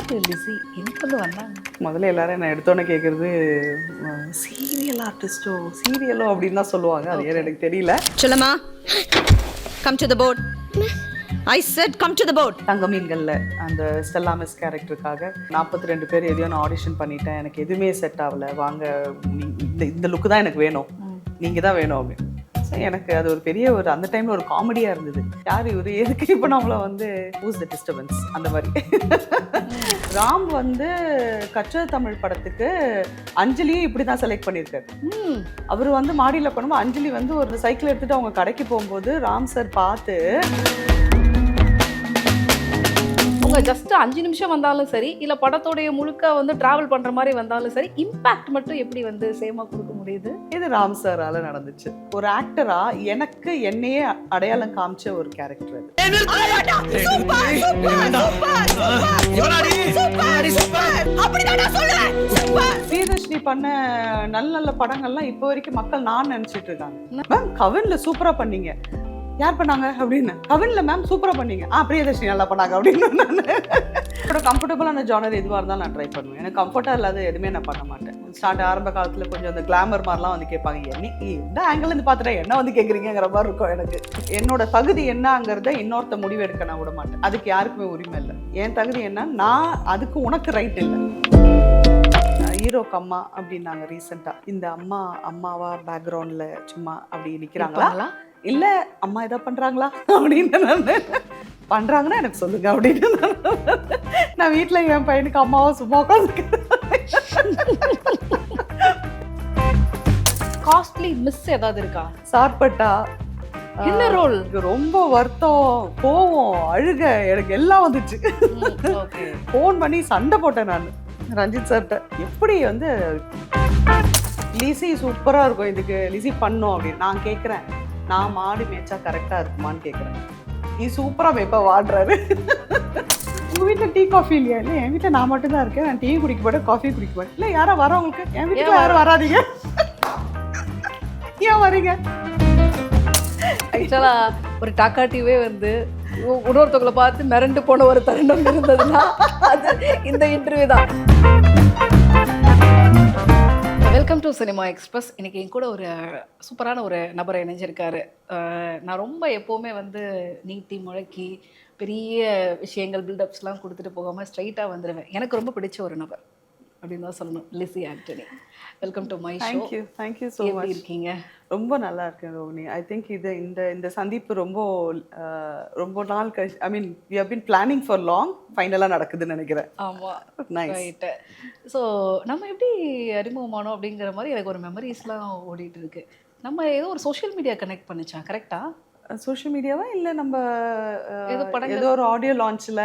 யாரு லிஸி? எங்கிருந்து வந்தாங்க? முதல்ல எல்லாரும் என்ன எடுத்தோன்னே கேட்குறது சீரியல் ஆர்டிஸ்டோ சீரியலோ அப்படின்னு தான் சொல்லுவாங்க. அது ஏன் எனக்கு தெரியல. சொல்லமா, come to the board. I said come to the board. தங்க மீன்களில் அந்த ஸ்டெல்லா மிஸ் கேரக்டருக்காக 42 பேர் எதையோ நான் ஆடிஷன் பண்ணிட்டேன். எனக்கு எதுவுமே செட் ஆகலை. வாங்க, இந்த லுக்கு தான் எனக்கு வேணும், நீங்கள் தான் வேணும் அப்படின்னு. ஸோ எனக்கு அது ஒரு பெரிய ஒரு அந்த டைமில் ஒரு காமெடியாக இருந்தது. யார் இவர், எதுக்கு இப்போ நம்மளை வந்து ஹூஸ் த டிஸ்டர்பன்ஸ் அந்த மாதிரி. ராம் வந்து கற்றது தமிழ் படத்துக்கு அஞ்சலியும் இப்படி தான் செலக்ட் பண்ணியிருக்காரு. அவர் வந்து மாடியில் பண்ணும்போது அஞ்சலி வந்து ஒரு சைக்கிள் எடுத்துகிட்டு அவங்க கடைக்கு போகும்போது ராம் சார் பார்த்து, அவங்க ஜஸ்ட் 5 நிமிஷம் வந்தாலும் சரி, இல்லை படத்தோடைய முழுக்க வந்து டிராவல் பண்ணுற மாதிரி வந்தாலும் சரி, இம்பேக்ட் மட்டும் எப்படி வந்து சேமாக கொடுக்க முடியுது? இது ராம் சாரால நடந்துச்சு. ஒரு ஆக்டரா எனக்கு என்னையே அடையாளம் காமிச்ச ஒரு கேரக்டர் அது. ஸ்ரீதர்ஷினி பண்ண நல்ல நல்ல படங்கள்லாம் இப்போ வரைக்கும் மக்கள் நான் நினைச்சிட்டு இருக்காங்க. மேம் கவின்ல சூப்பரா பண்ணீங்க. யார் பண்ணாங்க அப்படின்னு. கவின்ல மேம் சூப்பரா பண்ணீங்க. பிரியதர்ஷினி நல்லா பண்ணாங்க அப்படின்னு. நான் கம்ஃபர்டபுளான ஜானர் எதுவாக இருந்தாலும் நான் ட்ரை பண்ணுவேன். எனக்கு கம்ஃபர்ட்டாக இல்லாத எதுவுமே நான் பண்ண மாட்டேன். ஸ்டார்ட் ஆரம்ப காலத்தில் கொஞ்சம் அந்த கிளாமர் மாதிரிலாம் வந்து கேட்பாங்க. எந்த ஆங்கிள்லேருந்து பார்த்துட்டா என்ன வந்து கேட்குறீங்கிற மாதிரி இருக்கும். எனக்கு என்னோட தகுதி என்னங்கிறத இன்னொருத்த முடிவு எடுக்க நான் விட மாட்டேன். அதுக்கு யாருக்குமே உரிமை இல்லை. என் தகுதி என்ன, நான் அதுக்கு உனக்கு ரைட் இல்லை. ஹீரோக்கு அம்மா அப்படின்னாங்க ரீசெண்டாக. இந்த அம்மாவா பேக்ரவுண்டில் சும்மா அப்படி நிற்கிறாங்களா, இல்லை அம்மா எதா பண்ணுறாங்களா அப்படின்னு நான் பண்ணுறாங்கன்னா எனக்கு சொல்லுங்க அப்படின்னு நான் வீட்டில் என் பையனுக்கு அம்மாவை சும்மா உட்காந்துருக்கேன். காஸ்ட்லி மிஸ் ஏதாவது இருக்கா? சார்பட்டா என்ன ரோல்? ரொம்ப வருத்தம், கோவம், அழுக, எனக்கு எல்லாம் வந்துச்சு. ஃபோன் பண்ணி சண்டை போட்டேன் நான் ரஞ்சித் சார்கிட்ட. எப்படி வந்து லிசி சூப்பராக இருக்கும், இதுக்கு லிசி பண்ணும் அப்படின்னு நான் கேட்குறேன். நான் மாடு மேய்ச்சா கரெக்டாக இருக்குமான்னு கேட்குறேன். நீ சூப்பராக மேய்ப்பா வாடுறாரு. உங்கள் வீட்டில் டீ காஃபி இல்லையா? இல்லை என் வீட்டில் நான் மட்டும்தான் இருக்கேன். நான் டீ குடிக்க மாட்டேன், காஃபி குடிக்க மாட்டேன். இல்லை யாரும் வரவங்களுக்கு, என் வீட்டில் யாரும் வராதீங்க, ஏன் வரீங்க? ஆக்சுவலாக ஒரு டாக்காட்டிவே வந்து இன்னொருத்தவங்களை பார்த்து மிரண்டு போன ஒரு தருணம் இருந்ததுன்னா அது இந்த இன்டர்வியூ தான். Welcome to cinema express. இன்றைக்கி என் கூட ஒரு சூப்பரான ஒரு நபரை இணைஞ்சிருக்காரு. நான் ரொம்ப எப்போவுமே வந்து நீட்டி முழக்கி பெரிய விஷயங்கள் பில்டப்ஸ்லாம் கொடுத்துட்டு போகாமல் ஸ்ட்ரைட்டாக வந்துடுவேன். எனக்கு ரொம்ப பிடிச்ச ஒரு நபர் அப்படின்னு தான் சொல்லணும், Lizzie Antony. Welcome to my show. Thank you so much. இருக்கீங்க? ரொம்ப நல்லா இருக்கேன் ரோஹினி. ஐ திங்க் இந்த சந்திப்பு ரொம்ப நாள் கழிச்சு, I mean we have been planning for long, ஃபைனலாக நடக்குதுன்னு நினைக்கிறேன். ஆமாம், ரைட்டு. ஸோ நம்ம எப்படி அறிமுகமானோம் அப்படிங்கிற மாதிரி எனக்கு ஒரு மெமரிஸ்லாம் ஓடிட்டு இருக்கு. நம்ம ஏதோ ஒரு சோஷியல் மீடியா கனெக்ட் பண்ணிச்சா? கரெக்டா? சோஷியல் மீடியாவா இல்லை நம்ம ஏதோ ஒரு ஆடியோ லான்ச்சில்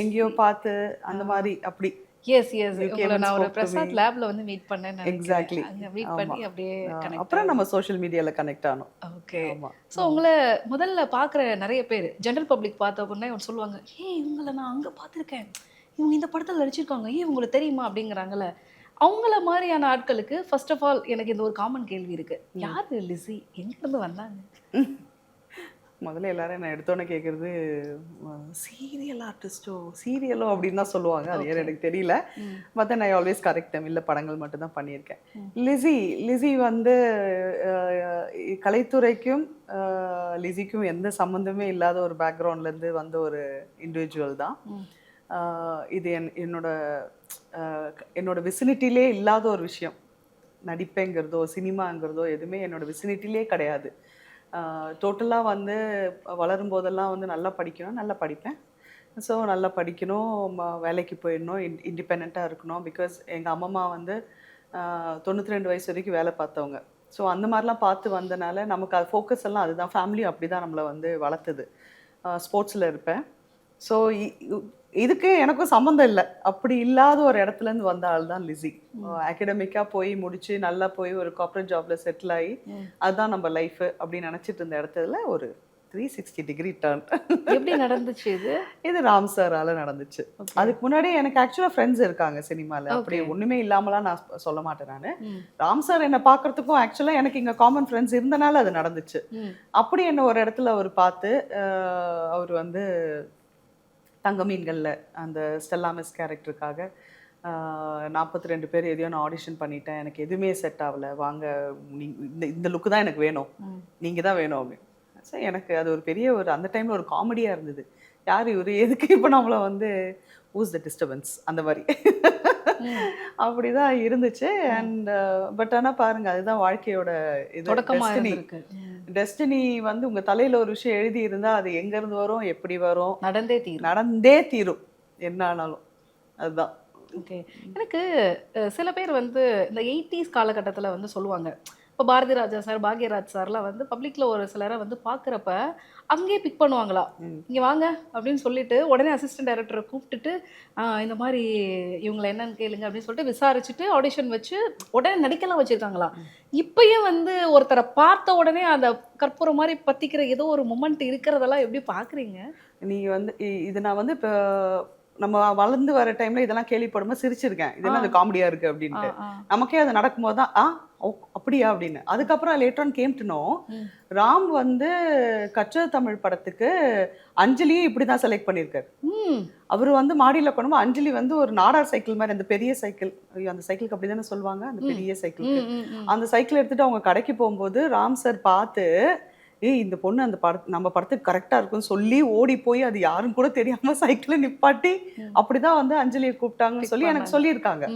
எங்கேயோ பார்த்து அந்த மாதிரி அப்படி. எஸ் உங்களை நான் ஒரு பிரசாத் லேப்ல வந்து மீட் பண்ணேன். எக்ஸாக்ட்லி, அங்க மீட் பண்ணி அப்படியே கனெக்ட். அப்புறம் நம்ம சோஷியல் மீடியால கனெக்ட் ஆனோம். ஓகே. ஸோ உங்களை முதல்ல பார்க்குற நிறைய பேர் ஜென்ரல் பப்ளிக் பார்த்த உடனே சொல்லுவாங்க, இவங்களை நான் அங்கே பார்த்துருக்கேன், இவங்க இந்த படத்தில் நடிச்சிருக்காங்க, உங்களுக்கு தெரியுமா அப்படிங்கிறாங்கல்ல. அவங்கள மாதிரியான ஆட்களுக்கு ஃபர்ஸ்ட் ஆஃப் ஆல் எனக்கு இந்த ஒரு காமன் கேள்வி இருக்கு, யார் லிஸி, எங்கிருந்து வந்தாங்க? முதல்ல எல்லாரும் என்ன எடுத்தோன்னே கேட்குறது சீரியல் ஆர்டிஸ்டோ சீரியலோ அப்படின்னு தான் சொல்லுவாங்க. அது ஏன் எனக்கு தெரியல. But then I always correct. இல்லை படங்கள் மட்டும்தான் பண்ணியிருக்கேன். லிஸி வந்து கலைத்துறைக்கும் லிஸிக்கும் எந்த சம்மந்தமே இல்லாத ஒரு பேக்ரவுண்ட்லேருந்து வந்த ஒரு இண்டிவிஜுவல் தான். இது என்னோட விசினிட்டிலே இல்லாத ஒரு விஷயம். நடிப்பேங்கிறதோ சினிமாங்கிறதோ எதுவுமே என்னோட விசினிட்டிலே கிடையாது. டோட்டலாக வந்து வளரும் போதெல்லாம் வந்து நல்லா படிக்கணும், நல்லா படிப்பேன். ஸோ நல்லா படிக்கணும், வேலைக்கு போயிடணும், இண்டிபெண்ட்டாக இருக்கணும். பிகாஸ் எங்கள் அம்மம்மா வந்து 92 வயசு வரைக்கும் வேலை பார்த்தவங்க. ஸோ அந்த மாதிரிலாம் பார்த்து வந்தனால நமக்கு அது ஃபோக்கஸ் எல்லாம் அதுதான். ஃபேமிலியும் அப்படி தான் நம்மளை வந்து வளர்த்துது. ஸ்போர்ட்ஸில் இருப்பேன். ஸோ இதுக்கு எனக்கும் சம்மந்தம் இல்லை. அப்படி இல்லாத ஒரு இடத்துலேருந்து வந்த ஆள் தான் லிஸி. அகடமிக்காக போய் முடிச்சு நல்லா போய் ஒரு கார்ப்பரேட் ஜாப்ல செட்டில் ஆகி அதுதான் நம்ம லைஃபு அப்படின்னு நினச்சிட்டு இருந்த இடத்துல ஒரு 360 டிகிரி டர்ன். எப்படி நடந்துச்சு இது ராம் சாரால நடந்துச்சு. அதுக்கு முன்னாடி எனக்கு ஆக்சுவலாக ஃப்ரெண்ட்ஸ் இருக்காங்க சினிமாவில். அப்படி ஒன்றுமே இல்லாமலாம் நான் சொல்ல மாட்டேன். நான் ராம் சார் என்னை பார்க்கறதுக்கும் ஆக்சுவலாக எனக்கு இங்கே காமன் ஃப்ரெண்ட்ஸ் இருந்தனால அது நடந்துச்சு. அப்படி என்ன ஒரு இடத்துல அவர் பார்த்து அவர் வந்து தங்க மீன்களில் அந்த ஸ்டெல்லா மிஸ் கேரக்டருக்காக 42 பேர் எதையோ நான் ஆடிஷன் பண்ணிட்டேன், எனக்கு எதுவுமே செட் ஆகலை, வாங்க இந்த இந்த லுக்கு தான் எனக்கு வேணும், நீங்கள் தான் வேணும் அப்படின்னு. ஸோ எனக்கு அது ஒரு பெரிய ஒரு அந்த டைமில் ஒரு காமெடியாக இருந்தது. யார் இவர், எதுக்கு இப்போ நம்மளை வந்து ஊஸ் த டிஸ்டர்பன்ஸ் அந்த மாதிரி அப்படி தான் இருந்துச்சு. அண்ட் பட் ஆனால் பாருங்க, அதுதான் வாழ்க்கையோட இது. தொடக்கமா இருந்திருக்கு. டெஸ்டினி வந்து உங்கள் தலையில் ஒரு விஷயம் எழுதி இருந்தால் அது எங்கேருந்து வரும், எப்படி வரும், நடந்தே தீரும் என்ன ஆனாலும். அதுதான். ஓகே. எனக்கு சில பேர் வந்து இந்த 80s காலகட்டத்தில் வந்து சொல்லுவாங்க, இப்போ பாரதி ராஜா சார், பாக்யராஜ் சார்லாம் வந்து பப்ளிக்கில் ஒரு சிலரை வந்து பார்க்குறப்ப அங்கேயே பிக் பண்ணுவாங்களா, இங்கே வாங்க அப்படின்னு சொல்லிட்டு உடனே அசிஸ்டன்ட் டைரக்டரை கூப்பிட்டுட்டு இந்த மாதிரி இவங்களை என்னன்னு கேளுங்க அப்படின்னு சொல்லிட்டு விசாரிச்சுட்டு ஆடிஷன் வச்சு உடனே நடிக்கலாம் வச்சுருக்காங்களா. இப்பயும் வந்து ஒருத்தரை பார்த்த உடனே அந்த கற்பூரம் மாதிரி பற்றிக்கிற ஏதோ ஒரு மொமெண்ட் இருக்கிறதெல்லாம் எப்படி பார்க்குறீங்க? நீங்கள் வந்து இது நான் வந்து இப்போ நம்ம வளர்ந்து வர டைம்ல இதெல்லாம் கேள்விப்படும்போது சிரிச்சிருக்கேன், இதெல்லாம் அது காமெடியா இருக்கு அப்படின்ட்டு. நமக்கே அது நடக்கும்போது தான் அப்படியா அப்படின்னு. அதுக்கப்புறம் later on came to know, Ram வந்து கற்ற தமிழ் படத்துக்கு அஞ்சலியும் இப்படிதான் செலக்ட் பண்ணியிருக்காரு. அவர் வந்து மாடியில் உட்காந்து அஞ்சலி வந்து ஒரு நாடார் சைக்கிள் மாதிரி, அந்த பெரிய சைக்கிள், அந்த சைக்கிளுக்கு அப்படி தானே சொல்லுவாங்க, அந்த பெரிய சைக்கிளுக்கு அந்த சைக்கிள் எடுத்துட்டு அவங்க கடைக்கு போகும்போது ராம் சார் பார்த்து, இந்த பொண்ணு அந்த நம்ம படத்துக்கு கரெக்டாக இருக்குன்னு சொல்லி ஓடி போய் அது யாரும் கூட தெரியாம சைக்கிளை நிப்பாட்டி அப்படிதான் வந்து அஞ்சலியை கூப்பிட்டாங்கன்னு சொல்லி எனக்கு சொல்லியிருக்காங்க.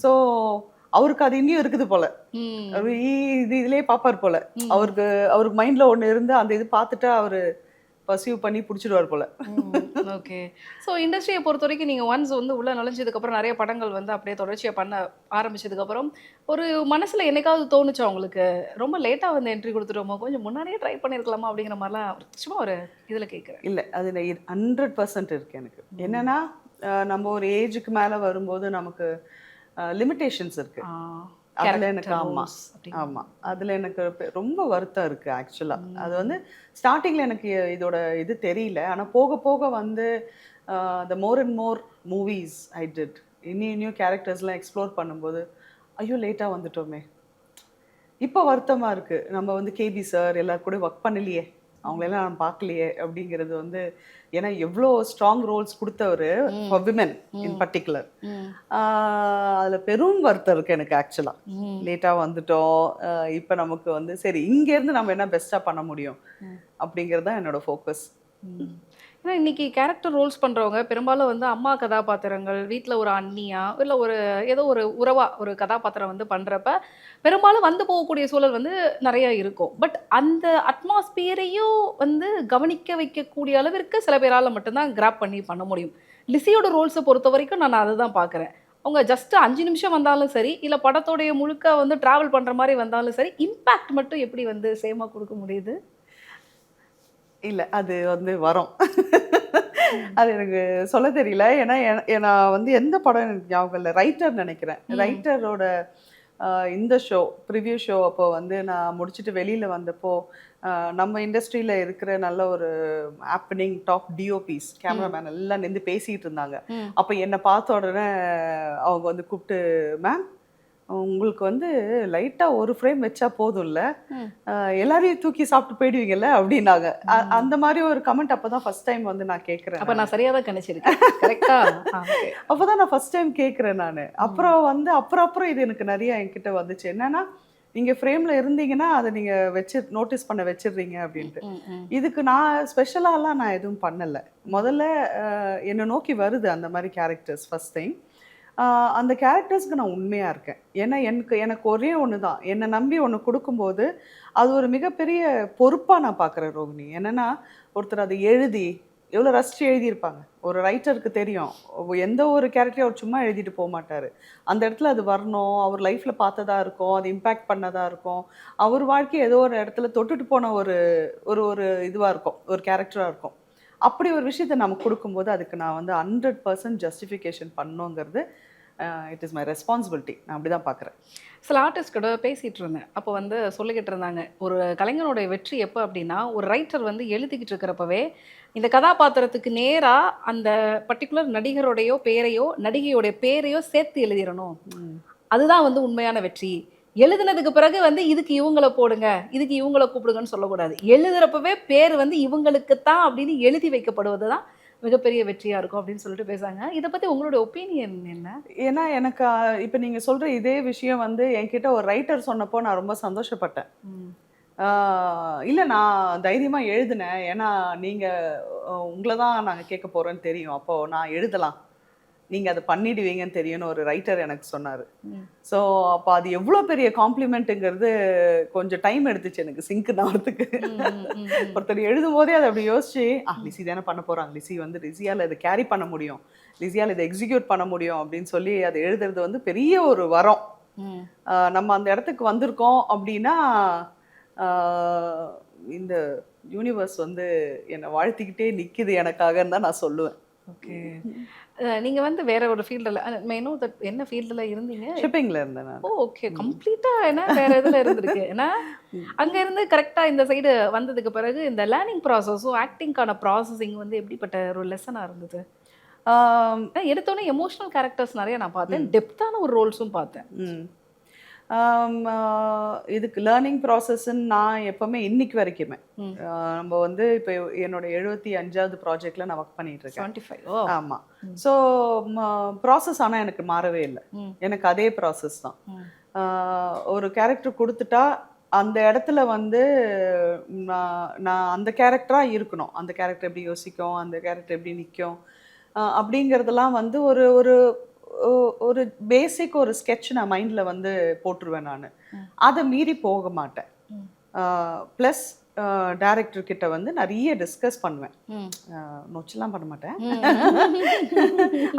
ஸோ அவருக்கு அது இன்னும் இருக்குது போல, இதுலயே பாப்பார் போல, அவருக்கு மைண்ட்ல ஒண்ணு இருந்து அந்த இது பார்த்துட்டா அவரு பர்சியூ பண்ணி பிடிச்சிடுவார் போல. ஓகே. ஸோ இண்டஸ்ட்ரியை பொறுத்த வரைக்கும் நீங்கள் ஒன்ஸ் வந்து உள்ளே நுழைஞ்சதுக்கப்புறம் நிறைய படங்கள் வந்து அப்படியே தொடர்ச்சியாக பண்ண ஆரம்பிச்சதுக்கப்புறம் ஒரு மனசில் என்னைக்காவது தோணுச்சா உங்களுக்கு, ரொம்ப லேட்டாக வந்து என்ட்ரி கொடுத்துட்டோமோ, கொஞ்சம் முன்னாடியே ட்ரை பண்ணியிருக்கலாமா அப்படிங்கிற மாதிரிலாம் சும்மா ஒரு இதில் கேட்குறேன்? இல்லை, அதில் 100% இருக்குது எனக்கு. என்னன்னா நம்ம ஒரு ஏஜுக்கு மேலே வரும்போது நமக்கு லிமிட்டேஷன்ஸ் இருக்கு. அதில் எனக்கு ஆமாம் அதில் எனக்கு ரொம்ப வருத்தம் இருக்குது ஆக்சுவலாக. அது வந்து ஸ்டார்டிங்கில் எனக்கு இதோட இது தெரியல, ஆனால் போக போக வந்து the more and more movies I did, இன்னும் கேரக்டர்ஸ்லாம் எக்ஸ்ப்ளோர் பண்ணும்போது ஐயோ லேட்டாக வந்துட்டோமே, இப்போ வருத்தமாக இருக்குது. நம்ம வந்து கேபி சார் எல்லாரும் கூட ஒர்க் பண்ணலையே, அவங்களெல்லாம் நான் பார்க்கலையே அப்படிங்கிறது வந்து, ஏன்னா எவ்வளோ ஸ்ட்ராங் ரோல்ஸ் கொடுத்தவர் ஃபார் விமென் இன் பர்டிகுலர். அதில் பெரும் வருத்தம் இருக்குது எனக்கு ஆக்சுவலாக. லேட்டாக வந்துட்டோம், இப்போ நமக்கு வந்து சரி இங்கேருந்து நம்ம என்ன பெஸ்ட்டாக பண்ண முடியும் அப்படிங்கிறது தான் என்னோட ஃபோக்கஸ். ஏன்னா இன்னைக்கு கேரக்டர் ரோல்ஸ் பண்ணுறவங்க பெரும்பாலும் வந்து அம்மா கதாபாத்திரங்கள், வீட்டில் ஒரு அண்ணியா இல்லை ஒரு ஏதோ ஒரு உறவா ஒரு கதாபாத்திரம் வந்து பண்ணுறப்ப பெரும்பாலும் வந்து போகக்கூடிய சூழல் வந்து நிறைய இருக்கும். பட் அந்த அட்மாஸ்பியரையும் வந்து கவனிக்க வைக்கக்கூடிய அளவிற்கு சில பேரால் மட்டும்தான் கிராப் பண்ண முடியும். லிசியோட ரோல்ஸை பொறுத்த வரைக்கும் நான் அதை தான் பார்க்குறேன். அவங்க ஜஸ்ட் 5 நிமிஷம் வந்தாலும் சரி, இல்லை படத்தோடைய முழுக்க வந்து ட்ராவல் பண்ணுற மாதிரி வந்தாலும் சரி, இம்பேக்ட் மட்டும் எப்படி வந்து சேமாக கொடுக்க முடியுது? இல்லை, அது வந்து வரும். அது எனக்கு சொல்ல தெரியல. ஏன்னா நான் வந்து எந்த படம் எனக்கு ஞாபகம் இல்லை, ரைட்டர் நினைக்கிறேன். ரைட்டரோட இந்த ஷோ ப்ரிவ்யூ ஷோ அப்போ வந்து நான் முடிச்சுட்டு வெளியில் வந்தப்போ நம்ம இண்டஸ்ட்ரியில் இருக்கிற நல்ல ஒரு ஆப்பனிங் டாப் டிஓபிஸ் கேமராமேன் எல்லாம் நின்று பேசிகிட்டு இருந்தாங்க. அப்போ என்னை பார்த்த உடனே அவங்க வந்து கூப்பிட்டு, மேம் உங்களுக்கு வந்து லைட்டாக ஒரு ஃப்ரேம் வச்சா போதும்ல, எல்லாரையும் தூக்கி சாப்பிட்டு போயிடுவீங்கல்ல அப்படின்னாங்க. அந்த மாதிரி ஒரு கமெண்ட் அப்போ தான் ஃபர்ஸ்ட் டைம் வந்து நான் கேட்குறேன். அப்போ நான் சரியாக தான் கணிச்சிருக்கேன், கரெக்டா? அப்போ தான் நான் ஃபர்ஸ்ட் டைம் கேட்குறேன் நான். அப்புறம் வந்து அப்புறம் இது எனக்கு நிறைய என்கிட்ட வந்துச்சு. என்னன்னா, நீங்கள் ஃப்ரேமில் இருந்தீங்கன்னா அதை நீங்கள் நோட்டீஸ் பண்ண வச்சிடுறீங்க அப்படின்ட்டு. இதுக்கு நான் ஸ்பெஷலாலாம் நான் எதுவும் பண்ணலை. முதல்ல என்னை நோக்கி வருது அந்த மாதிரி கேரக்டர்ஸ் ஃபர்ஸ்ட் டைம். அந்த கேரக்டர்ஸ்க்கு நான் உண்மையாக இருக்கேன். ஏன்னா எனக்கு ஒரே ஒன்று தான், என்னை நம்பி ஒன்று கொடுக்கும்போது அது ஒரு மிகப்பெரிய பொறுப்பாக நான் பார்க்குறேன் ரோகிணி. என்னென்னா, ஒருத்தர் அதை எழுதி எவ்வளோ ரசித்து எழுதியிருப்பாங்க. ஒரு ரைட்டருக்கு தெரியும், எந்த ஒரு கேரக்டரையும் அவர் சும்மா எழுதிட்டு போக மாட்டார். அந்த இடத்துல அது வரணும், அவர் லைஃப்பில் பார்த்ததா இருக்கும், அது இம்பேக்ட் பண்ணதாக இருக்கும், அவர் வாழ்க்கை ஏதோ ஒரு இடத்துல தொட்டுட்டு போன ஒரு ஒரு இதுவாக இருக்கும், ஒரு கேரக்டராக இருக்கும். அப்படி ஒரு விஷயத்தை நம்ம கொடுக்கும்போது அதுக்கு நான் வந்து 100% ஜஸ்டிஃபிகேஷன் பண்ணோங்கிறது இட் இஸ் மை ரெஸ்பான்சிபிலிட்டி. நான் அப்படி தான் பார்க்குறேன். சில ஆர்டிஸ்ட் கூட பேசிகிட்டு இருந்தேன், அப்போ வந்து சொல்லிக்கிட்டு இருந்தாங்க, ஒரு கலைஞனுடைய வெற்றி எப்போ அப்படின்னா, ஒரு ரைட்டர் வந்து எழுதிக்கிட்டு இருக்கிறப்பவே இந்த கதாபாத்திரத்துக்கு நேராக அந்த பர்டிகுலர் நடிகருடையோ பேரையோ நடிகையோடைய பேரையோ சேர்த்து எழுதிடணும், அதுதான் வந்து உண்மையான வெற்றி. எழுதுனதுக்கு பிறகு வந்து இதுக்கு இவங்களை போடுங்க, இதுக்கு இவங்களை கூப்பிடுங்கன்னு சொல்லக்கூடாது. எழுதுறப்பவே பேர் வந்து இவங்களுக்கு தான் அப்படின்னு எழுதி வைக்கப்படுவது தான் மிகப்பெரிய வெற்றியா இருக்கும் அப்படின்னு சொல்லிட்டு பேசாங்க. இதை பத்தி உங்களுடைய ஒப்பீனியன் என்ன? ஏன்னா எனக்கு இப்போ நீங்க சொல்ற இதே விஷயம் வந்து என்கிட்ட ஒரு ரைட்டர் சொன்னப்போ நான் ரொம்ப சந்தோஷப்பட்டேன். ம். இல்ல நான் தைரியமா எழுதினேன். ஏன்னா நீங்க உங்கள தான் நாங்க கேட்க போறோம்னு தெரியும். அப்போ நான் எழுதலாம். நீங்க அதை பண்ணிடுவீங்கன்னு தெரியும்னு ஒரு ரைட்டர் எனக்கு சொன்னாரு. ஸோ அப்போ அது எவ்வளோ பெரிய காம்ப்ளிமெண்ட்டுங்கிறது கொஞ்சம் டைம் எடுத்துச்சு எனக்கு சிங்க் ஆகிறதுக்கு. ஒருத்தர் எழுதும் போதே அதை அப்படி யோசிச்சு லிசி தானே பண்ண போறாங்க, லிசி வந்து லிசியால் இதை கேரி பண்ண முடியும், லிசியால் இதை எக்ஸிக்யூட் பண்ண முடியும் அப்படின்னு சொல்லி அதை எழுதுறது வந்து பெரிய ஒரு வரம். நம்ம அந்த இடத்துக்கு வந்திருக்கோம் அப்படின்னா இந்த யூனிவர்ஸ் வந்து என்னை வாழ்த்திக்கிட்டே நிற்குது எனக்காகன்னு தான் நான் சொல்லுவேன். ஓகே. நீங்க வந்து வேற ஒரு ஃபீல்டில் மெயினோ என்ன ஃபீல்டில் இருந்தீங்க? ஷிப்பிங்ல இருந்தேன் நான். ஓகே. கம்ப்ளீட்டா என்ன வேற இதுல இருந்திருக்கு. ஏன்னா அங்க இருந்து கரெக்டா இந்த சைடு வந்ததுக்கு பிறகு இந்த லேர்னிங் ப்ராசஸும் ஆக்டிங்கான ப்ராசஸிங் வந்து எப்படிப்பட்ட ஒரு லெசனா இருந்தது? எடுத்தோடனே எமோஷனல் கேரக்டர்ஸ் நிறைய நான் பார்த்தேன், டெப்த்தான ஒரு ரோல்ஸும் பார்த்தேன். இதுக்கு லேர்னிங் ப்ராசஸ்ன்னு நான் எப்பவுமே இன்னைக்கு வரைக்குமே நம்ம வந்து இப்போ என்னோட 75வது ப்ராஜெக்ட்ல நான் ஒர்க் பண்ணிட்டு இருக்கேன். 75. ஆமா. ஸோ ப்ராசஸ் ஆனால் எனக்கு மாறவே இல்லை. எனக்கு அதே ப்ராசஸ் தான். ஒரு கேரக்டர் கொடுத்துட்டா அந்த இடத்துல வந்து நான் அந்த கேரக்டராக இருக்கணும். அந்த கேரக்டர் எப்படி யோசிக்கும், அந்த கேரக்டர் எப்படி நிற்கும் அப்படிங்கிறதெல்லாம் வந்து ஒரு ஒரு ஒரு பேசிக் ஒரு ஸ்கெட்ச் நான் மைண்டில் வந்து போட்டுருவேன். நான் அதை மீறி போக மாட்டேன். ப்ளஸ் டைரக்டர் கிட்ட வந்து நிறைய டிஸ்கஸ் பண்ணுவேன். நொச்செல்லாம் பண்ண மாட்டேன்.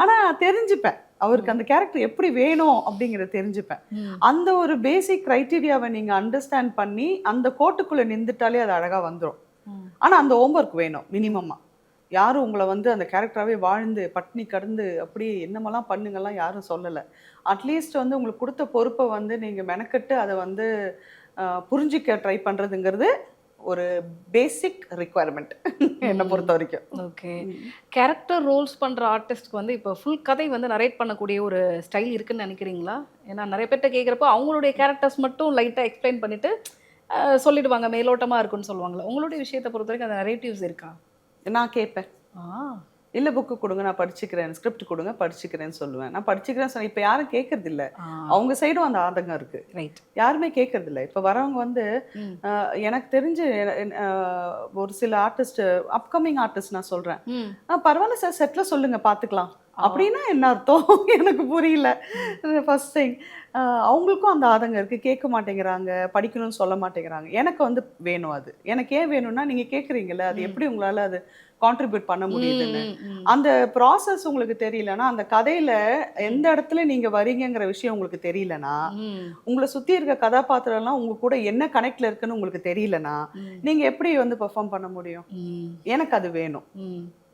ஆனால் தெரிஞ்சுப்பேன் அவருக்கு அந்த கேரக்டர் எப்படி வேணும் அப்படிங்கிறத தெரிஞ்சுப்பேன். அந்த ஒரு பேசிக் க்ரைட்டீரியாவை நீங்கள் அண்டர்ஸ்டாண்ட் பண்ணி அந்த கோட்டுக்குள்ளே நின்றுட்டாலே அது அழகாக வந்துடும். ஆனால் அந்த ஹோம்ஒர்க் வேணும் மினிமமாக. யாரும் உங்களை வந்து அந்த கேரக்டராகவே வாழ்ந்து பட்னி கடந்து அப்படியே என்னமெல்லாம் பண்ணுங்கள்லாம் யாரும் சொல்லலை. அட்லீஸ்ட் வந்து உங்களுக்கு கொடுத்த பொறுப்பை வந்து நீங்கள் மெனக்கட்டு அதை வந்து புரிஞ்சிக்க ட்ரை பண்ணுறதுங்கிறது ஒரு பேசிக் ரிக்குவயர்மெண்ட் என்னை பொறுத்த வரைக்கும். ஓகே. கேரக்டர் ரோல்ஸ் பண்ணுற ஆர்டிஸ்ட்க்கு வந்து இப்போ ஃபுல் கதை வந்து நரேட் பண்ணக்கூடிய ஒரு ஸ்டைல் இருக்குன்னு நினைக்கிறீங்களா? ஏன்னா நிறைய பேர்ட்ட கேட்குறப்போ அவங்களுடைய கேரக்டர்ஸ் மட்டும் லைட்டாக எக்ஸ்பிளைன் பண்ணிவிட்டு சொல்லிடுவாங்க, மேலோட்டமாக இருக்குன்னு சொல்லுவாங்களா? உங்களுடைய விஷயத்தை பொறுத்த வரைக்கும் அந்த நரேட்டிவ்ஸ் இருக்கா? நான் கேட்பேன். இல்லை புக்கு கொடுங்க நான் படிச்சுக்கிறேன், ஸ்கிரிப்ட் கொடுங்க படிச்சுக்கிறேன்னு சொல்லுவேன். நான் படிச்சுக்கிறேன்னு சொன்னேன். இப்போ யாரும் கேட்கறது இல்லை. அவங்க சைடும் அந்த ஆதங்கம் இருக்கு. ரைட். யாருமே கேட்கறது இல்லை. இப்போ வரவங்க வந்து எனக்கு தெரிஞ்சு ஒரு சில ஆர்டிஸ்ட், அப்கமிங் ஆர்டிஸ்ட் நான் சொல்றேன், பரவாயில்ல சார் செட்டில் சொல்லுங்க பார்த்துக்கலாம் அப்படின்னா என்ன அர்த்தம் எனக்கு புரியல. ஃபர்ஸ்ட் திங் அவங்களுக்கும் அந்த ஆதங்கம் இருக்குது. கேட்க மாட்டேங்கிறாங்க, படிக்கணும்னு சொல்ல மாட்டேங்கிறாங்க. எனக்கு வந்து வேணும். அது எனக்கு ஏன் வேணும்னா நீங்கள் கேட்குறீங்கல்ல, அது எப்படி உங்களால் அது கான்ட்ரிபியூட் பண்ண முடியுதுன்னு அந்த ப்ராசஸ் உங்களுக்கு தெரியலனா, அந்த கதையில் எந்த இடத்துல நீங்கள் வரீங்கிற விஷயம் உங்களுக்கு தெரியலனா, உங்களை சுற்றி இருக்க கதாபாத்திரம்லாம் உங்க கூட என்ன கனெக்டில் இருக்குன்னு உங்களுக்கு தெரியலனா, நீங்கள் எப்படி வந்து பெர்ஃபார்ம் பண்ண முடியும்? எனக்கு அது வேணும்.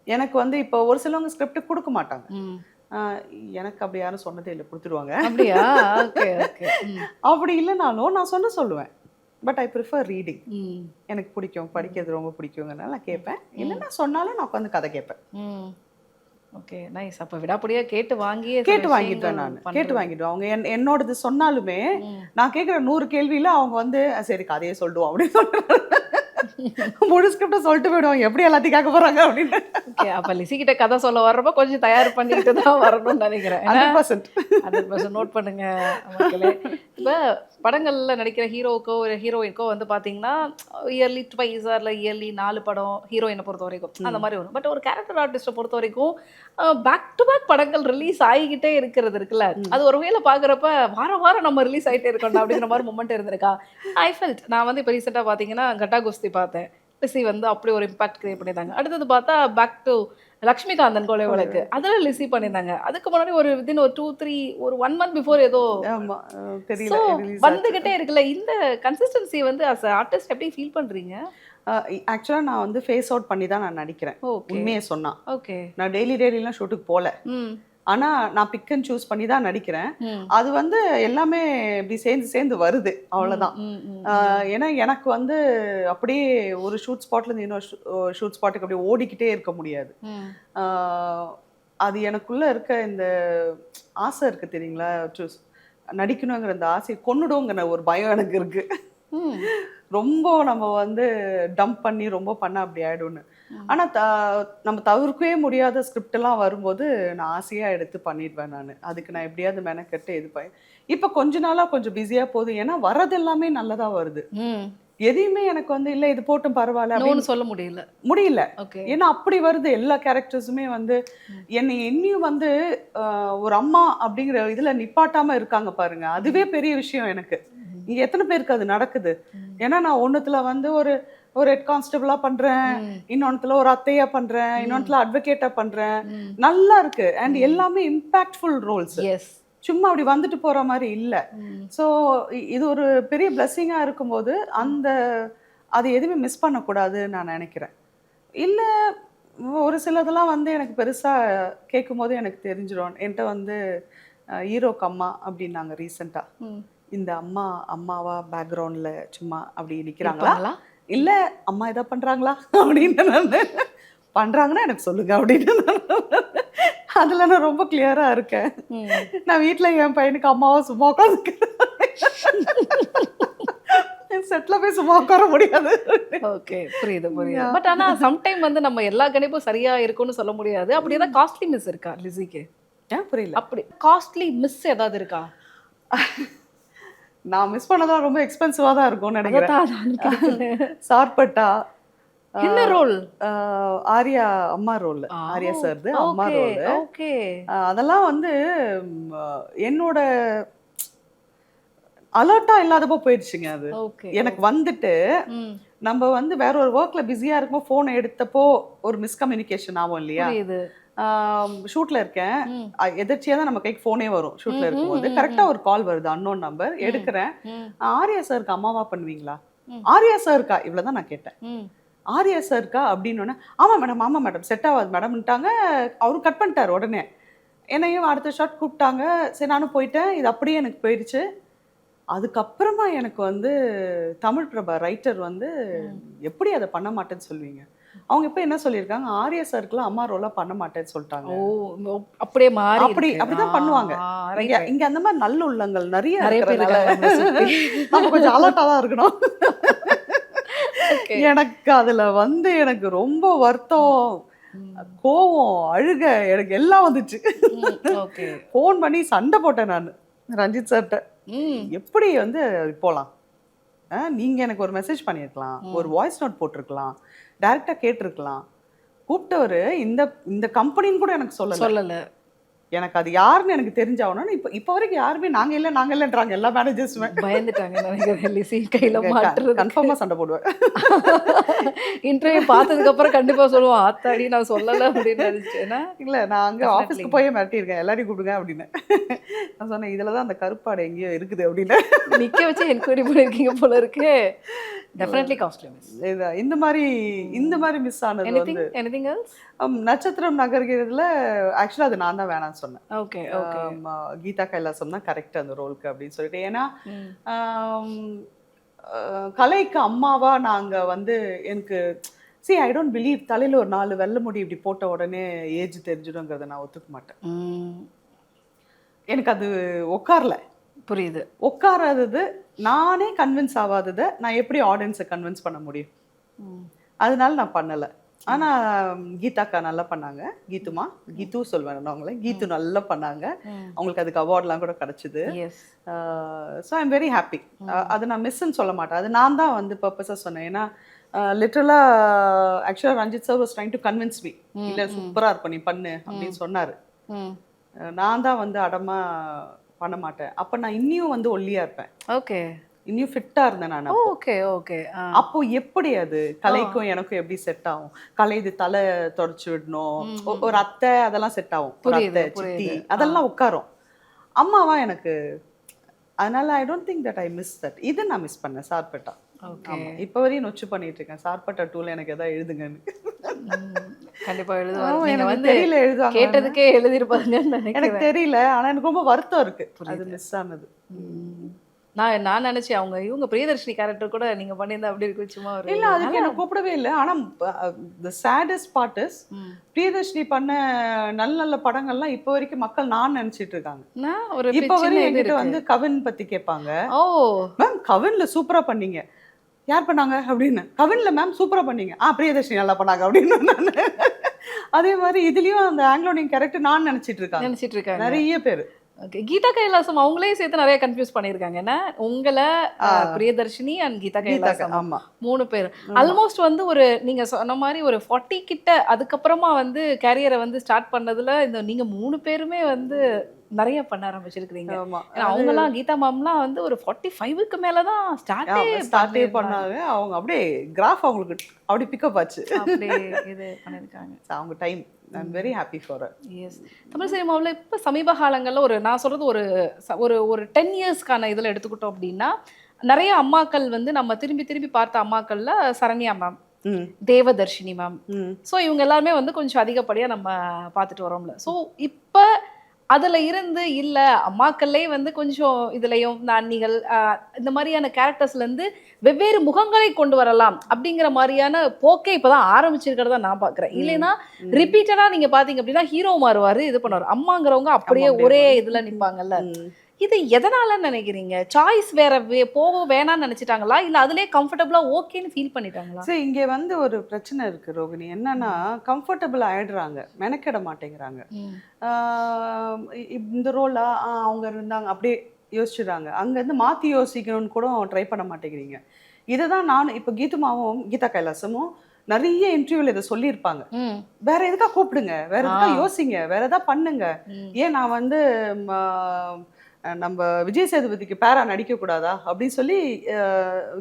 எனக்கு வந்து இப்போ ஒரு சிலவங்க ஸ்கிரிப்ட் கொடுக்க மாட்டாங்க. எனக்கு அப்படி யாரும் சொன்னதே இல்லை, கொடுத்துருவாங்க. அப்படியா? Okay okay. அப்படி இல்லைனாலும் நான் சொல்லுவேன். But I prefer reading. எனக்கு பிடிக்கும், படிக்கிறது ரொம்ப பிடிக்குங்கிறனால நான் கேட்பேன். இல்லைன்னா சொன்னாலும் நான் உட்காந்து கதை கேட்பேன். Okay, nice. அப்போ விடாப்படியாக கேட்டு வாங்கிடுவேன். நான் கேட்டு வாங்கிடுவேன். அவங்க என்னோடது சொன்னாலுமே நான் கேட்குற 100 கேள்வியில் அவங்க வந்து சரி கதையை சொல்லிடுவோம் அப்படின்னு சொல்லிட்டு முழு ஸ்கிரிப்ட் சொல்லிட்டு போயிடுவாங்க, எப்படி எல்லாத்தையும் கேட்க போறாங்க அப்படின்னு. ஓகே. அப்போ லிசி கிட்ட கதை சொல்ல வர்றப்ப கொஞ்சம் தயார் பண்ணிக்கிட்டு தான் வரணும்னு நினைக்கிறேன். 100% நோட் பண்ணுங்க மக்களே. இப்போ படங்களில் நடிக்கிற ஹீரோக்கோ ஒரு ஹீரோயினுக்கோ வந்து பார்த்தீங்கன்னா இயர்லி 2 இல்லை இயர்லி 4 படம் ஹீரோயினை பொறுத்த வரைக்கும் அந்த மாதிரி வரும். பட் ஒரு கேரக்டர் ஆர்டிஸ்ட்டை பொறுத்த வரைக்கும் பேக் டு பேக் படங்கள் ரிலீஸ் ஆகிக்கிட்டே இருக்கிறது இருக்குல்ல, அது ஒரு வேளை பார்க்குறப்ப வாரம் நம்ம ரிலீஸ் ஆகிட்டே இருக்கணும் அப்படிங்கிற மாதிரி மொமெண்ட் இருந்திருக்கா? I felt. நான் வந்து இப்போ ரீசெண்டாக பார்த்தீங்கன்னா கட்டா குஸ்தி பார்த்தேன். லிசி வந்து அப்படி ஒரு இம்பாக்ட் கிரியேட் பண்ணியிருந்தாங்க. அடுத்தது பார்த்தா பேக் டு லக்ஷ்மிகாந்தன் கொலை வழக்கு, அதில் லிசி பண்ணியிருந்தாங்க. அதுக்கு முன்னாடி ஒரு வித்தின் ஒரு 2-3 ஒரு 1 month பிஃபோர் ஏதோ வந்துகிட்டே இருக்குல்ல. இந்த கன்சிஸ்டன்சி வந்து அஸ் ஆர்டிஸ்ட் எப்படி ஃபீல் பண்றீங்க? ஆக்சுவலாக நான் வந்து ஃபேஸ் அவுட் பண்ணி தான் நான் நடிக்கிறேன். உண்மையே சொன்னா. ஓகே. நான் டெய்லிலாம் ஷூட்டுக்கு போகல. ஆனால் நான் பிக் அண்ட் சூஸ் பண்ணி தான் நடிக்கிறேன். அது வந்து எல்லாமே இப்படி சேர்ந்து வருது, அவ்வளோதான். ஏன்னா எனக்கு வந்து அப்படியே ஒரு ஷூட் ஸ்பாட்லேருந்து இன்னொரு ஷூட் ஸ்பாட்டுக்கு அப்படியே ஓடிக்கிட்டே இருக்க முடியாது. அது எனக்குள்ளே இருக்க இந்த ஆசை இருக்குது தெரியுங்களா, நடிக்கணுங்கிற அந்த ஆசையை கொன்னுடுங்கிற ஒரு பயம் எனக்கு இருக்குது. ரொம்ப நம்ம வந்து டம்ப் பண்ணி ரொம்ப பண்ண அப்படி ஆகிடும்னு. ஆனா நம்ம தவிர்க்கவே முடியாத ஸ்கிரிப்ட் எல்லாம் வரும்போது நான் ஆசையா எடுத்து பண்ணிடுவேன். நான் அதுக்கு நான் எப்படியாவது மெனக்கெட்டு இது பண்ணி இப்ப கொஞ்ச நாளா கொஞ்சம் பிஸியா போகுது. ஏன்னா வர்றது எல்லாமே நல்லதா வருது. ம். எதையுமே எனக்கு வந்து இல்ல இது போட்டும் பரவாயில்ல அப்படின்னு நோன்னு சொல்ல முடியல. முடியல. ஓகே. ஏன்னா அப்படி வருது எல்லா கேரக்டர்ஸுமே வந்து என்னையும் வந்து ஒரு அம்மா அப்படிங்கிற இதுல நிப்பாட்டாம இருக்காங்க பாருங்க. அதுவே பெரிய விஷயம் எனக்கு. இங்க எத்தனை பேருக்கு அது நடக்குது? ஏன்னா நான் ஒண்ணுத்துல வந்து ஒரு ஹெட் கான்ஸ்டபிளா பண்றேன், இன்னொன்னுல ஒரு அத்தையா பண்றேன், இன்னொன்னுல அட்வொகேட்டா பண்றேன். நல்லா இருக்கு. அண்ட் எல்லாமே இம்பாக்ட்ஃபுல் ரோல்ஸ். எஸ். சும்மா அப்படி வந்துட்டு போற மாதிரி இல்ல. ஸோ இது ஒரு பெரிய பிளெஸ்ஸிங்கா இருக்கும்போது அது எதுவுமே மிஸ் பண்ணக்கூடாதுன்னு நான் நினைக்கிறேன். இல்ல ஒரு சிலதெல்லாம் வந்து எனக்கு பெருசா கேட்கும்போது எனக்கு தெரிஞ்சிடும். என்கிட்ட வந்து ஹீரோக்கு அம்மா அப்படின்னாங்க ரீசெண்டா. இந்த அம்மாவா பேக்ரவுண்ட்ல சும்மா அப்படி நிக்கிறாங்களா, இருப்பாங்களா? இல்ல அம்மா ஏதா பண்றாங்களா அப்படின்னு நான் பண்றாங்கன்னா எனக்கு சொல்லுங்க அப்படின்னு அதுல நான் ரொம்ப கிளியரா இருக்கேன். நான் வீட்டுல என் பையனுக்கு அம்மாவா சும்மா உட்காந்து செட்ல போய் சும்மா உட்கார முடியாது. ஓகே, புரியுது புரியுது. பட் ஆனா சம்டைம் வந்து நம்ம எல்லா கணிப்பும் சரியா இருக்கும்னு சொல்ல முடியாது. அப்படி ஏதாவது காஸ்ட்லி மிஸ் இருக்கா லிஸிக்கு? ஏன் புரியல? அப்படி காஸ்ட்லி மிஸ் ஏதாவது இருக்கா? நான் மிஸ் பண்ணதா ரொம்ப எக்ஸ்பென்சிவா தான் இருக்கும்னு நினைக்கிறேன். அதான் நானும் கேட்கிறேன். சார்பட்டா என்ன ரோல்? ஆர்யா அம்மா ரோல். ஆர்யா சார்து அம்மா ஓகே ரோல். ஓகே. அதெல்லாம் வந்து என்னோட அலர்ட்டா இல்லாதப்போ போயிடுச்சுங்க அது. ஓகே. எனக்கு வந்துட்டு நம்ம வந்து வேற ஒரு ஒர்க்ல பிஸியா இருக்கும்போது போனை எடுத்தப்போ ஒரு மிஸ்கம்யூனிகேஷன் ஆகும் இல்லையா? புரியுது. ஷூட்ல இருக்கேன். எதிர்ச்சியா தான் நம்ம கைக்கு போனே வரும் ஷூட்ல இருக்கும்போது. கரெக்டா ஒரு கால் வருது, அன்னோன் நம்பர். எடுக்கிறேன். ஆர்யா சாருக்கு அம்மாவா பண்ணுவீங்களா? ஆர்யா சாருக்கா? இவ்வளவுதான் நான் கேட்டேன். ஆர்யா சாருக்கா அப்படின்னு. ஆமா மேடம் செட் ஆகாது மேடம்ட்டாங்க. அவரும் கட் பண்ணிட்டாரு உடனே. என்னையும் அடுத்த ஷாட் கூப்பிட்டாங்க. சரி நானும் போயிட்டேன். இது அப்படியே எனக்கு போயிடுச்சு. அதுக்கப்புறமா எனக்கு வந்து தமிழ் பிரபா ரைட்டர் வந்து எப்படி அதை பண்ண மாட்டேன்னு சொல்லுவீங்க? அவங்க இப்ப என்ன சொல்லியிருக்காங்க, ஆர்யா சாருக்குலாம் அம்மா ரோலா பண்ண மாட்டேன்னு சொல்லிட்டாங்க. ஓ, அப்படியே மாறி அப்படிதான் பண்ணுவாங்க. இங்க அந்த மாதிரி நல்ல உள்ளங்கள் நிறைய பேர் இருக்கிறதுனால இருக்காங்க. நம்ம கொஞ்சம் அலர்ட்டா தான் இருக்கணும். எனக்கு அதுல வந்து எனக்கு ரொம்ப வருத்தம், கோவம், அழுக, எனக்கு எல்லாம் வந்துச்சு. போன் பண்ணி சண்டை போட்டேன் நான் ரஞ்சித் சார்ட்ட. எப்படி வந்து போலாம்? நீங்க எனக்கு ஒரு மெசேஜ் பண்ணிருக்கலாம், ஒரு வாய்ஸ் நோட் போட்டிருக்கலாம், டைரக்டா கேட்டிருக்கலாம். கூப்பிட்டவரு இந்த கம்பெனின்னு கூட எனக்கு சொல்லல. எனக்கு அது யாருன்னு எனக்கு தெரிஞ்சாகணும். இப்ப வரைக்கும் யாருமே நாங்க இல்லன்றாங்க. எல்லா மேனேஜர்ஸுமே பயந்துட்டாங்க நினைக்கிறேன். லிஸி கையில மாட்டுறது கன்ஃபார்மா சண்டை போடுவேன். இன்டர்வியூ பார்த்ததுக்கு அப்புறம் கண்டிப்பா சொல்லுவோம், ஆத்தாடி நான் சொல்லல அப்படின்னு நினைச்சேன்னா. இல்ல நான் அங்க ஆபீஸ்க்கு போய் மிரட்டியிருக்கேன், எல்லாரையும் கூப்பிடுங்க அப்படின்னு. நான் சொன்னேன் இதுலதான் அந்த கருப்பாடு எங்கேயோ இருக்குது அப்படின்னு. நிக்க வச்சு என்கொயரி பண்ணிருக்கீங்க போல இருக்கு. Definitely costly miss. இந்த மாதிரி மிஸ் ஆனது வந்து எனிதிங் எல்ஸ்? நட்சத்திரம் நகர்கிறதுல ஆக்சுவலா அது நான் தான் வேணாம்னு சொன்னேன். ஓகே. கீதா கைலாசம் தான் கரெக்ட் அந்த ரோலுக்கு அப்படின்னு சொல்லிட்டு. ஏன்னா கலைக்கு அம்மாவா நாங்க வந்து எனக்கு ஐ டோன்ட் பிலீவ் தலையில ஒரு 4 வெள்ளை முடி இப்படி போட்ட உடனே ஏஜ் தெரிஞ்சிடுங்கிறத நான் ஒத்துக்க மாட்டேன். எனக்கு அது உட்காரல. புரியுது. உட்காராதது, நானே கன்வின்ஸ் ஆகாததை நான் எப்படி ஆடியன்ஸை கன்வின்ஸ் பண்ண முடியும்? அதனால நான் பண்ணலை. ஆனால் கீதாக்கா நல்லா பண்ணாங்க. கீது சொல்வேன் நான் அவங்கள. கீது நல்லா பண்ணாங்க. அவங்களுக்கு அதுக்கு அவார்ட்லாம் கூட கிடச்சிது. So I am very happy. அது நான் மிஸ்ன்னு சொல்ல மாட்டேன். அது நான் தான் வந்து பர்பஸாக சொன்னேன். ஏன்னா லிட்டரலாக ஆக்சுவலாக Ranjith sir was trying to convince me. இல்லை சூப்பராக இருப்ப நீ பண்ணு அப்படின்னு சொன்னார். நான் தான் வந்து அடமா பண்ண மாட்டேன். அப்ப நான் இன்னியும் வந்து ஒல்லியா இருப்பேன். ஓகே. இன்னியும் ஃபிட்டா இருந்தேன் நான். Okay okay. அப்போ எப்படி அது கலைக்கும் எனக்கும் எப்படி செட் ஆகும்? கலை இது தலை தொடச்சு விடணும், ஒரு அத்தை அதெல்லாம் செட் ஆகும். ஒரு அத்தை சித்தி அதெல்லாம் உட்காரும். அம்மாவா எனக்கு அதனால I don't think that I miss that. இது நான் மிஸ் பண்ணேன் சார்பட்டா. இப்ப வரையும் நொச்சு பண்ணிட்டு இருக்கேன். சார்பட்டா 2ல எனக்கு ஏதாவது எழுதுங்கன்னு. கண்டிப்பா எழுதுவாங்க. எனக்கு வந்து தெரியல, எழுதுவாங்க. கேட்டதுக்கே எழுதிருப்பாங்கன்னு நினைக்கிறேன். எனக்கு தெரியல, ஆனா எனக்கு ரொம்ப வருத்தம் இருக்கு அது மிஸ் ஆனது. நான் நினைச்சேன் இவங்க பிரியதர்ஷினி கேரக்டர் கூட நீங்க பண்ணியிருந்தா அப்படி இருக்கு. சும்மா இல்ல அதுக்கு என்ன கூப்பிடவே இல்லை. ஆனா the saddest part is Priyadarshini பண்ண நல்ல படங்கள்லாம் இப்ப வரைக்கும் மக்கள் நான் நினைச்சிட்டு இருக்காங்க. இப்ப வரைக்கும் என்கிட்ட வந்து கவின் பத்தி கேட்பாங்க. மேம் கவின்ல சூப்பரா பண்ணீங்க. யார் பண்ணாங்க அப்படின்னு. கவின்ல மேம் சூப்பராக பண்ணீங்க. பிரியதர்ஷினி நல்லா பண்ணாங்க அப்படின்னு நான். அதே மாதிரி இதுலயும் அந்த ஆங்கிலோனியன் கேரக்டர் நான் நினைச்சிட்டு இருக்காங்க நினைச்சிட்டு இருக்காங்க நிறைய பேர். ஓகே, கீதா கைலாசம் அவங்களே சேர்த்து நிறைய கன்ஃபியூஸ் பண்ணியிருக்காங்க. என்ன உங்களை பிரியதர்ஷினி அண்ட் கீதா கைலாசம் ஆமா 3 பேர் ஆல்மோஸ்ட் வந்து ஒரு நீங்க சொன்ன மாதிரி ஒரு 40 கிட்ட அதுக்கப்புறமா வந்து கேரியரை வந்து ஸ்டார்ட் பண்ணதுல இந்த நீங்க 3 பேருமே வந்து நிறைய பண்ண ஆரம்பிச்சிருக்கீங்க. ஆமா ஏன்னா அவங்கலாம் கீதா மேம்லாம் வந்து ஒரு 45க்கு மேலதான் ஸ்டார்டே பண்ணாங்க. அவங்க அப்படியே கிராஃப் அவங்களுக்கு அப்படி பிக்கப் ஆச்சு. அப்படியே இது பண்ணிருக்காங்க அவங்க time. I'm very happy for her. Yes, Tamil சினிமாவில் இப்போ சமீப காலங்களில் ஒரு நான் சொல்கிறது ஒரு 10 இயர்ஸ்க்கான இதில் எடுத்துக்கிட்டோம் அப்படின்னா நிறைய அம்மாக்கள் வந்து நம்ம திரும்பி திரும்பி பார்த்த அம்மாக்களில் Saranya ma'am, Devadarshini ma'am, so இவங்க எல்லாருமே வந்து கொஞ்சம் அதிகப்படியாக நம்ம பார்த்துட்டு வரோம்ல. ஸோ இப்போ அதில் இருந்து இல்லை அம்மாக்கள்லே வந்து கொஞ்சம் இதுலேயும் இந்த அண்ணிகள் இந்த மாதிரியான கேரக்டர்ஸ்லேருந்து வெவ்வேறு முகங்களை கொண்டு வரலாம் அப்படிங்கிற மாதிரியான போக்கே இப்போ தான் ஆரம்பிச்சிருக்கிறதா நான் பார்க்குறேன். இல்லைன்னா ரிப்பீட்டடாக நீங்கள் பார்த்தீங்க அப்படின்னா ஹீரோ மாறுவார், இது பண்ணுவார், அம்மாங்கிறவங்க அப்படியே ஒரே இதில் நிற்பாங்கல்ல. இது எதனாலன்னு நினைக்கிறீங்க? சாய்ஸ் வேற போக வேணாம்னு நினைச்சிட்டாங்களா, இல்ல அதுலயே கம்ஃபர்டபுளா ஓகேன்னு ஃபீல் பண்ணிட்டாங்களா? சரி, இங்க வந்து ஒரு பிரச்சனை இருக்கு ரோகிணி. என்னன்னா கம்ஃபர்டபுள் ஆயிடுறாங்க, மெனக்கெட மாட்டேங்கிறாங்க. இந்த ரோலா அவங்க இருந்தாங்க அப்படியே யோசிச்சுறாங்க. அங்க இருந்து மாத்தி யோசிக்கணும்னு கூட ட்ரை பண்ண மாட்டேங்கிறீங்க. இதுதான் நான் இப்போ கீதுமாவும் கீதா கைலாசமும் நிறைய இன்டர்வியூல இதை சொல்லியிருப்பாங்க. வேற எதுக்கா கூப்பிடுங்க, வேற எதுக்கா யோசிங்க, வேற எதா பண்ணுங்க. ஏன் நான் வந்து நம்ம விஜய் சேதுபதிக்கு பேரா நடிக்க கூடாதா அப்படின்னு சொல்லி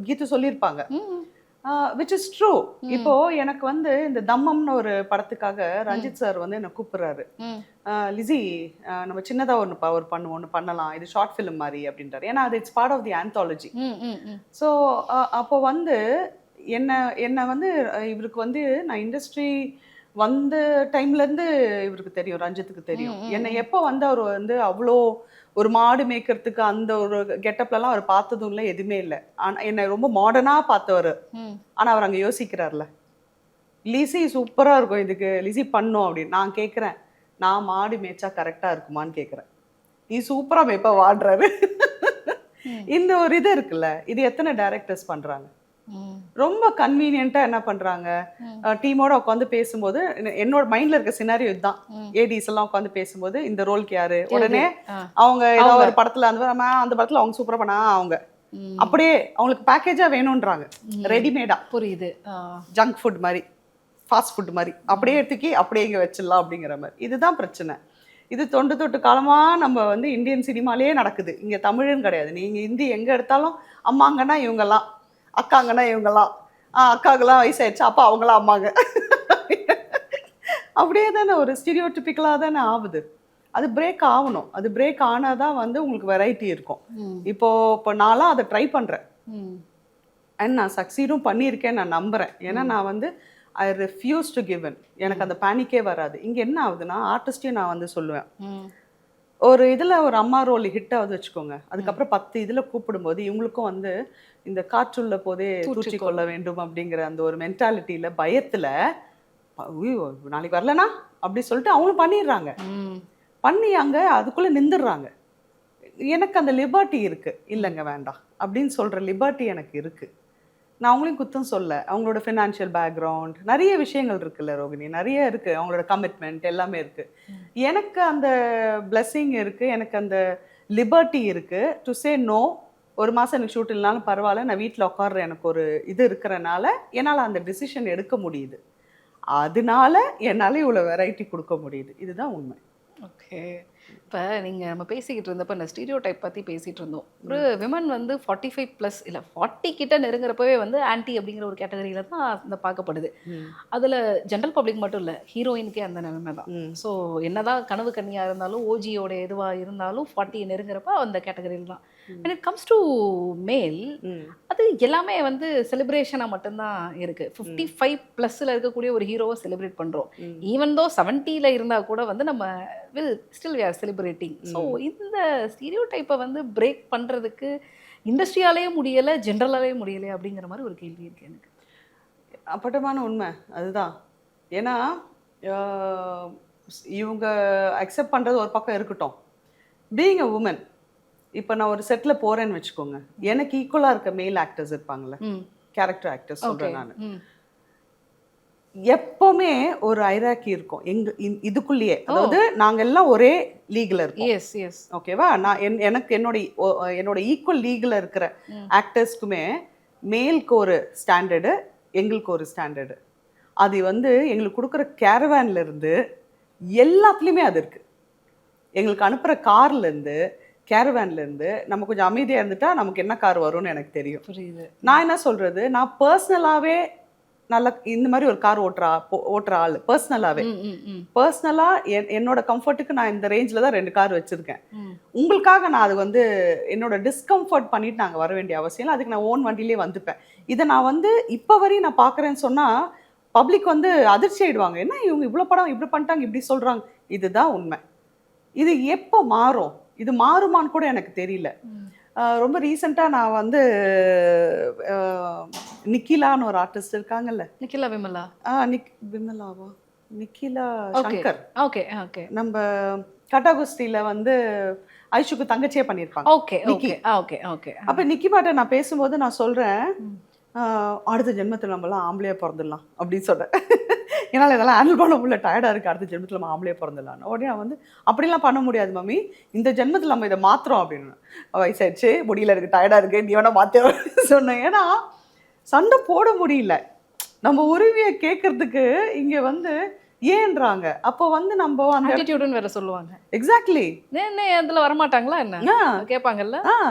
கீது சொல்லியிருப்பாங்க. Which is true. இப்போ எனக்கு வந்து இந்த தம்மம்னு ஒரு படத்துக்காக ரஞ்சித் சார் வந்து என்னை கூப்பிடுறாரு. லிசி நம்ம சின்னதா ஒன்று பண்ணுவோம், ஒன்று பண்ணலாம், இது ஷார்ட் ஃபிலிம் மாதிரி அப்படின்றாரு. ஏன்னா அது it's part of the anthology. So அப்போ வந்து என்ன வந்து இவருக்கு வந்து நான் இண்டஸ்ட்ரி வந்த டைம்லேருந்து இவருக்கு தெரியும், ரஞ்சித்துக்கு தெரியும். என்னை எப்போ வந்து அவர் வந்து அவ்வளோ ஒரு மாடு மேய்க்கிறதுக்கு அந்த ஒரு கெட்டப்லலாம் அவர் பார்த்ததும் இல்லை, எதுவுமே இல்லை. ஆனால் என்னை ரொம்ப மாடர்னாக பார்த்தவர். ஆனால் அவர் அங்கே யோசிக்கிறார்ல, லிசி சூப்பராக இருக்கும், இதுக்கு லிசி பண்ணோம் அப்படின்னு. நான் கேட்குறேன், நான் மாடு மேய்ச்சா கரெக்டாக இருக்குமான்னு கேட்குறேன். நீ சூப்பராக மேய்ப்பா வாடுறாரு. இந்த ஒரு இது இருக்குல்ல, இது எத்தனை டைரக்டர்ஸ் பண்ணுறாங்க? ரொம்ப கன்வீனியன்ட்டா என்ன பண்றாங்க, டீமோட உட்காந்து பேசும்போது என்னோட மைண்ட்ல இருக்க சினாரியோ இதுதான். ஏடிஸ் எல்லாம் உட்காந்து பேசும்போது இந்த ரோலுக்கு யாரு, உடனே அவங்க ஏதாவது ஒரு படத்துல அந்த படத்துல அவங்க சூப்பரா பண்ணா அவங்க அப்படியே அவங்களுக்கு பேக்கேஜா வேணும்ன்றாங்க, ரெடிமேடா. புரியுது. ஜங்க் ஃபுட் மாதிரி, ஃபாஸ்ட் ஃபுட் மாதிரி அப்படியே எடுத்துக்கி அப்படியே இங்க வச்சிடலாம் அப்படிங்கிற மாதிரி. இதுதான் பிரச்சனை. இது தொட்டு காலமா நம்ம வந்து இந்தியன் சினிமாலேயே நடக்குது. இங்க தமிழ்னு கிடையாது. நீங்க ஹிந்தி எங்க எடுத்தாலும் அம்மாங்கன்னா இவங்கெல்லாம், அக்காங்கன்னா இவங்கெல்லாம், அக்காக்கெல்லாம் வயசாயிடுச்சு, அப்பா அவங்களாம் அம்மாங்க. அப்படியே தானே ஒரு ஸ்டீரியோடிபிக்கலாக தானே ஆகுது. அது பிரேக் ஆகணும். அது பிரேக் ஆனால் தான் வந்து உங்களுக்கு வெரைட்டி இருக்கும். இப்போ நான்லாம் அதை ட்ரை பண்ணுறேன் அண்ட் நான் சக்சீடும் பண்ணியிருக்கேன், நான் நம்புகிறேன். ஏன்னா நான் வந்து ஐ ரெஃப்யூஸ் டு கிவ் இன். எனக்கு அந்த பேனிக்கே வராது. இங்கே என்ன ஆகுதுன்னா, ஆர்டிஸ்டையும் நான் வந்து சொல்லுவேன், ஒரு இதில் ஒரு அம்மா ரோல் ஹிட் ஆகுது வச்சுக்கோங்க, அதுக்கப்புறம் 10 இதில் கூப்பிடும்போது இவங்களுக்கும் வந்து இந்த காற்றுள்ள போதே தூற்றி கொள்ள வேண்டும் அப்படிங்கிற அந்த ஒரு மென்டாலிட்டியில் பயத்தில் நாளைக்கு வரலனா அப்படி சொல்லிட்டு அவங்களும் பண்ணிடுறாங்க. பண்ணி அங்கே அதுக்குள்ளே நின்றுடுறாங்க. எனக்கு அந்த லிபர்ட்டி இருக்குது, இல்லைங்க வேண்டாம் அப்படின்னு சொல்கிற லிபர்ட்டி எனக்கு இருக்குது. நான் அவங்களையும் குத்தம் சொல்ல, அவங்களோட ஃபினான்ஷியல் பேக்ரவுண்ட் நிறைய விஷயங்கள் இருக்குல்ல ரோகிணி, நிறைய இருக்குது. அவங்களோட கமிட்மெண்ட் எல்லாமே இருக்குது. எனக்கு அந்த பிளெஸ்ஸிங் இருக்குது, எனக்கு அந்த லிபர்ட்டி இருக்குது டு சே நோ. ஒரு மாதம் எனக்கு ஷூட் இல்லைனாலும் பரவாயில்ல, நான் வீட்டில் உட்கார்ற எனக்கு ஒரு இது இருக்கிறனால என்னால் அந்த டிசிஷன் எடுக்க முடியுது. அதனால என்னால் இவ்வளோ வெரைட்டி கொடுக்க முடியுது. இதுதான் உண்மை. ஓகே, இப்போ நீங்கள் நம்ம பேசிக்கிட்டு இருந்தப்போ இந்த ஸ்டீரியோ டைப் பற்றி பேசிகிட்டு இருந்தோம். ஒரு விமன் வந்து 45+ இல்லை 40 கிட்ட நெருங்குறப்பவே வந்து ஆன்டி அப்படிங்கிற ஒரு கேட்டகரியில் தான் இந்த பார்க்கப்படுது. அதில் ஜென்ரல் பப்ளிக் மட்டும் இல்லை, ஹீரோயினுக்கே அந்த நிலைமை தான். ஸோ என்னதான் கனவு கன்னியாக இருந்தாலும் ஓஜியோட எதுவாக இருந்தாலும் 40 நெருங்குறப்ப அந்த கேட்டகரியில் தான். when it comes to மேல், அது எல்லாமே வந்து செலிப்ரேஷனாக மட்டும்தான் இருக்குது. 55+ல இருக்கக்கூடிய ஒரு ஹீரோவை செலிப்ரேட் பண்ணுறோம். ஈவன் தோ 70ல இருந்தால் கூட வந்து நம்ம still we are celebrating. So இந்த ஸ்டீரியோ டைப்பை வந்து பிரேக் பண்ணுறதுக்கு இண்டஸ்ட்ரியாலேயே முடியலை, ஜென்ரலாலேயே முடியலை அப்படிங்கிற மாதிரி ஒரு கேள்வி இருக்குது எனக்கு. அப்பட்டமான உண்மை அதுதான். ஏன்னா இவங்க அக்செப்ட் பண்ணுறது ஒரு பக்கம் இருக்கட்டும், பீயிங் அ உமன். இப்போ நான் ஒரு செட்டில் போகிறேன்னு வச்சுக்கோங்க, எனக்கு ஈக்குவலாக இருக்க மேல் ஆக்டர்ஸ் இருப்பாங்கள்ல, கேரக்டர் ஆக்டர் ஓகே சொல்றேன் நான். எப்பவுமே ஒரு ஐராக்கி இருக்கும் இதுக்குள்ளேயே, அதாவது நாங்க எல்லாம் ஒரே லீக்ல இருக்கோம். எஸ் எஸ் ஓகேவா? நான் எனக்கு என்னோட ஈக்குவல் லீக்ல இருக்கிற ஆக்டர்ஸ்க்குமே மேலுக்கு ஒரு ஸ்டாண்டர்டு, எங்களுக்கு ஒரு ஸ்டாண்டர்டு. அது வந்து எங்களுக்கு கொடுக்குற கேரவேன்ல இருந்து எல்லாத்துலேயுமே அது இருக்கு. எங்களுக்கு அனுப்புகிற கார்லேருந்து கேரவேன்லேருந்து நம்ம கொஞ்சம் அமைதியாக இருந்துட்டா நமக்கு என்ன கார் வரும்னு எனக்கு தெரியும். புரியுது. நான் என்ன சொல்கிறது, நான் பர்சனலாகவே நல்ல இந்த மாதிரி ஒரு கார் ஓட்டுற ஆள். பர்சனலாக என்னோட கம்ஃபர்ட்டுக்கு நான் இந்த ரேஞ்சில் தான் 2 கார் வச்சுருக்கேன். உங்களுக்காக நான் அது வந்து என்னோட டிஸ்கம்ஃபர்ட் பண்ணிட்டு நாங்கள் வர வேண்டிய அவசியம் இல்லை. அதுக்கு நான் ஓன் வண்டியிலே வந்துப்பேன். இதை நான் வந்து இப்போ வரையும் நான் பார்க்குறேன்னு சொன்னால் பப்ளிக் வந்து அதிர்ச்சி ஆயிடுவாங்க. என்ன இவங்க இவ்வளோ படம் இப்படி பண்ணிட்டாங்க, இப்படி சொல்கிறாங்க. இதுதான் உண்மை. இது எப்போ மாறும், இது மாறுமான்னு கூட எனக்கு தெரியல. ரொம்ப ரீசெண்டாக நான் வந்து நிக்கிலான்னு ஒரு ஆர்டிஸ்ட் இருக்காங்கல்ல, நிக்கிலா விமலா. விமலாவா நிக்கிலா சங்கர். Okay okay. நம்ம கட்டாகுஸ்தியில் வந்து ஐஷுக்கு தங்கச்சியே பண்ணியிருப்பாங்க. Okay okay okay okay. அப்போ நிக்கி மாட்ட நான் பேசும்போது நான் சொல்கிறேன், அடுத்த ஜென்மத்தில் நம்மளாம் ஆம்பளையாக பிறந்துடலாம் அப்படின்னு சொல்கிறேன். என்னால் இதெல்லாம் ஹேண்டில் பண்ண முடியல, டயர்டாக இருக்குது, அடுத்த ஜென்மத்தில் நம்ம ஆம்பளையாக பிறந்துடலாம். உடனே அவன் வந்து அப்படிலாம் பண்ண முடியாது மம்மி, இந்த ஜென்மத்தில் நம்ம இதை மாற்றுறோம் அப்படின்னு. வயசாயிடுச்சு, முடியல இருக்குது, டயர்டாக இருக்குது, நீ வேணா மாற்ற சொன்னேன். ஏன்னா சண்டை போட முடியல, நம்ம உரிமையை கேட்கறதுக்கு இங்கே வந்து ஏன்றாங்க. அப்போ வந்து நம்ம அந்த ஆட்டிடியூட்னு வேற சொல்லுவாங்க. எக்ஸாக்ட்லி. என்ன அதுல வர மாட்டாங்களா என்ன? கேட்பாங்கல்ல.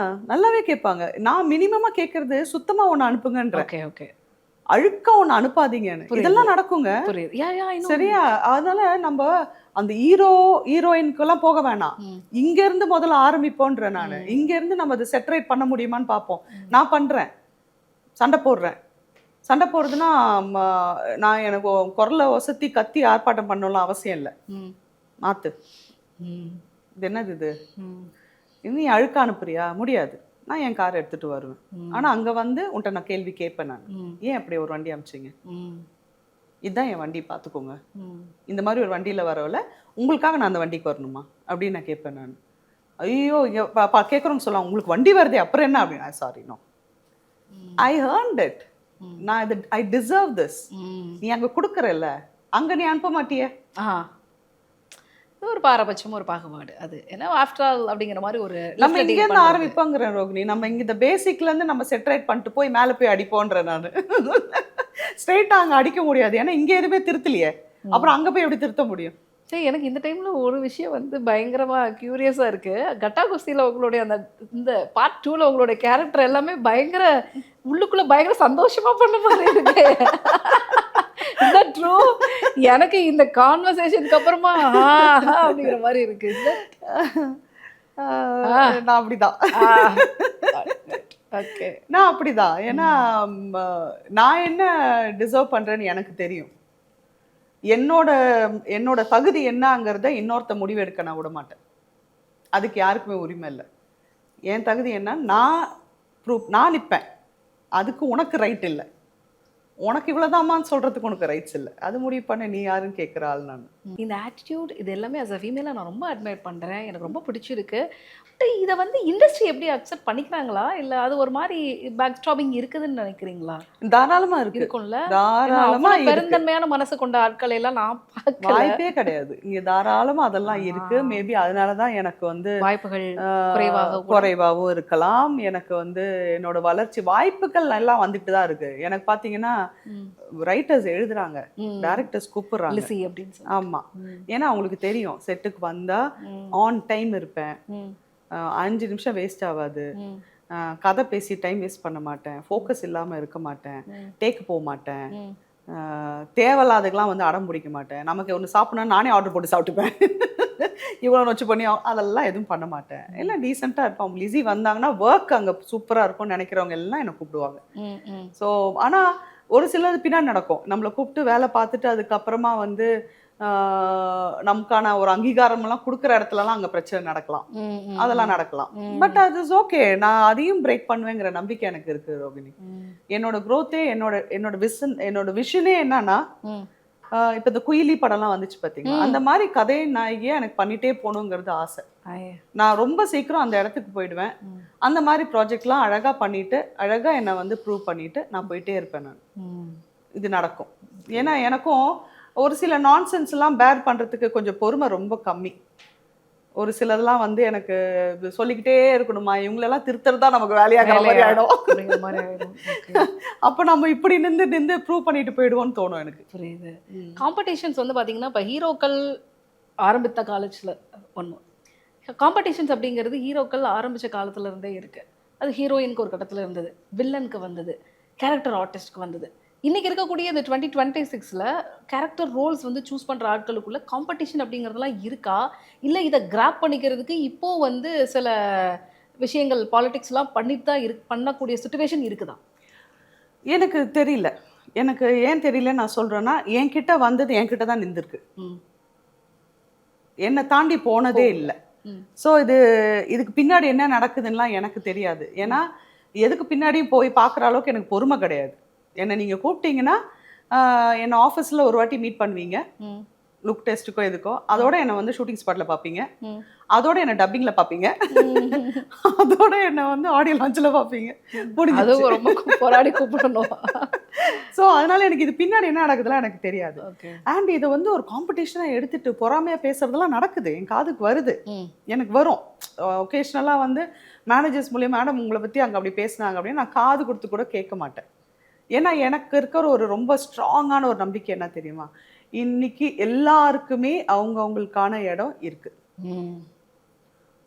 நல்லாவே கேட்பாங்க. நான் மினிமமா கேட்கறது சுத்தமா ஒன்று அனுப்புங்கன்ற. Okay okay. அழுக்கா ஒன்று அனுப்பாதீங்கன்னு. இதெல்லாம் நடக்குங்க. புரியுது. சரியா? அதனால நம்ம அந்த ஹீரோயினுக்கெல்லாம் போக வேணாம், இங்க இருந்து முதல்ல ஆரம்பிப்போன்ற. நான் இங்க இருந்து நம்ம அதை செட்டரேட் பண்ண முடியுமான்னு பார்ப்போம். நான் பண்றேன், சண்டை போடுறேன். சண்டை போடுறதுன்னா நான் எனக்கு குரலை ஒசத்தி கத்தி ஆர்ப்பாட்டம் பண்ணலாம் அவசியம் இல்லை. மாத்து, இது என்னது இது, நீ அழுக்க அனுப்புறியா? முடியாது, நான் என் காரை எடுத்துட்டு வருவேன். ஆனா அங்க வந்து உன்ட்ட நான் கேள்வி கேட்பேன். நான் ஏன் அப்படி ஒரு வண்டி அனுப்பிச்சிங்க, இதுதான் என் வண்டி பார்த்துக்கோங்க, இந்த மாதிரி ஒரு வண்டியில வரவில்ல, உங்களுக்காக நான் அந்த வண்டிக்கு வரணுமா அப்படின்னு நான் கேட்பேன். நான் ஐயோ கேட்குறோன்னு சொல்லலாம், உங்களுக்கு வண்டி வருதே அப்புறம் என்ன அப்படின்னு. சாரி, நோ, ஐ ஹர்ன்ட் இட், நான் இது ஐ டிசர்வ் திஸ். நீ அங்க கொடுக்கறல்ல, அங்க நீ அனுப்ப மாட்டியே. ஒரு பாரபட்சம், ஒரு பாகுபாடு. அது ஏன்னா ஆஃப்டர் ஆல் அப்படிங்கிற மாதிரி ஒரு நம்ம இங்க இருந்து ஆரம்பிப்போங்கிற ரோகிணி. நம்ம இங்க இந்த பேசிக்ல இருந்து நம்ம செட்டரேட் பண்ணிட்டு போய் மேல போய் அடிப்போன்ற. நான் ஸ்ட்ரெயிட்டா அங்க அடிக்க முடியாது, ஏன்னா இங்க எதுவுமே திருத்தலையே, அப்புறம் அங்க போய் எப்படி திருத்த முடியும்? சரி, எனக்கு இந்த டைம்ல ஒரு விஷயம் வந்து பயங்கரமா கியூரியஸா இருக்கு. கட்டா குஸ்தியில உங்களுடைய அந்த இந்த பார்ட் 2ல உங்களுடைய கேரக்டர் எல்லாமே பயங்கர உள்ளுக்குள்ள பயங்கர சந்தோஷமா பண்ண மாதிரி இருக்கு. ட்ரூ? எனக்கு இந்த கான்வர்சேஷனுக்கு அப்புறமா அப்படிங்கிற மாதிரி இருக்கு. நான் அப்படிதான். ஓகே, நான் அப்படிதான். ஏன்னா நான் என்ன டிசர்வ் பண்றேன்னு எனக்கு தெரியும். என்னோட தகுதி என்னங்கிறத இன்னொருத்த முடிவெடுக்க நான் விட மாட்டேன். அதுக்கு யாருக்குமே உரிமை இல்லை. என் தகுதி என்ன, நான் நிற்பேன். அதுக்கு உனக்கு ரைட் இல்லை, உனக்கு இவ்வளோதாமான்னு சொல்கிறதுக்கு உனக்கு ரைட்ஸ் இல்லை. அது முடிவு பண்ண நீ யாருன்னு கேட்குற ஆள் நான். இந்த ஆட்டிடியூட் இது எல்லாமே அஸ் அ ஃபீமேலாக நான் ரொம்ப அட்மையர் பண்ணுறேன், எனக்கு ரொம்ப பிடிச்சிருக்கு. பட் இதை வந்து இண்டஸ்ட்ரி எப்படி அக்செப்ட் பண்ணிக்கிறாங்களா, இல்லை அது ஒரு மாதிரி பேக் ஸ்டாப்பிங் இருக்குதுன்னு நினைக்கிறீங்களா? தாராளமாக இருக்கும்ல, தாராளமாக பெருந்தன்மையான மனசு கொண்ட ஆட்களை எல்லாம் நான் பார்க்க வாய்ப்பே கிடையாது. இங்கே தாராளமாக அதெல்லாம் இருக்கு. மேபி அதனால தான் எனக்கு வந்து வாய்ப்புகள் குறைவாகவும் இருக்கலாம். எனக்கு வந்து என்னோட வளர்ச்சி வாய்ப்புகள் எல்லாம் வந்துட்டு தான் இருக்கு. எனக்கு பார்த்தீங்கன்னா ரைட்டர்ஸ் எழுதுறாங்க, டைரக்டர்ஸ் கூப்பிடுறாங்க அப்படின்னு. ஆமா, ஏன்னா அவங்களுக்கு தெரியும் செட்டுக்கு வந்தா ஆன் டைம் இருப்பேன், 5 நிமிஷம் வேஸ்ட் ஆகாது, கதை பேசி டைம் வேஸ்ட் பண்ண மாட்டேன், ஃபோக்கஸ் இல்லாமல் இருக்க மாட்டேன், டேக்கு போக மாட்டேன், தேவையில்லாததுக்கெல்லாம் வந்து அடம் பிடிக்க மாட்டேன். நமக்கு ஒன்று சாப்பிடணும் நானே ஆர்டர் போட்டு சாப்பிட்டுப்பேன், இவ்வளோ நொச்சு பண்ணி அதெல்லாம் எதுவும் பண்ண மாட்டேன். எல்லாம் டீசெண்டாக இருப்போம். லிஸி வந்தாங்கன்னா ஒர்க் அங்கே சூப்பராக இருக்கும்னு நினைக்கிறவங்க எல்லாம் என்னை கூப்பிடுவாங்க. ஸோ ஆனால் ஒரு சிலது பின்னாடி நடக்கும். நம்மளை கூப்பிட்டு வேலை பார்த்துட்டு அதுக்கப்புறமா வந்து நமக்கான ஒரு அங்கீகாரம்லாம் கொடுக்குற இடத்துலலாம் அங்கே பிரச்சனை நடக்கலாம், அதெல்லாம் நடக்கலாம். பட் அது இஸ் ஓகே, நான் அதையும் பிரேக் பண்ணுவேங்கிற நம்பிக்கை எனக்கு இருக்கு ரோகிணி. என்னோட க்ரோத்தே என்னோட விஷனே என்னன்னா, இப்போ இந்த குயிலி படம்லாம் வந்துச்சு பார்த்தீங்களா, அந்த மாதிரி கதை நாயகியா எனக்கு பண்ணிட்டே போகணுங்கிறது ஆசை. நான் ரொம்ப சீக்கிரம் அந்த இடத்துக்கு போயிடுவேன். அந்த மாதிரி ப்ராஜெக்ட்லாம் அழகாக பண்ணிட்டு அழகாக என்னை வந்து ப்ரூவ் பண்ணிட்டு நான் போயிட்டே இருப்பேன். நான் இது நடக்கும். ஏன்னா எனக்கும் ஒரு சில நான்சென்ஸ்லாம் பேர் பண்ணுறதுக்கு கொஞ்சம் பொறுமை ரொம்ப கம்மி. ஒரு சிலதெல்லாம் வந்து எனக்கு சொல்லிக்கிட்டே இருக்கணுமா, இவங்களெல்லாம் திருத்துறது தான் நமக்கு வேலையாகிற மாதிரி ஆகிடும். அப்போ நம்ம இப்படி நின்று ப்ரூவ் பண்ணிட்டு போயிடுவோம்னு தோணும் எனக்கு. புரியுது. காம்படிஷன்ஸ் வந்து பார்த்தீங்கன்னா இப்போ ஹீரோக்கள் ஆரம்பித்த காலேஜில் ஒன்று காம்படிஷன்ஸ் அப்படிங்கிறது ஹீரோக்கள் ஆரம்பித்த காலத்துல இருந்தே இருக்குது. அது ஹீரோயினுக்கு ஒரு கட்டத்தில் இருந்தது, வில்லனுக்கு வந்தது, கேரக்டர் ஆர்டிஸ்ட்க்கு வந்தது. இன்றைக்கி இருக்கக்கூடிய இந்த 2026 கேரக்டர் ரோல்ஸ் வந்து சூஸ் பண்ணுற ஆட்களுக்குள்ள காம்படிஷன் அப்படிங்கிறதுலாம் இருக்கா, இல்லை இதை கிராப் பண்ணிக்கிறதுக்கு இப்போது வந்து சில விஷயங்கள் பாலிடிக்ஸ்லாம் பண்ணிட்டு தான் பண்ணக்கூடிய சுச்சுவேஷன் இருக்குதா? எனக்கு தெரியல. எனக்கு ஏன் தெரியல நான் சொல்கிறேன்னா, என்கிட்ட வந்தது என்கிட்ட தான் நின்றுருக்கு, என்னை தாண்டி போனதே இல்லை. ஸோ இதுக்கு பின்னாடி என்ன நடக்குதுன்னெலாம் எனக்கு தெரியாது. ஏன்னா எதுக்கு பின்னாடியும் போய் பார்க்குற அளவுக்கு எனக்கு பொறுமை கிடையாது. என்னை நீங்கள் கூப்பிட்டீங்கன்னா என்னை ஆஃபீஸில் ஒரு வாட்டி மீட் பண்ணுவீங்க, லுக் டெஸ்ட்டுக்கோ எதுக்கோ, அதோட என்னை வந்து ஷூட்டிங் ஸ்பாட்டில் பார்ப்பீங்க, அதோட என்னை டப்பிங்கில் பார்ப்பீங்க, அதோட என்னை வந்து ஆடியோ லான்ச்சில் பார்ப்பீங்க. அது ரொம்ப போராடி கூப்பிடணும். ஸோ அதனால எனக்கு இது பின்னாடி என்ன நடக்குதுலாம் எனக்கு தெரியாது. அண்ட் இதை வந்து ஒரு காம்படிஷனாக எடுத்துட்டு பொறாமையாக பேசுறதெல்லாம் நடக்குது, என் காதுக்கு வருது, எனக்கு வரும். ஒகேஷ்னலாக வந்து மேனேஜர்ஸ் மூலியம் மேடம் உங்களை பற்றி அங்கே அப்படி பேசினாங்க அப்படின்னு நான் காது கொடுத்து கூட கேட்க மாட்டேன். ஏன்னா எனக்கு இருக்கிற ஒரு ரொம்ப ஸ்ட்ராங்கான ஒரு நம்பிக்கை என்ன தெரியுமா, இன்னைக்கு எல்லாருக்குமே அவங்களுக்கான இடம் இருக்கு.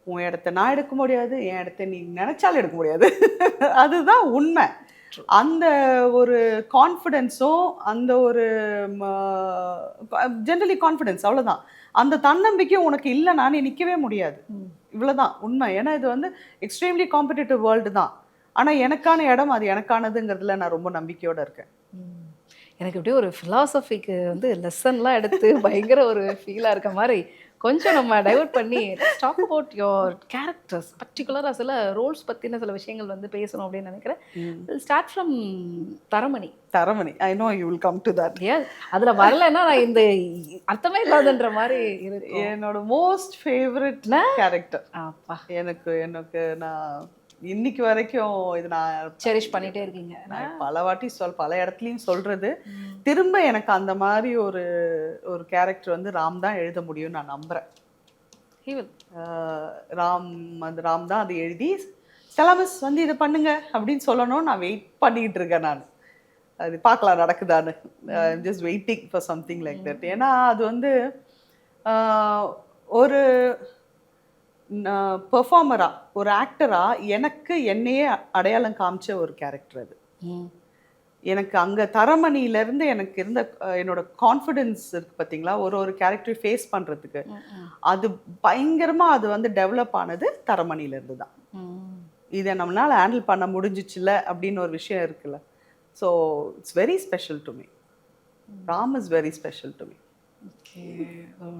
உன் இடத்த நான் எடுக்க முடியாது, என் இடத்த நீ நினைச்சாலும் எடுக்க முடியாது. அதுதான் உண்மை. அந்த ஒரு கான்ஃபிடென்ஸும் அந்த ஒரு ஜென்ரலி கான்ஃபிடென்ஸ், அவ்வளோதான். அந்த தன்னம்பிக்கையும் உனக்கு இல்லைனா நீ நிற்கவே முடியாது. இவ்வளோதான் உண்மை. ஏன்னா இது வந்து எக்ஸ்ட்ரீம்லி காம்படிட்டிவ் வேர்ல்டு தான். ஆனால் எனக்கான இடம் அது எனக்கானதுங்கிறதுல நான் ரொம்ப நம்பிக்கையோடு இருக்கேன். எனக்கு அப்படியே ஒரு ஃபிலாசபிக்கு வந்து லெசன்லாம் எடுத்து பயங்கர ஒரு ஃபீலாக இருக்க மாதிரி கொஞ்சம் நம்ம டைவர்ட் பண்ணி டாக் அபவுட் யோர் கேரக்டர்ஸ், பர்டிகுலராக சில ரோல்ஸ் பற்றின சில விஷயங்கள் வந்து பேசணும் அப்படின்னு நினைக்கிறேன். Start from Taramani. I know you will come to that. அதில் வரலைன்னா நான் இந்த அர்த்தமே இல்லாதன்ற மாதிரி இருக்கு. என்னோட மோஸ்ட் ஃபேவரட் கேரக்டர். அப்பா எனக்கு நான் இன்னைக்கு வரைக்கும் இது நான் செரிஷ் பண்ணிட்டே இருக்கீங்க. நான் பல வாட்டி பல இடத்துலையும் சொல்றது, திரும்ப எனக்கு அந்த மாதிரி ஒரு கேரக்டர் வந்து ராம் தான் எழுத முடியும்னு நான் நம்புறேன். ராம் தான் அதை எழுதி ஸ்டெலாமிஸ் வந்து இதை பண்ணுங்க அப்படின்னு சொல்லணும். நான் வெயிட் பண்ணிட்டு இருக்கேன். நான் அது பார்க்கலாம் நடக்குதான்னு. Just waiting for something like that. ஏன்னா அது வந்து ஒரு பெர்ஃபார்மரா, ஒரு ஆக்டரா எனக்கு என்னையே அடையாளம் காமிச்ச ஒரு கேரக்டர் அது. எனக்கு அங்கே தரமணியிலேருந்து எனக்கு இருந்த என்னோட கான்ஃபிடென்ஸ் இருக்குது பார்த்தீங்களா, ஒரு கேரக்டரை ஃபேஸ் பண்ணுறதுக்கு, அது பயங்கரமாக அது வந்து டெவலப் ஆனது தரமணியிலேருந்து தான். இதை நம்மளால் ஹேண்டில் பண்ண முடிஞ்சிச்சுல அப்படின்னு ஒரு விஷயம் இருக்குல்ல. So it's very special to me. Ram is very special to me.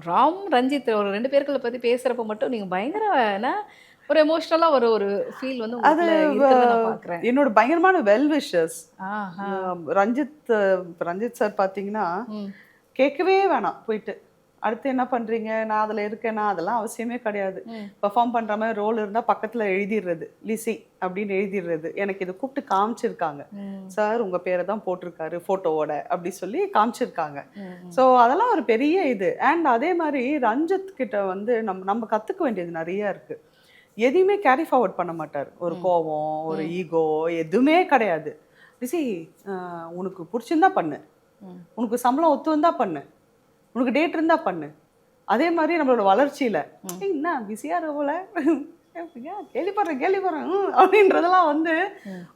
Ram Ranjith ஒரு 2 பேர்களை பற்றி பேசுகிறப்ப மட்டும் நீங்கள் பயங்கர ஒரு எமோஷ்னலாக ஒரு ஃபீல் வந்து அது என்னோட பயங்கரமான வெல் விஷஸ். ரஞ்சித் சார் பார்த்தீங்கன்னா கேட்கவே வேணாம், போயிட்டு அடுத்து என்ன பண்ணுறீங்க, நான் அதில் இருக்கேன்னா அதெல்லாம் அவசியமே கிடையாது. பெர்ஃபார்ம் பண்ணுற மாதிரி ரோல் இருந்தால் பக்கத்தில் எழுதிடுறது, லிசி அப்படின்னு எழுதிடுறது. எனக்கு இதை கூப்பிட்டு காமிச்சிருக்காங்க, சார் உங்கள் பேரை தான் போட்டிருக்காரு ஃபோட்டோவோட அப்படி சொல்லி காமிச்சிருக்காங்க. ஸோ அதெல்லாம் ஒரு பெரிய இது. அண்ட் அதே மாதிரி ரஞ்சித் கிட்ட வந்து நம்ம கற்றுக்க வேண்டியது நிறையா இருக்குது. எதையுமே கேரி ஃபார்வர்ட் பண்ண மாட்டார். ஒரு கோபம், ஒரு ஈகோ எதுவுமே கிடையாது. லிசி உனக்கு பிடிச்சிருந்தா பண்ணு, உனக்கு சம்பளம் ஒத்து வந்தா பண்ணு, உனக்கு டேட் இருந்தா பண்ணு. அதே மாதிரி நம்மளோட வளர்ச்சியில என்ன பிஸியா இருக்க போல, கேள்விப்படுறேன் அப்படின்றதெல்லாம் வந்து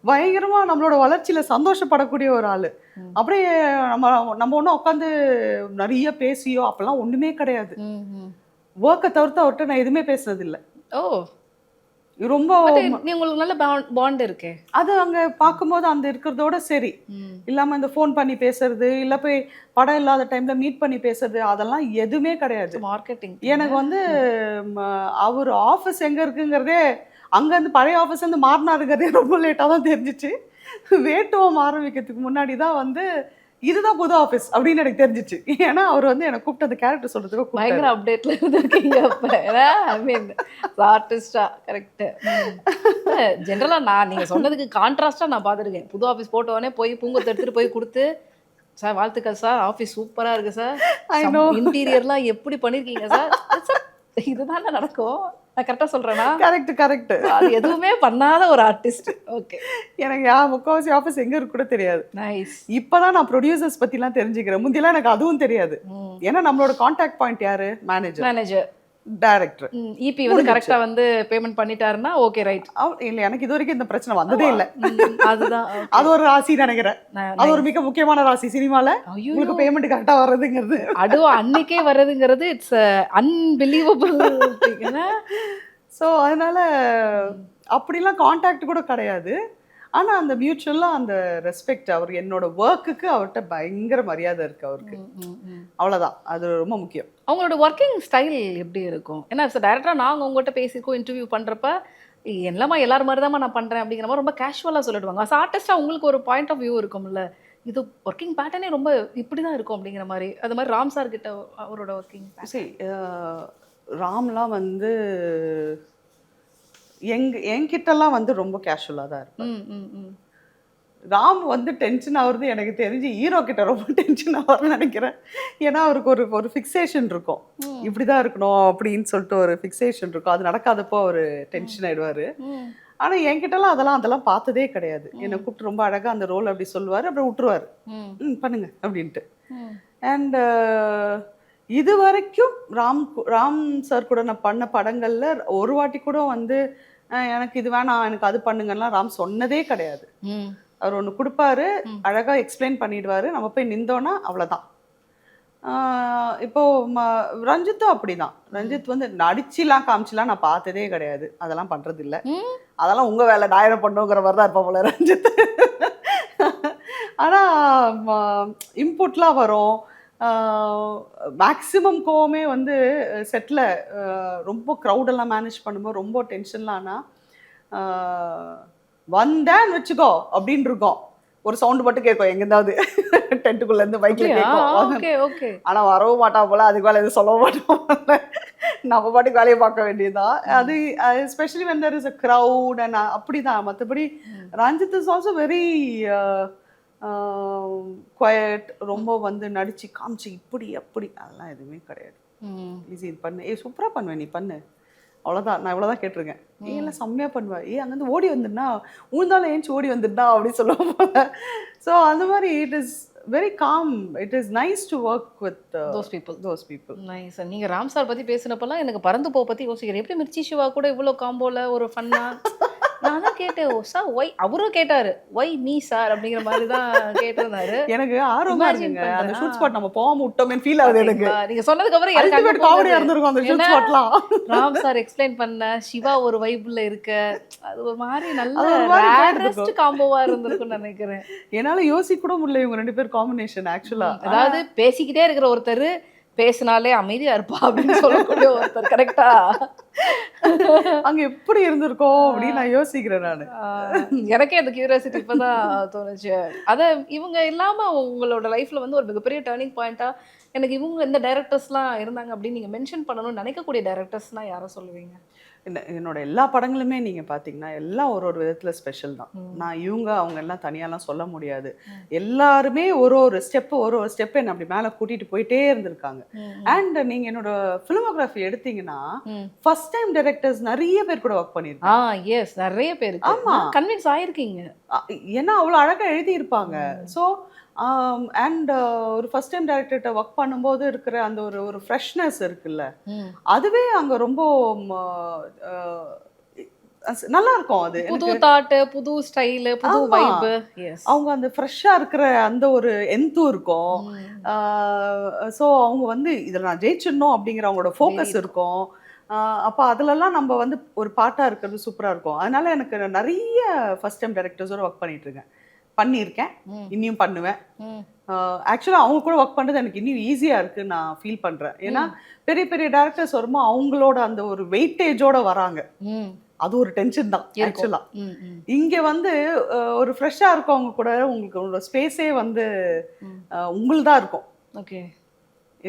பயங்கரமா நம்மளோட வளர்ச்சியில சந்தோஷப்படக்கூடிய ஒரு ஆளு. அப்படியே நம்ம ஒன்றும் உட்காந்து நிறைய பேசியோ அப்பெல்லாம் ஒண்ணுமே கிடையாது. ஒர்க்கை தவிர்த்து அவர்கிட்ட நான் எதுவுமே பேசுனது இல்லை. ரொம்ப உங்களுக்கு நல்ல பாண்ட் இருக்கு. அது அங்க பார்க்கும்போது அந்த இருக்கிறதோட சரி இல்லாம இந்த ஃபோன் பண்ணி பேசுறது, இல்ல போய் படம் இல்லாத டைம்ல மீட் பண்ணி பேசுறது, அதெல்லாம் எதுவுமே கிடையாது. மார்க்கெட்டிங் எனக்கு வந்து அவர் ஆஃபீஸ் எங்க இருக்குங்கிறதே, அங்க இருந்து பழைய ஆஃபீஸ் வந்து மாறினாருங்கிறதே ரொம்ப லேட்டா தான் தெரிஞ்சிச்சு. வேட்டுவம் ஆரம்பிக்கிறதுக்கு முன்னாடி தான் வந்து இதுதான் புது ஆஃபீஸ் அப்படின்னு எனக்கு தெரிஞ்சிச்சு. ஏன்னா அவர் வந்து எனக்கு கூப்பிட்டு அந்த கேரக்டர் சொல்றதுக்கு பயங்கர அப்டேட்ல இருந்திருக்கீங்க. அப்ப ஐ மீன் ஆர்டிஸ்டா கரெக்ட். இல்ல ஜென்ரலா நீங்க சொன்னதுக்கு கான்ட்ராஸ்டா நான் பார்த்துருக்கேன். புது ஆஃபீஸ் போட்ட உடனே போய் பூங்கொத்து எடுத்துட்டு போய் குடுத்து, "சார் வாழ்த்துக்கள் சார். ஆஃபீஸ் சூப்பரா இருக்கு சார். I know. இன்டீரியர்லாம் எப்படி பண்ணியிருக்கீங்க சார்?" சார் இதுதானே நடக்கும். நான் கரெக்ட்டா சொல்றேனா? கரெக்ட். அது எதுவுமே பண்ணாத ஒரு ஆர்டிஸ்ட். ஓகே. எனக்கு முக்காவாசி ஆஃபீஸ் எங்க இருக்கு கூட தெரியாது. நைஸ். இப்பதான் நான் ப்ரொடியூசர்ஸ் பத்திலாம் தெரிஞ்சுக்கிறேன். முந்தியெல்லாம் எனக்கு அதுவும் தெரியாது. ஏன்னா நம்மளோட கான்டாக்ட் பாயிண்ட் யாரு? மேனேஜர். டைரக்டர். இபி வந்து கரெக்ட்டா வந்து பேமெண்ட் பண்ணிட்டாருன்னா ஓகே ரைட். இல்ல எனக்கு இது வரைக்கும் இந்த பிரச்சனை வந்ததே இல்ல. அதுதான். அது ஒரு ராசி நினைக்கிறேன். அது ஒரு மிக முக்கியமான ராசி சினிமால. ஐயோ. உங்களுக்கு பேமெண்ட் கரெக்டா வர்றதுங்கிறது. அதுவும் அன்னைக்கே வர்றதுங்கிறது இட்ஸ் அன்பிலீவபிள் திங். ஸோ அதனால அப்படிலாம் கான்டாக்ட் கூட கிடையாது. ஆனா அந்த மியூச்சுவலா அந்த ரெஸ்பெக்ட், அவர் என்னோட ஒர்க்குக்கு அவர்கிட்ட பயங்கர மரியாதை இருக்கு அவருக்கு. அவ்வளவுதான், அது ரொம்ப முக்கியம். அவங்களோட ஒர்க்கிங் ஸ்டைல் எப்படி இருக்கும்? ஏன்னா டைரக்டரா நாங்க உங்ககிட்ட பேசியிருக்கோம் இன்டர்வியூ பண்றப்ப எல்லாமா எல்லாரும் மாதிரி தான் நான் பண்றேன் அப்படிங்கிற மாதிரி ரொம்ப கேஷுவலா சொல்லிடுவாங்க. அஸ் ஆர்டிஸ்டா உங்களுக்கு ஒரு பாயிண்ட் ஆஃப் வியூ இருக்கும்ல, இது ஒர்க்கிங் பேட்டர்னே ரொம்ப இப்படிதான் இருக்கும் அப்படிங்கிற மாதிரி. அது மாதிரி ராம் சார் கிட்ட அவரோட ஒர்க்கிங் சரி, ராம்லாம் வந்து என்கிட்டலாம் வந்து ரொம்ப கேஷுவலாக தான் இருக்கும். ராம் வந்து டென்ஷன் ஆகுறது எனக்கு தெரிஞ்சு ஹீரோ கிட்ட ரொம்ப டென்ஷன் ஆகுறதுன்னு நினைக்கிறேன். ஏன்னா அவருக்கு ஒரு ஃபிக்ஸேஷன் இருக்கும், இப்படிதான் இருக்கணும் அப்படின்னு சொல்லிட்டு ஒரு ஃபிக்ஸேஷன் இருக்கும். அது நடக்காதப்போ அவர் டென்ஷன் ஆயிடுவாரு. ஆனா என்கிட்டலாம் அதெல்லாம் பார்த்ததே கிடையாது. என்னை கூப்பிட்டு ரொம்ப அழகா அந்த ரோல் அப்படி சொல்லுவாரு, அப்புறம் விட்டுருவாரு, பண்ணுங்க அப்படின்ட்டு. அண்ட் இது வரைக்கும் ராம் சார் கூட நான் பண்ண படங்கள்ல ஒரு வாட்டி கூட வந்து எனக்கு இது வேணாம் எனக்கு அது பண்ணுங்கலாம் ராம் சொன்னதே கிடையாது. அவர் ஒன்று கொடுப்பாரு, அழகா எக்ஸ்பிளைன் பண்ணிடுவாரு, நம்ம போய் நின்றோன்னா அவ்வளோதான். இப்போ ரஞ்சித்தும் அப்படிதான். ரஞ்சித் வந்து நடிச்சுலாம் காமிச்சுலாம் நான் பார்த்ததே கிடையாது. அதெல்லாம் பண்றது இல்லை. அதெல்லாம் உங்க வேலை, நான் பண்ணுங்கிற மாதிரி தான் இருப்பா போல ரஞ்சித். ஆனா இன்புட்லாம் வரும். மேக்ஸிமம் கோவமே வந்து செட்டில் ரொம்ப க்ரௌடெல்லாம் மேனேஜ் பண்ணும்போது ரொம்ப டென்ஷன்லாம் ஆனால் வந்தேன்னு வச்சுக்கோ அப்படின்னு இருக்கோம். ஒரு சவுண்டு மட்டும் கேட்கும் எங்கேருந்தாவது டென்ட்டுக்குள்ளேருந்து பைக்கில் கேட்கும். ஆனால் வரவும் மாட்டான் போல, அதுக்கு வேலை எதுவும் சொல்லவும் மாட்டோம். நம்ம பாட்டுக்கு வேலையை பார்க்க வேண்டியதுதான். அது especially when there is a crowd and அப்படிதான். மற்றபடி Ranjith is also very quiet. ரொம்ப வந்து நடிச்சு காமிச்சு இப்படி அப்படி அதெல்லாம் எதுவுமே கிடையாது. ஈஸி இது பண்ணு, சூப்பராக பண்ணுவேன், நீ பண்ணு, அவ்வளோதான். நான் இவ்வளோதான் கேட்டிருக்கேன். எல்லாம் செம்மையாக பண்ணுவேன், அங்கேருந்து ஓடி வந்துடுனா ஊந்தாலும் ஏஞ்சி ஓடி வந்துடுனா அப்படின்னு சொல்லுவோம் போல. ஸோ அந்த மாதிரி it is very com. It is nice to work with those people. Nice. நீங்க ராம் சார் பத்தி பேசினப்பெல்லாம் எனக்கு பறந்து போ பத்தி யோசிக்கிறேன். எப்படி மிர்ச்சி சிவா கூட இவ்வளோ காம்போல ஒரு ஃபன்னா. நான் தான் கேட்டேன், ஓ சார் ஒய், அவரும் கேட்டாரு ஒய் மீ சார் அப்படிங்கிற மாதிரி தான் கேட்டிருந்தாரு. எனக்கு ஆர்வமா இருக்குங்க அந்த ஷூட் ஸ்பாட் நம்ம போகாம விட்டோமே ஃபீல் ஆகுது எனக்கு. நீங்க சொன்னதுக்கு அப்புறம் எனக்கு காமெடியா இருந்திருக்கும் அந்த ஷூட் ஸ்பாட்லாம். ராம் சார் எக்ஸ்பிளைன் பண்ண சிவா ஒரு வைப்ல இருக்க, அது ஒரு மாதிரி நல்ல ரேரஸ்ட் காம்போவா இருந்திருக்கும்னு நினைக்கிறேன். என்னால யோசிக்க கூட முடியல இவங்க ரெண்டு பேர் காம்பினேஷன். ஆக்சுவலா அதாவது பேசிக்கிட்டே இருக்கிற ஒருத்தர் பேசினாலே அமைதியா இருப்பா அப்படின்னு சொல்லக்கூடிய ஒருத்தர், கரெக்டா? அங்க எப்படி இருந்திருக்கோம் அப்படின்னு நான் யோசிக்கிறேன் நானு. எனக்கே அந்த கியூரியாசிட்டி இப்பதான் தோணுச்சு. அத இவங்க இல்லாம உங்களோட லைஃப்ல வந்து ஒரு மிகப்பெரிய டர்னிங் பாயிண்டா எனக்கு இவங்க இந்த டைரக்டர்ஸ்லாம் இருந்தாங்க அப்படின்னு நீங்க மென்ஷன் பண்ணணும்னு நினைக்கக்கூடிய டைரக்டர்ஸ்னா யாரை சொல்லுவீங்க? என்னோட எல்லா படங்களுமே நீங்க பாத்தீங்கன்னா எல்லாம் ஒரு விதத்துல ஸ்பெஷல் தான். நான் இவங்க அவங்க எல்லாம் தனியாலாம் சொல்ல முடியாது. எல்லாருமே ஒரு ஸ்டெப் என்ன அப்படி மேல கூட்டிட்டு போயிட்டே இருந்திருக்காங்க. அண்ட் நீங்க என்னோட ஃபிலிமோகிராஃபி எடுத்தீங்கன்னா ஃபர்ஸ்ட் டைம் டைரக்டர்ஸ் நிறைய பேர் கூட ஒர்க் பண்ணிருக்காங்க. எஸ், நிறைய பேர். ஆமா, கன்வின்ஸ் ஆயிருக்கீங்க. ஏன்னா அவ்வளவு அழகா எழுதி இருப்பாங்க. ஸோ அண்ட் ஒரு ஃபர்ஸ்ட் டைம் டைரக்டர்கிட்ட ஒர்க் பண்ணும்போது இருக்கிற அந்த ஒரு ஃப்ரெஷ்னஸ் இருக்குல்ல, அதுவே அங்க ரொம்ப நல்லா இருக்கும். அது புது தாட், புது ஸ்டைல், புது வைப். அவங்க அந்த ஃப்ரெஷ்ஷா இருக்கிற அந்த ஒரு எந்து இருக்கும். ஸோ அவங்க வந்து இதில் நான் ஜெயிச்சிடணும் அப்படிங்கிற அவங்களோட ஃபோக்கஸ் இருக்கும். அப்போ அதுலலாம் நம்ம வந்து ஒரு பாட்டாக இருக்கிறது சூப்பராக இருக்கும். அதனால எனக்கு நிறைய ஃபர்ஸ்ட் டைம் டைரக்டர்ஸோட ஒர்க் பண்ணியிருக்கேன், இன்னும் பண்ணுவேன். ஆக்சுவலாக அவங்க கூட ஒர்க் பண்ணுறது எனக்கு இன்னும் ஈஸியாக இருக்குன்னு நான் ஃபீல் பண்ணுறேன். ஏன்னா பெரிய பெரிய டைரக்டர்ஸ் வரும்போது அவங்களோட அந்த ஒரு வெயிட்டேஜோட வராங்க. அது ஒரு டென்ஷன் தான் ஆக்சுவலா. இங்க வந்து ஒரு ஃப்ரெஷ்ஷா இருக்கவங்க கூட உங்களுக்கு உங்களோட ஸ்பேஸே வந்து உங்களுதான் இருக்கும். Okay,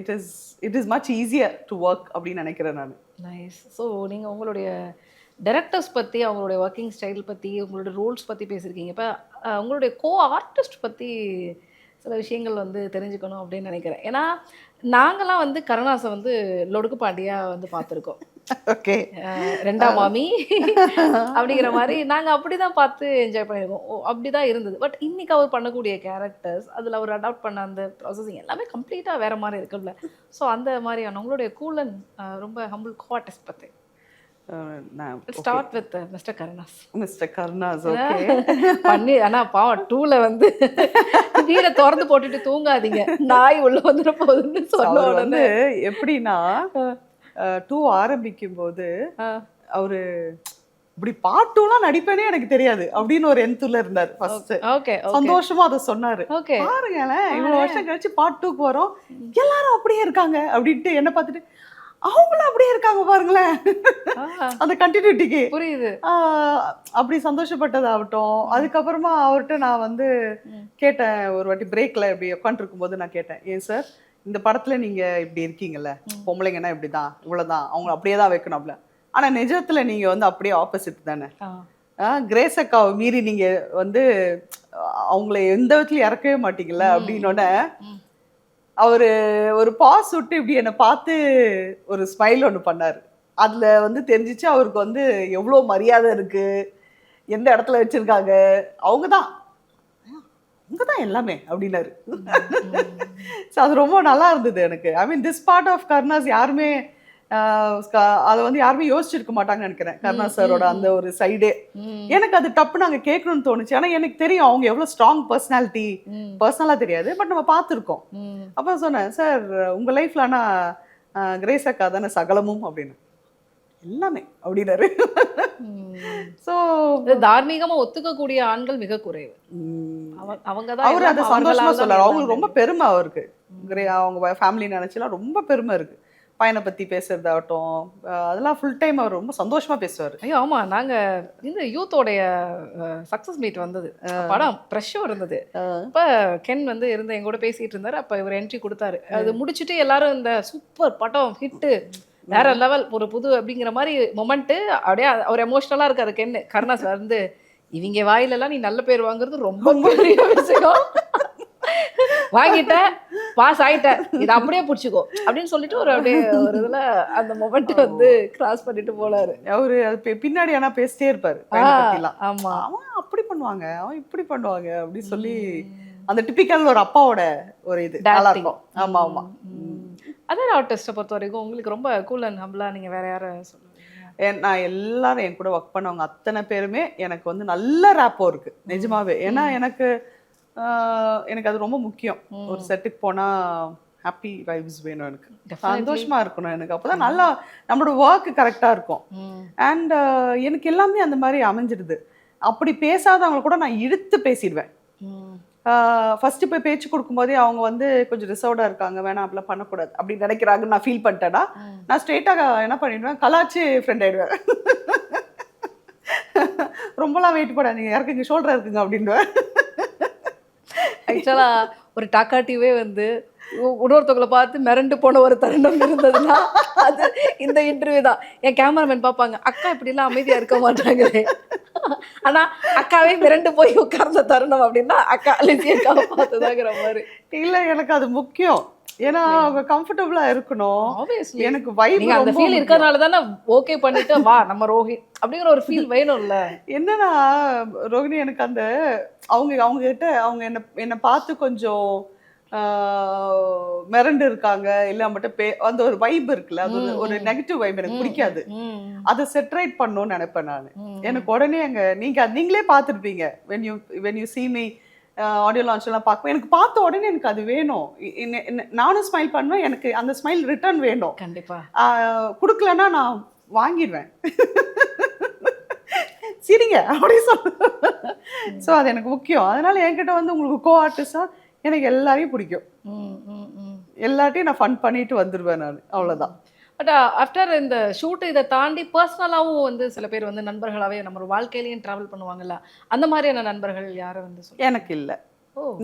it is much easier to work அப்படின்னு நினைக்கிறேன் நான். நைஸ். ஸோ நீங்கள் உங்களுடைய டைரக்டர்ஸ் பற்றி அவங்களுடைய ஒர்க்கிங் ஸ்டைல் பற்றி உங்களுடைய ரோல்ஸ் பற்றி பேசியிருக்கீங்க. இப்போ உங்களுடைய ஆர்டிஸ்ட் பற்றி சில விஷயங்கள் வந்து தெரிஞ்சுக்கணும் அப்படின்னு நினைக்கிறேன். ஏன்னா நாங்களாம் வந்து கருணாஸை வந்து லொடுக்கு பாண்டியாக வந்து பார்த்துருக்கோம். ஓகே. ரெண்டாம் மாமி அப்படிங்கிற மாதிரி நாங்கள் அப்படி தான் பார்த்து என்ஜாய் பண்ணியிருக்கோம். அப்படி தான் இருந்தது. பட் இன்னைக்கு அவர் பண்ணக்கூடிய கேரக்டர்ஸ், அதில் அவர் அடாப்ட் பண்ண அந்த ப்ராசஸிங் எல்லாமே கம்ப்ளீட்டாக வேறு மாதிரி இருக்குல்ல. ஸோ அந்த மாதிரியான உங்களுடைய கூலன் ரொம்ப ஹம்பிள் கோஆர்டிஸ்ட் பற்றி start with mister Karunas. Mister Karunas okay பண்ணி. ஆனால் பாவம் 2ல வந்து வீரை திறந்து போட்டுட்டு தூங்காதீங்க, நாய் உள்ள வந்துட போகுதுன்னு சொல்ல வந்து எப்படின்னா 2 ஆரம்பிக்கும் போது அவரு இப்படி பார்ட் 2லாம் நடிப்பேனே எனக்கு தெரியாது அப்படின்னு ஒரு எந்துல இருந்தாரு ஃபர்ஸ்ட். ஓகே, சந்தோஷமா அதை சொன்னாரு. ஓகே, பாருங்களேன் இவ்வளவு வருஷம் கழிச்சு பார்ட் 2க்கு வரோம், எல்லாரும் அப்படியே இருக்காங்க அப்படின்ட்டு என்ன பார்த்துட்டு அவங்களும் அப்படியே இருக்காங்க பாருங்களேன், அந்த கண்டினியூட்டிக்கு புரியுது. அப்படி சந்தோஷப்பட்டதாகட்டும். அதுக்கப்புறமா அவர்கிட்ட நான் வந்து கேட்டேன் ஒரு வாட்டி பிரேக்ல இப்படி உட்காந்துருக்கும் போது நான் கேட்டேன், ஏன் சார் இந்த படத்துல நீங்க இப்படி இருக்கீங்கல்ல, பொம்பளைங்கன்னா இப்படிதான் இவ்வளவுதான் அவங்க அப்படியே தான் வைக்கணும் அப்படில, ஆனா நிஜத்துல நீங்க வந்து அப்படியே ஆப்போசிட் தானே. கிரேஸ் அக்காவை மீறி நீங்க வந்து அவங்கள எந்த விதத்துலயும் இறக்கவே மாட்டீங்கல்ல அப்படின்னோட அவரு ஒரு பாஸ் விட்டு இப்படி என்னை பார்த்து ஒரு ஸ்மைல் ஒன்று பண்ணாரு. அதுல வந்து தெரிஞ்சிச்சு அவருக்கு வந்து எவ்வளோ மரியாதை இருக்கு, எந்த இடத்துல வச்சிருக்காங்க, அவங்கதான் எல்லாமே அப்படின்னாரு. ஸோ அது ரொம்ப நல்லா இருந்தது எனக்கு. I mean this part of Karunas யாருமே அதை வந்து யாருமே யோசிச்சிருக்க மாட்டாங்கன்னு நினைக்கிறேன். கருணாஸ் சாரோட அந்த ஒரு சைடே எனக்கு அது டப்பு நாங்கள் கேட்கணும்னு தோணுச்சு. ஆனால் எனக்கு தெரியும் அவங்க எவ்வளோ ஸ்ட்ராங் பர்சனாலிட்டி, பர்சனலாக தெரியாது, பட் நம்ம பார்த்துருக்கோம். அப்போ சொன்னேன், சார் உங்கள் லைஃப்ல ஆனால் கிரேஸ் அக்கா தானே சகலமும் அப்படின்னு, எல்லாமே அப்படின்னாரு. ஸோ தார்மீகமா ஒத்துக்கக்கூடிய ஆண்கள் மிக குறைவு. அவர் அதை சந்தோஷமா சொல்றாரு. அவங்களுக்கு ரொம்ப பெருமை அவருக்கு, அவங்க ஃபேமிலி நினைச்சலாம் ரொம்ப பெருமை இருக்கு. பையனை பத்தி பேசுறதாகட்டும் அதெல்லாம் ஃபுல் டைம் அவர் ரொம்ப சந்தோஷமா பேசுவார். ஐயோ ஆமா, நாங்க இந்த யூத்தோடைய சக்சஸ் மீட் வந்தது, படம் ப்ரெஷ்ஷும் இருந்தது. இப்போ கென் வந்து இருந்து எங்கூட பேசிட்டு இருந்தாரு. அப்போ இவர் என்ட்ரி கொடுத்தாரு. அது முடிச்சுட்டு எல்லாரும் இந்த சூப்பர் படம் ஹிட்டு வேற லெவல் ஒரு புது அப்படிங்கிற மாதிரி மொமெண்ட்டு அப்படியே அவர் எமோஷ்னலாக இருக்காரு கென்னு. கருணாஸ் வந்து இவங்க வாயிலெல்லாம் நீ நல்ல பேர் வாங்குறது ரொம்ப பெரிய விஷயம், வாங்கிட்ட பாஸ் ஆயிட்ட, இதை அப்படியே பிடிச்சிக்கோ அப்படின்னு சொல்லிட்டு ஒரு அப்படியே ஒரு இதுல அந்த மொமெண்ட் வந்து கிராஸ் பண்ணிட்டு போனாரு. அவரு அது பின்னாடி ஆனா பேசிட்டே இருப்பாரு. ஆமா, அவன் அப்படி பண்ணுவாங்க, அவன் இப்படி பண்ணுவாங்க அப்படின்னு சொல்லி அந்த டிபிக்கல் ஒரு அப்பாவோட ஒரு இது நல்லா இருக்கும். ஆமா ஆமா. அதர் ஆர்டிஸ்ட்டை பொறுத்த வரைக்கும் உங்களுக்கு ரொம்ப கூல் அண்ட் ஹம்பிளா நீங்க வேற யாரை சொல்லுவீங்க? நான் எல்லாரும் என் கூட ஒர்க் பண்ணவங்க அத்தனை பேருமே எனக்கு வந்து நல்ல ரேப்போ இருக்கு நிஜமாவே. ஏன்னா எனக்கு அது ரொம்ப முக்கியம். ஒரு செட்டுக்கு போனா ஹாப்பி வைப்ஸ் வேணும், எனக்கு சந்தோஷமா இருக்கணும், எனக்கு அப்போதான் நல்லா நம்மளோட ஒர்க் கரெக்டா இருக்கும். அண்ட் எனக்கு எல்லாமே அந்த மாதிரி அமைஞ்சிடுது. அப்படி பேசாதவங்களை கூட நான் இழுத்து பேசிடுவேன். ஃபர்ஸ்ட் போய் பேச்சு கொடுக்கும்போதே அவங்க வந்து கொஞ்சம் ரிசர்வ்டா இருக்காங்க, வேணாம் அப்படிலாம் பண்ணக்கூடாது அப்படின்னு நினைக்கிறாங்கன்னு நான் ஃபீல் பண்ணிட்டேன்னா நான் ஸ்ட்ரெயிட்டாக என்ன பண்ணிடுவேன், கலாச்சி ஃப்ரெண்ட் ஆயிடுவேன். ரொம்பலாம் வெயிட் போடாதீங்க, இறக்குங்க ஷோல்டர் இருக்குங்க அப்படின்னுவேன். ஆக்சுவலாக ஒரு டாக்காட்டிவே வந்து இன்னொருத்தவங்களை பார்த்து மிரண்டு போன ஒரு தருணம் இருந்ததுன்னா அது இந்த இன்டர்வியூ தான். என் கேமராமேன் பார்ப்பாங்க, அக்கா இப்படிலாம் அமைதியாக இருக்க மாட்டாங்களே, ஆனால் அக்காவே மிரண்டு போய் உட்கார்ந்த தருணம் அப்படின்னா அக்கா அக்காவை பார்த்துதாங்கிற மாதிரி. இல்லை எனக்கு அது முக்கியம். ஏன்னா அவங்க கம்ஃபர்டபுளா இருக்கணும். எனக்கு வைப் அந்த ஃபீல் இருக்கறனால தான ஓகே பண்ணிட்டு வா நம்ம ரோஹி அப்படிங்கிற ஒரு ஃபீல் வேணும்ல. என்னன்னா ரோஹிணி எனக்கு அந்த அவங்க கிட்ட அவங்க என்ன பார்த்து கொஞ்சம் மிரண்டு இருக்காங்க இல்ல மட்டும் அந்த ஒரு வைப் இருக்குல்ல, அது ஒரு நெகட்டிவ் வைப் எனக்கு பிடிக்காது. அதை செட்டரேட் பண்ணணும்னு நினைப்பேன் நான். எனக்கு உடனே நீங்களே பார்த்துருப்பீங்க when you see me audio launch எல்லாம் பார்க்கும்போது எனக்கு பார்த்த உடனே எனக்கு அது வேணும். நானும் ஸ்மைல் பண்ணுவேன், எனக்கு அந்த ஸ்மைல் ரிட்டர்ன் வேணும். கண்டிப்பா கொடுக்கலன்னா நான் வாங்கிடுவேன். சரிங்க அப்படி சொல்லுவேன். ஸோ அது எனக்கு முக்கியம். அதனால என்கிட்ட வந்து உங்களுக்கு கோ ஆர்டிஸ்டா எனக்கு எல்லாரையும் பிடிக்கும். எல்லாத்தையும் நான் ஃபன் பண்ணிட்டு வந்துடுவேன் நான், அவ்வளோதான். பட் ஆஃப்டர் இந்த ஷூட்டு இதை தாண்டி பர்சனலாகவும் வந்து சில பேர் வந்து நண்பர்களாகவே நம்ம வாழ்க்கையிலையும் ட்ராவல் பண்ணுவாங்கல்ல, அந்த மாதிரியான நண்பர்கள் யாரை வந்து எனக்கு இல்லை.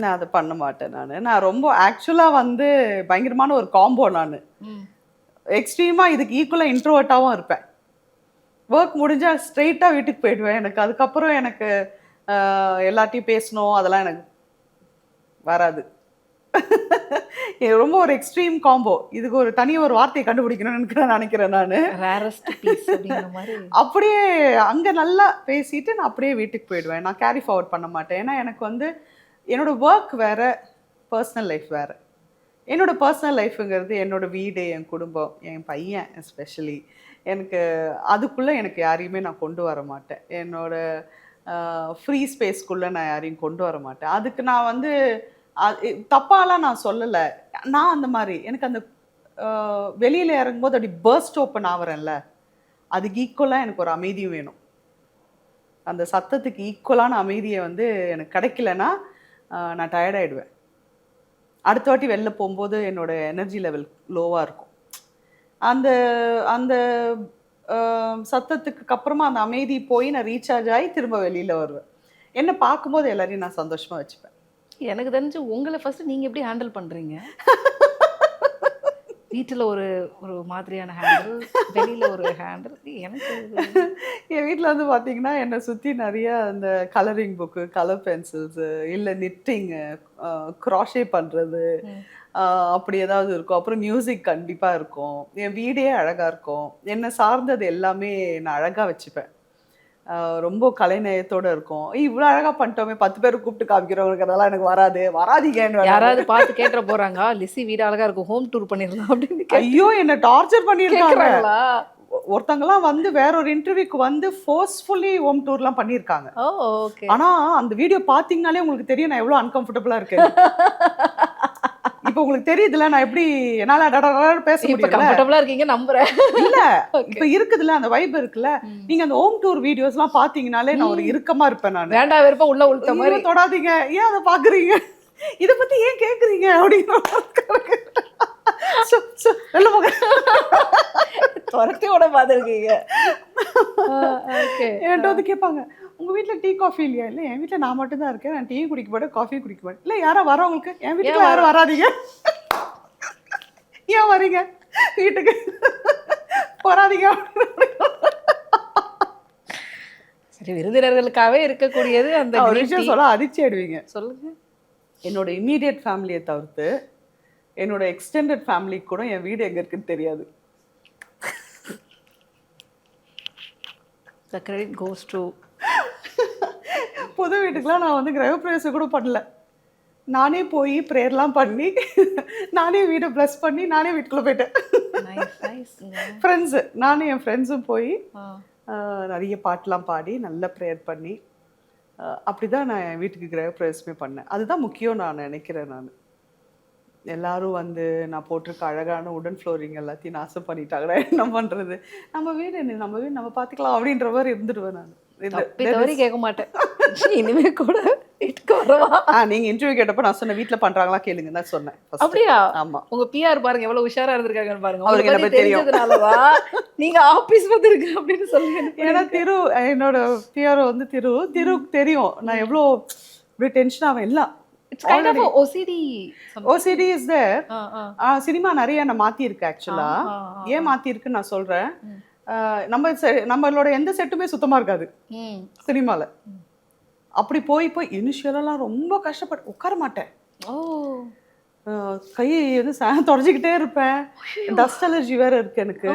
நான் அதை பண்ண மாட்டேன். நான் ரொம்ப ஆக்சுவலாக வந்து பயங்கரமான ஒரு காம்போ. நான் எக்ஸ்ட்ரீமாக இதுக்கு ஈக்குவலாக இன்ட்ரோவர்ட்டாகவும் இருப்பேன். ஒர்க் முடிஞ்சா ஸ்ட்ரெயிட்டாக வீட்டுக்கு போயிடுவேன். எனக்கு அதுக்கப்புறம் எனக்கு எல்லாத்தையும் பேசணும் அதெல்லாம் எனக்கு வராது. ரொம்ப ஒரு எக்ஸ்ட்ரீம் காம்போ. இதுக்கு ஒரு தனி ஒரு வார்த்தையை கண்டுபிடிக்கணும்னு நினைக்கிறேன் நான். ரேரஸ்ட் பீஸ் அப்படிங்கிற மாதிரி. அப்படியே அங்கே நல்லா பேசிட்டு நான் அப்படியே வீட்டுக்கு போயிடுவேன். நான் கேரி ஃபார்வர்ட் பண்ண மாட்டேன். ஏன்னா எனக்கு வந்து என்னோட ஒர்க் வேற, பர்சனல் லைஃப் வேற. என்னோட பர்சனல் லைஃப்ங்கிறது என்னோட வீடு, என் குடும்பம், என் பையன் எஸ்பெஷலி. எனக்கு அதுக்குள்ளே எனக்கு யாரையுமே நான் கொண்டு வர மாட்டேன். என்னோட ஃப்ரீ ஸ்பேஸ்க்குள்ளே நான் யாரையும் கொண்டு வர மாட்டேன். அதுக்கு நான் வந்து தப்பாலாம் நான் சொல்லலை. நான் அந்த மாதிரி எனக்கு அந்த வெளியில் இறங்கும்போது அப்படி பர்ஸ்ட் ஓப்பன் ஆகிறேன்ல, அதுக்கு ஈக்குவலாக எனக்கு ஒரு அமைதியும் வேணும். அந்த சத்தத்துக்கு ஈக்குவலான அமைதியை வந்து எனக்கு கிடைக்கலன்னா நான் டயர்டாயிடுவேன். அடுத்த வாட்டி வெளில போகும்போது என்னோட எனர்ஜி லெவல் லோவாக இருக்கும். அந்த அந்த சத்தத்துக்கு அப்புறமா அந்த அமைதி போய் நான் ரீசார்ஜ் ஆகி திரும்ப வெளியில் வருவேன். என்னை பார்க்கும்போது எல்லாரையும் நான் சந்தோஷமாக வச்சுப்பேன். எனக்கு தெரிஞ்சு உங்களை ஃபர்ஸ்ட் நீங்க எப்படி ஹேண்டில் பண்றீங்க? வீட்டில் ஒரு ஒரு மாதிரியான ஹேண்டில், வெளியில ஒரு ஹேண்டில். எனக்கு என் வீட்டில் வந்து பார்த்தீங்கன்னா என்னை சுற்றி நிறைய அந்த கலரிங் புக்கு, கலர் பென்சில்ஸு, இல்லை நிட்டிங்கு, க்ராஷே பண்ணுறது, அப்படி ஏதாவது இருக்கும். அப்புறம் மியூசிக் கண்டிப்பாக இருக்கும். என் வீடே அழகாக இருக்கும். என்னை சார்ந்தது எல்லாமே நான் அழகாக வச்சுப்பேன். ரொம்ப கலைநயத்தோடு இருக்கும். இவ்வளோ அழகாக பண்ணிட்டோமே, 10 பேர் கூப்பிட்டு காமிக்கிறவங்களுக்கு அதெல்லாம் எனக்கு வராதீங்கன்னு யாராவது பார்த்து கேட்ட போறாங்க, லிசி வீடு அழகா இருக்கும், ஹோம் டூர் பண்ணிடலாம் அப்படின்னு. ஐயோ என்ன டார்ச்சர் பண்ணியிருக்காங்க. கேக்குறாங்களா? ஒருத்தங்கலாம் வந்து வேற ஒரு இன்டர்வியூக்கு வந்து ஃபோர்ஸ்ஃபுல்லி ஹோம் டூர்லாம் பண்ணியிருக்காங்க. ஓ ஓகே. ஆனா அந்த வீடியோ பார்த்தீங்கனாலே உங்களுக்கு தெரியும் நான் எவ்வளோ அன்கம்ஃபர்டபுளாக இருக்கேன். இப்போ உங்களுக்கு தெரியுதுல நான் எப்படி என்னால பேச இப்ப முடியல. கம்ஃபர்டபுளா இருக்கீங்க நம்புறேன். இல்ல இப்ப இருக்குதுல அந்த வைப் இருக்குல்ல, நீங்க அந்த ஹோம் டூர் வீடியோஸ்லாம் பாத்தீங்கனாலே நான் ஒரு இறுக்கமா இருப்பேன். நான் வேண்டாம் வெறுப்பா உள்ள உள்ட்ட மாதிரி. ஐயோ, தொடாதீங்க, ஏன் அதை பாக்குறீங்க, இத பத்தி ஏன் கேக்குறீங்க அப்படின்னு துரத்தியோட பாத்துருக்கீங்க. என்கிட்ட வந்து கேட்பாங்க, உங்க வீட்டுல டீ காஃபி இல்லையா? இல்ல என் வீட்டுல நான் மட்டும் தான் இருக்கேன், நான் டீ குடிக்க மாட்டேன், காஃபி குடிக்க மாட்டேன். இல்ல யாரா வரவங்களுக்கு, என் வீட்டுக்கு யாரும் வராதீங்க, ஏன் வரீங்க வீட்டுக்கு, போறாதீங்க. சரி, விருந்தினர்களுக்காகவே இருக்கக்கூடியது அந்த ஒரு விஷயம் சொல்ல அதிர்ச்சி ஆயிடுவீங்க. சொல்லுங்க. என்னோட இம்மீடியட் ஃபேமிலியை தவிர்த்து என்னோட எக்ஸ்டெண்டட் ஃபேமிலிக்கு கூட என் வீடு எங்க இருக்குன்னு தெரியாது. The credit goes to புது வீட்டுக்குலாம் நான் வந்து கிரகப்பிரவேசம் கூட பண்ணல. நானே போய் ப்ரேயர்லாம் பண்ணி நானே வீடை ப்ளஸ் பண்ணி நானே வீட்டுக்குள்ளே போயிட்டேன். ஃப்ரெண்ட்ஸு, நானும் என் ஃப்ரெண்ட்ஸும் போய் நிறைய பாட்டெலாம் பாடி நல்ல ப்ரேயர் பண்ணி அப்படி தான் நான் என் வீட்டுக்கு கிரகப்பிரவேசமே பண்ணேன். அதுதான் முக்கியம் நான் நினைக்கிறேன். நான் எல்லாரும் வந்து நான் போட்டிருக்க அழகான உடன் ஃப்ளோரிங் எல்லாத்தையும் நாசம் பண்ணிட்டாங்கன்னா என்ன பண்ணுறது, நம்ம வீடு நம்ம பார்த்துக்கலாம் அப்படின்ற மாதிரி இருந்துடுவேன். நான் கேட்க மாட்டேன். இனிமே கூட வீட்டுக்கு வரவா? நீங்க இன்டர்வியூ கேட்டப்ப நான் சொன்ன வீட்டுல பண்றாங்களா கேளுங்க தான் சொன்னேன். அப்படியா? ஆமா. உங்க பிஆர் பாருங்க எவ்வளவு உஷாரா இருந்திருக்காங்கன்னு பாருங்க. அவருக்கு என்ன பத்தி தெரியும்னாலவா நீங்க ஆபீஸ் வந்து இருக்கு அப்படின்னு சொல்லுங்க. ஏன்னா என்னோட பிஆர் வந்து திருவுக்கு தெரியும் நான் எவ்வளோ இப்படி டென்ஷன் ஆவேன். எல்லாம் It's kind of a OCD. OCD is there. Cinema நிறைய நான் மாத்தி இருக்கு. ஆக்சுவலா ஏன் மாத்தி இருக்குன்னு நான் சொல்றேன். நம்மளோட எந்த செட்டுமே சுத்தமா இருக்காது சினிமால. அப்படி போய் இனிஷியலெல்லாம் ரொம்ப கஷ்டப்பட்டு உட்கார மாட்டேன். கை வந்து தொடச்சிக்கிட்டே இருப்பேன். டஸ்ட் அலர்ஜி வேற இருக்கு எனக்கு.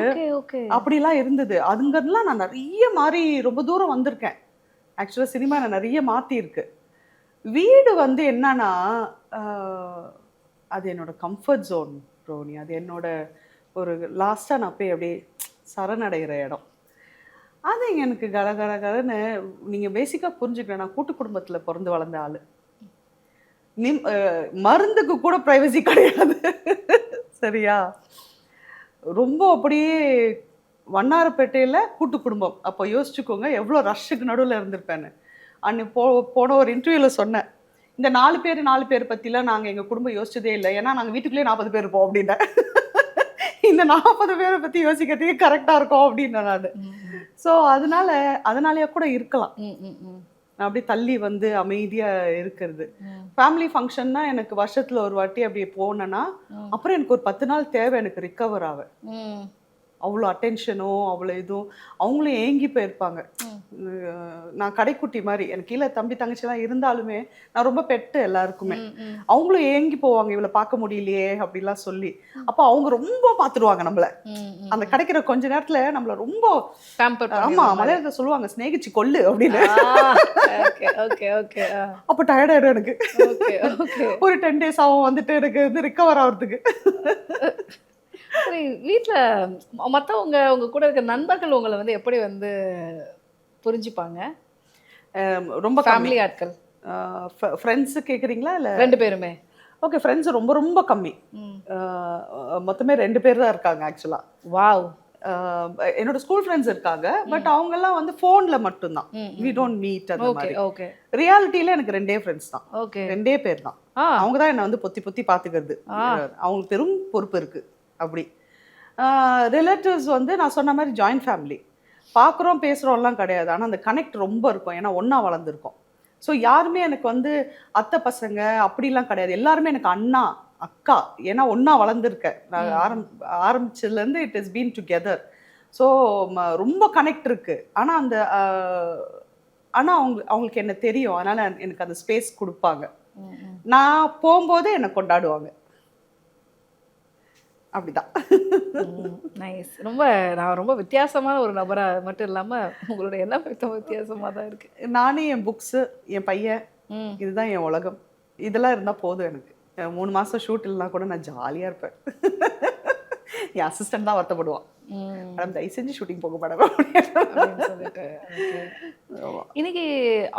அப்படிலாம் இருந்தது. அதுங்கெல்லாம் நான் நிறைய மாறி ரொம்ப தூரம் வந்திருக்கேன். ஆக்சுவலா சினிமா நான் நிறைய மாத்தி இருக்கு. வீடு வந்து என்னன்னா அது என்னோட கம்ஃபர்ட் ஜோன் ரோனி. அது என்னோட ஒரு லாஸ்ட்டாக நான் போய் அப்படியே சரணடைகிற இடம். அது எனக்கு கலன்னு நீங்கள் பேசிக்காக புரிஞ்சுக்கணும். நான் கூட்டு குடும்பத்தில் பிறந்து வளர்ந்த ஆள். மருந்துக்கு கூட ப்ரைவசி கிடையாது. சரியா? ரொம்ப அப்படியே வண்ணாரப்பேட்டையில் கூட்டு குடும்பம். அப்போ யோசிச்சுக்கோங்க எவ்வளோ ரஷ்ஷுக்கு நடுவில் இருந்திருப்பேன்னு. அன்னைக்கு போன ஒரு இன்டர்வியூவில் சொன்னேன், இந்த 4 பேர் பற்றிலாம் நாங்கள் எங்கள் குடும்பம் யோசிச்சதே இல்லை, ஏன்னா நாங்கள் வீட்டுக்குள்ளேயே 40 பேர் இருப்போம் அப்படின்னேன். இந்த 40 பேரை பற்றி யோசிக்கிறதுக்கு கரெக்டாக இருக்கும் அப்படின்னேன் நான். ஸோ அதனாலேயே கூட இருக்கலாம் நான் அப்படி தள்ளி வந்து அமைதியாக இருக்கிறது. ஃபேமிலி ஃபங்க்ஷன்னா எனக்கு வருஷத்தில் ஒரு வாட்டி அப்படி போனேன்னா அப்புறம் எனக்கு ஒரு 10 நாள் தேவை எனக்கு ரிக்கவர் ஆக. அவ்வளோ அட்டென்ஷனும் அவ்வளோ இதுவும். அவங்களும் ஏங்கி போயிருப்பாங்க. நான் கடைக்குட்டி மாதிரி, எனக்கு கீழே தம்பி தங்கச்சிலாம் இருந்தாலுமே நான் ரொம்ப பெட்டு எல்லாருக்குமே. அவங்களும் ஏங்கி போவாங்க, இவளை பார்க்க முடியலையே அப்படிலாம் சொல்லி. அப்போ அவங்க ரொம்ப பார்த்துருவாங்க நம்மள. அந்த கிடைக்கிற கொஞ்ச நேரத்துல நம்மள ரொம்ப ஆமா மலையாளத்துல சொல்லுவாங்க ஸ்நேகிச்சு கொல்லு அப்படின்னு. அப்போ டயர்ட் ஆயிடும் எனக்கு. ஒரு 10 days ஆகும் வந்துட்டு எனக்கு வந்து ரிக்கவர் ஆகிறதுக்கு. சரி, வீட்டில் மற்றவங்க உங்க கூட இருக்க நண்பர்கள் உங்களை வந்து எப்படி வந்து புரிஞ்சுப்பாங்க? ரொம்ப ஃபேமிலி ஆட்கள் ஃப்ரெண்ட்ஸு கேட்குறீங்களா இல்லை? 2 பேருமே. ஓகே, ஃப்ரெண்ட்ஸ் ரொம்ப ரொம்ப கம்மி. மொத்தமே 2 பேர் தான் இருக்காங்க ஆக்சுவலாக. வாவ். என்னோட ஸ்கூல் ஃப்ரெண்ட்ஸ் இருக்காங்க, பட் அவங்கெல்லாம் வந்து ஃபோனில் மட்டும்தான். வி டோன்ட் மீட் அந்த மாதிரி. ஓகே. ரியாலிட்டியில் எனக்கு 2 ஃப்ரெண்ட்ஸ் தான். ஓகே. 2 பேர் தான். அவங்க தான் என்னை வந்து பொத்தி பொத்தி பார்த்துக்கிறது. அவங்களுக்கு பெரும் பொறுப்பு இருக்குது. அப்படி ரிலேட்டிவ்ஸ் வந்து நான் சொன்ன மாதிரி ஜாயின்ட் ஃபேமிலி. பார்க்குறோம் பேசுகிறோம்லாம் கிடையாது, ஆனால் அந்த கனெக்ட் ரொம்ப இருக்கும். ஏன்னா ஒன்றா வளர்ந்துருக்கோம். ஸோ யாருமே எனக்கு வந்து அத்தை பசங்க அப்படிலாம் கிடையாது. எல்லாருமே எனக்கு அண்ணா அக்கா. ஏன்னா ஒன்றா வளர்ந்துருக்கேன் நான் ஆரம்பிச்சதுலேருந்து. It is been together. So ரொம்ப கனெக்ட் இருக்குது. ஆனால் அந்த ஆனால் அவங்களுக்கு என்ன தெரியும், அதனால் எனக்கு அந்த ஸ்பேஸ் கொடுப்பாங்க. நான் போகும்போது என்னை கொண்டாடுவாங்க. அப்படிதான். நைஸ். நான் ரொம்ப வித்தியாசமான ஒரு நபராக மட்டும் இல்லாமல் உங்களோட எல்லா பக்கமும் வித்தியாசமாக தான் இருக்கு. நானே என் புக்ஸு, என் பையன், இதுதான் என் உலகம். இதெல்லாம் இருந்தால் போதும் எனக்கு. 3 மாதம் ஷூட் இல்லைனா கூட நான் ஜாலியாக இருப்பேன். என் அசிஸ்டன்ட் தான் வருத்தப்படுவான், மேடம் தயவு செஞ்சு ஷூட்டிங் போக மேடம் அப்படின்னு சொல்லிட்டு. இன்னைக்கு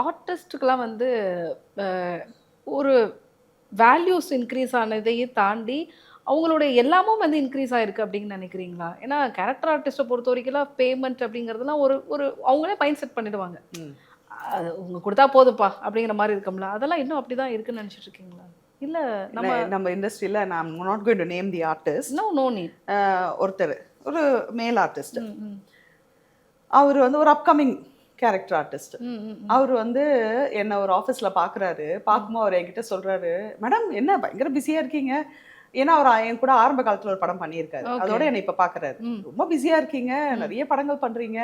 ஆர்டிஸ்ட்டுக்கெல்லாம் வந்து ஒரு வேல்யூஸ் இன்க்ரீஸ் ஆனதையும் தாண்டி அவங்களோட எல்லாமும் வந்து இன்க்ரீஸ் ஆயிருக்கு அப்படின்னு நினைக்கிறீங்களா? ஏன்னா கேரக்டர் ஆர்டிஸ்ட்டை பொறுத்த வரைக்கும் பேமெண்ட் அப்படிங்கிறதுலாம் ஒரு அவங்களே மைண்ட் செட் பண்ணிடுவாங்க. அது உங்க கொடுத்தா போதுப்பா அப்படிங்கிற மாதிரி இருக்கும்ல, அதெல்லாம் இன்னும் அப்படிதான் இருக்குன்னு நினைச்சிட்டு இருக்கீங்களா? இல்ல நம்ம இண்டஸ்ட்ரியில நான் not going to name the artist. No need. ஒருத்தர் ஒரு மேல் ஆர்டிஸ்ட், அவர் வந்து ஒரு அப்கமிங் கேரக்டர் ஆர்டிஸ்ட். அவர் வந்து என்ன ஒரு ஆஃபீஸில் பார்க்குறாரு. பார்க்கும்போது அவர் என்கிட்ட சொல்கிறாரு, மேடம் என்ன பயங்கர பிஸியாக இருக்கீங்க. ஏன்னா அவர் என் கூட ஆரம்ப காலத்தில் ஒரு படம் பண்ணியிருக்காரு, அதோட என்னை இப்போ பார்க்குறாரு. ரொம்ப பிஸியாக இருக்கீங்க, நிறைய படங்கள் பண்ணுறீங்க,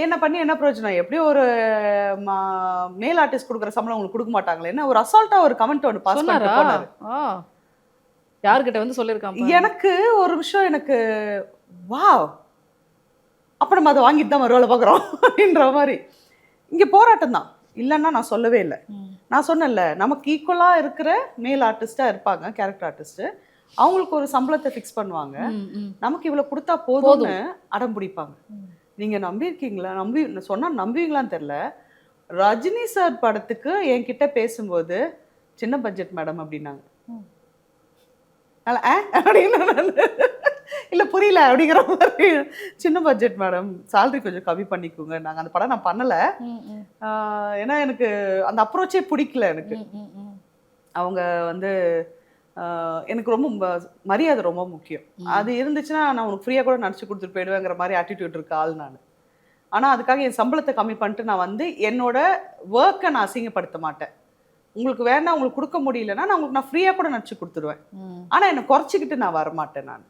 என்ன பண்ணி என்ன பிரயோஜனம், எப்படியும் ஒரு மேல் ஆர்டிஸ்ட் கொடுக்குற சம்பளம் உங்களுக்கு கொடுக்க மாட்டாங்களே. என்ன ஒரு அசால்ட்டாக ஒரு கமெண்ட் ஒன்று பாஸ் பண்ணிட்டு போனாரு. யார்கிட்ட வந்து சொல்லியிருக்காங்க. எனக்கு ஒரு விஷயம் எனக்கு வாவ், அப்போ நம்ம அதை வாங்கிட்டு தான் மறுவேளை பார்க்குறோம் அப்படின்ற மாதிரி. இங்கே போராட்டம் தான் இல்லைன்னா நான் சொல்லவே இல்லை. நான் சொன்னேன்ல, நமக்கு ஈக்குவலாக இருக்கிற மேல் ஆர்டிஸ்டாக இருப்பாங்க கேரக்டர் ஆர்டிஸ்ட்டு. அவங்களுக்கு ஒரு சம்பளத்தை ஃபிக்ஸ் பண்ணுவாங்க, நமக்கு இவ்வளோ கொடுத்தா போதும்னு அடம் பிடிப்பாங்க. நீங்கள் நம்பியிருக்கீங்களா? சொன்னால் நம்புவீங்களான்னு தெரில. ரஜினி சார் படத்துக்கு என்கிட்ட பேசும்போது சின்ன பட்ஜெட் மேடம் அப்படின்னாங்க. அப்படின்னு இல்லை புரியல அப்படிங்கிற மாதிரி. சின்ன பட்ஜெட் மேடம், சேலரி கொஞ்சம் கம்மி பண்ணிக்கோங்க. நாங்கள் அந்த படம் நான் பண்ணலை, ஏன்னா எனக்கு அந்த அப்ரோச்சே பிடிக்கல. எனக்கு அவங்க வந்து எனக்கு ரொம்ப மரியாதை ரொம்ப முக்கியம். அது இருந்துச்சுன்னா நான் உனக்கு ஃப்ரீயாக கூட நடிச்சு கொடுத்துட்டு போயிடுவேங்கிற மாதிரி ஆட்டிடியூட் இருக்க ஆள் நான். ஆனால் அதுக்காக என் சம்பளத்தை கம்மி பண்ணிட்டு நான் வந்து என்னோட ஒர்க்கை நான் அசிங்கப்படுத்த மாட்டேன். உங்களுக்கு வேணா, உங்களுக்கு கொடுக்க முடியலன்னா நான் உங்களுக்கு ஃப்ரீயாக கூட நடிச்சு கொடுத்துருவேன். ஆனால் என்னை குறைச்சிக்கிட்டு நான் வரமாட்டேன். நான்